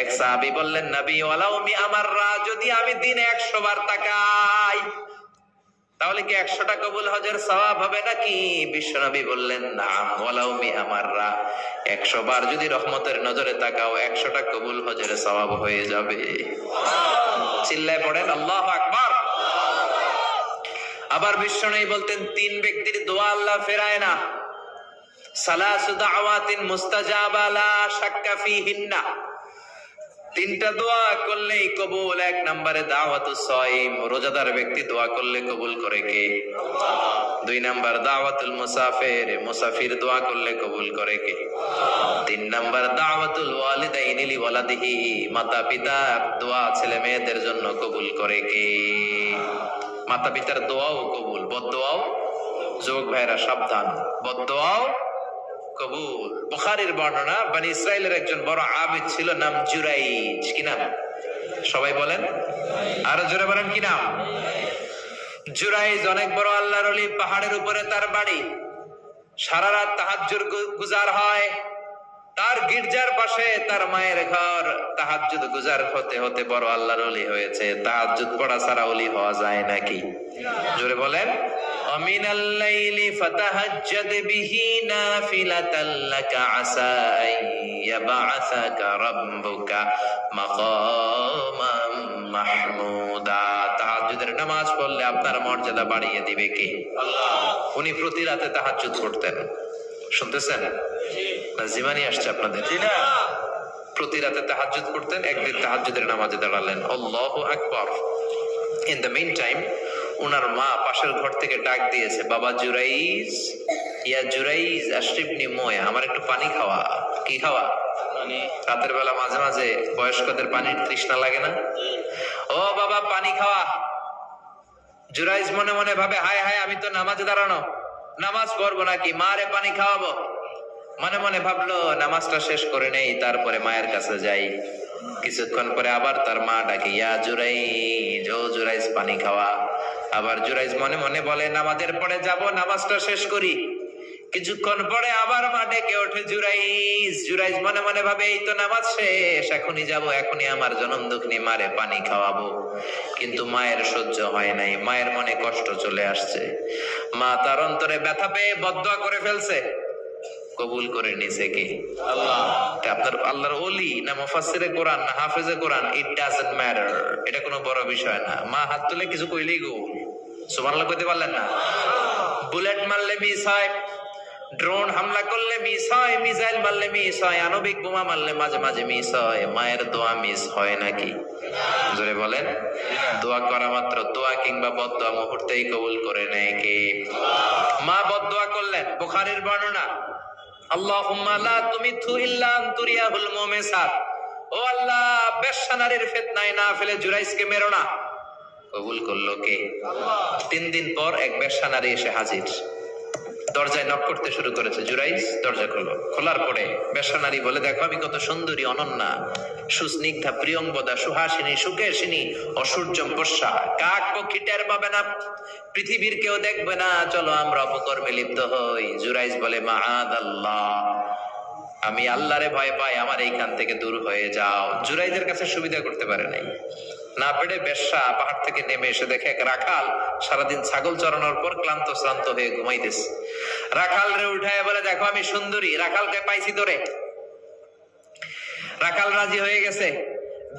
এক সাহাবী বললেন, নবী ওয়ালাউ মি আমাররা, যদি আমি দিনে 100 বার তাকাই তাহলে কি 100টা কবুল হজের সওয়াব হবে নাকি? বিশ্বনবী বললেন, নাম, ওয়ালাউ মি আমাররা, 100 বার যদি রহমতের নজরে তাকাও 100টা কবুল হজের সওয়াব হয়ে যাবে। চিল্লায় পড়েন আল্লাহু আকবার। আবার বিশ্বনবী বলতেন, 3 ব্যক্তির দোয়া আল্লাহ ফেরায় না। সালাসু দাওয়াতিন মুস্তাজাবা লা শাক্কা ফিহিন্না, 3টা দোয়া করলেই কবুল। 1 নম্বরে দাওয়াতুস সাইম, রোজাদার ব্যক্তি দোয়া করলে কবুল করে কে? 2 নম্বর দাওয়াতুল মুসাফির, মুসাফির দোয়া করলে কবুল করে কে? 3 নম্বর দাওয়াতুল ওয়ালিদাইনি লিওয়ালাদিহি, মাতা পিতার দোয়া ছেলে মেয়েদের জন্য কবুল করে কে? মাতা পিতার দোয়াও কবুল, বদদোয়াও। যুবক ভাইরা সাবধান, বদদোয়াও কবুল। বুখারীর বর্ণনা, বনি ইসরাইলের একজন বড় আবিদ ছিল, নাম জুরাইজ। কি নাম? সবাই বলেন, আরো জোরে বলেন, কি নাম? জুরাইজ অনেক বড় আল্লাহর ওলি, পাহাড়ের উপরে তার বাড়ি। সারা রাত তাহাজ্জুদ গুজার হয়। তার গির্জার পাশে তার মায়ের ঘর। তাহাজ্জুদ গুজার হতে হতে বড় আল্লাহর ওলি হয়েছে। তাহাজ্জুদ পড়া ছাড়া ওলি হওয়া যায় নাকি? জোরে বলেন। আমিনাল লাইলি ফাতাহাজ্জাদ বিহি নাফিলাতাল লাকা আসা আইয়াবাসাকা রাব্বুকা মাকামাম মাহমুদা। তাহাজ্জুদের নামাজ পড়লে আপনার মর্যাদা বাড়িয়ে দিবে কে? আল্লাহ। উনি প্রতি রাতে তাহাজ্জুদ পড়তেন। শুনতেছেন? জিমানি আসছে আপনাদের? প্রতি রাতে তাহাজ্জুদ পড়তেন। একদিন তাহাজ্জুদের নামাজে দাঁড়ালেন, আল্লাহু আকবার। ইন দ্য মিন টাইম উনার মা পাশের ঘর থেকে ডাক দিয়েছে, বাবা জুরাইজ, ইয়া জুরাইজ আশরিবনি মোয়া, আমার একটু পানি খাওয়া। কি খাওয়া? রাতের বেলা মাঝে মাঝে বয়স্কদের পানির তৃষ্ণা লাগে না? ও বাবা পানি খাওয়া। জুরাইজ মনে মনে ভাবে, হায় হায় আমি তো নামাজে দাঁড়ানো, নামাজ পড়বো নাকি, মারে পানি খাওয়াবো। মনে মনে ভাবলো নামাজটা শেষ করে নেই, তারপরে মায়ের কাছে যাই। কিছুক্ষণ পরে আবার তার মা ডাকে, ইয়া জুরাইজ, ও জুরাইজ পানি খাওয়া। আবার জুরাইজ মনে মনে বলে নামাজের পরে যাব, নামাজটা শেষ করি। কিছুক্ষণ পরে আবার মা ডেকে ওঠে, জুরাইজ। জুরাইজ মনে মনে ভাবে এই তো নামাজ শেষ, এখনই যাব, এখনই আমার জনম দুঃখিনী মারে পানি খাওয়াবো। কিন্তু মায়ের সহ্য হয় নাই, মায়ের মনে কষ্ট চলে আসছে। মা তার অন্তরে ব্যথা পেয়ে বদদোয়া করে ফেলছে। কবুল করে নিছে কে? আল্লাহ। আপনার আল্লাহর ওলি না মুফাসসিরে কোরআন না হাফেজে কোরআন, ইট ডাজন্ট ম্যাটার, এটা কোনো বড় বিষয় না। মা হাত তুলে কিছু কইলেই গো সুবহানাল্লাহ কইতে পারলেন না? বুলেট মারলে মিস হয়, ড্রোন হামলা করলে মিস হয়, মিসাইল মারলে মিস হয়, আণবিক বোমা মারলে মাঝে মাঝে মিস হয়। মায়ের দোয়া মিস হয় নাকি? জোরে বলেন। দোয়া করা মাত্র, দোয়া কিংবা বদদোয়া মুহূর্তেই কবুল করে নেয় কে? মা বদদোয়া করলেন। বুখারীর বর্ণনা, আল্লাহুম্মা লা তুমিতহু ইল্লা আন তুরিয়াহুল মুমিসাত। ও আল্লাহ, বেশ্যা নারীর ফিতনায় না ফেলে জুরাইজকে মেরো না। কবুল করলো কে? আল্লাহ। 3 দিন পর এক বেশ্যা নারী এসে হাজির। দরজায় নক করতে শুরু করেছে। জুরাইজ দরজা খুললো। খোলার পরে বেশ্যা নারী বলে, দেখো আমি কত সুন্দরী, অনন্যা, সুস্নিগ্ধা, প্রিয়ংবদা, সুহাসিনী, সুকেশিনী, অসূর্যম পশ্যা, কাক পক্ষী টের পাবে না, পৃথিবীর কেউ দেখবে না, চলো আমরা অপকর্মে লিপ্ত হই। জুরাইজ বলে, মাআদাল্লাহ, আমি আল্লাহরে ভয় পাই, আমার এইখান থেকে দূর হয়ে যাও। জুরাইজের কাছে সুবিধা করতে পারে নাই। না পেরে বেশ্যা পাহাড় থেকে নেমে এসে দেখে এক রাখাল সারাদিন ছাগল চড়ানোর পর ক্লান্ত শ্রান্ত হয়ে ঘুমাইতেছে। রাখাল রে উঠায় বলে, দেখো আমি সুন্দরী, রাখালকে পাইছি ধরে। রাখাল রাজি হয়ে গেছে।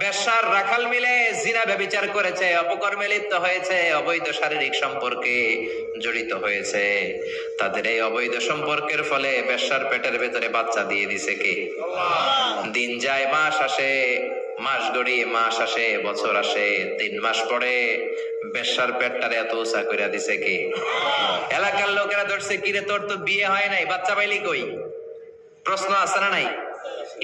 বেশ্যার রাখাল মিলে জিনা ব্যভিচার করেছে, অপকর্মে লিপ্ত হয়েছে, অবৈধ শারীরিক সম্পর্কে জড়িত হয়েছে। তাদের এই অবৈধ সম্পর্কের ফলে বেশ্যার পেটের ভেতরে বাচ্চা দিয়ে দিছে কে? দিন যায়, মাস আসে, মাস গড়িয়ে মাস আসে, বছর আসে, 3 মাস পরে বেশ্যার পেটটারে এত উঁচা করে দিছে কে? এলাকার লোকেরা ধরছে, কিরে তোর তো বিয়ে হয় নাই, বাচ্চা পাইলি কই? প্রশ্ন আছে না নাই?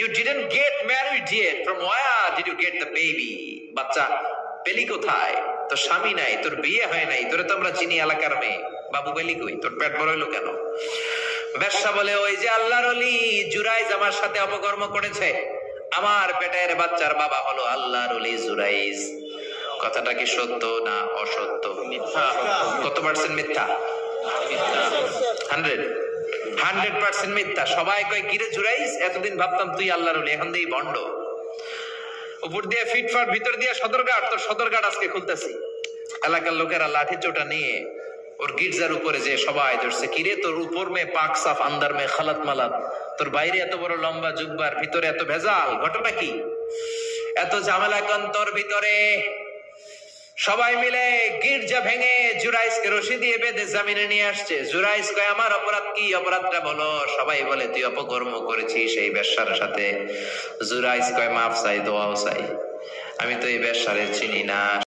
You didn't get married yet. From where did you get the baby? বাচ্চা পেলি কোথায়? তোর স্বামী নাই, তোর বিয়ে হয় নাই, তোরে তো আমরা চিনি এলাকার মেয়ে, বাবু পেলি কই? তোর পেট বড় হইলো কেন? বেশ্যা বলে, ওই যে আল্লাহর ওলি জুরাইজ আমার সাথে অপকর্ম করেছে, আমার পেটের বাচ্চার বাবা হলো আল্লাহর ওলি জুরাইজ। কথাটা কি সত্য না অসত্য? মিথ্যা। কত পার্সেন্ট মিথ্যা? 100% মিথ্যা। সবাই কয়, কিরে জুরাইজ, এতদিন ভাবতাম তুই আল্লাহর ওলি, এখন দেই ভণ্ড। উপর দিয়ে ফিটফাট, ভিতর দিয়ে সদরঘাট, তোর সদরঘাট আজকে খুলতেছি। এলাকার লোকেরা লাঠি চোটা নিয়ে ওর গির্জার উপরে যে সবাই ধরছে, কিরে তোর উপর মে পাক সাফ, আন্দার মে খালাত মালাত, তোর বাইরে এত বড় লম্বা জুব্বার, ভিতরে এত ভেজাল, ঘটনা কি? এত ঝামেলা কেন তোর ভিতরে? সবাই মিলে গির্জা ভেঙে জুরাইজকে রশি দিয়ে বেঁধে জামিনে নিয়ে আসছে। জুরাইজ কয়, আমার অপরাধ কি? অপরাধটা বলো। সবাই বলে, তুই অপকর্ম করেছিস সেই বেশ্যার সাথে। জুরাইজ কয়, মাফ চাই, দোয়াও চাই, আমি তো এই বেশ্যারে চিনি না।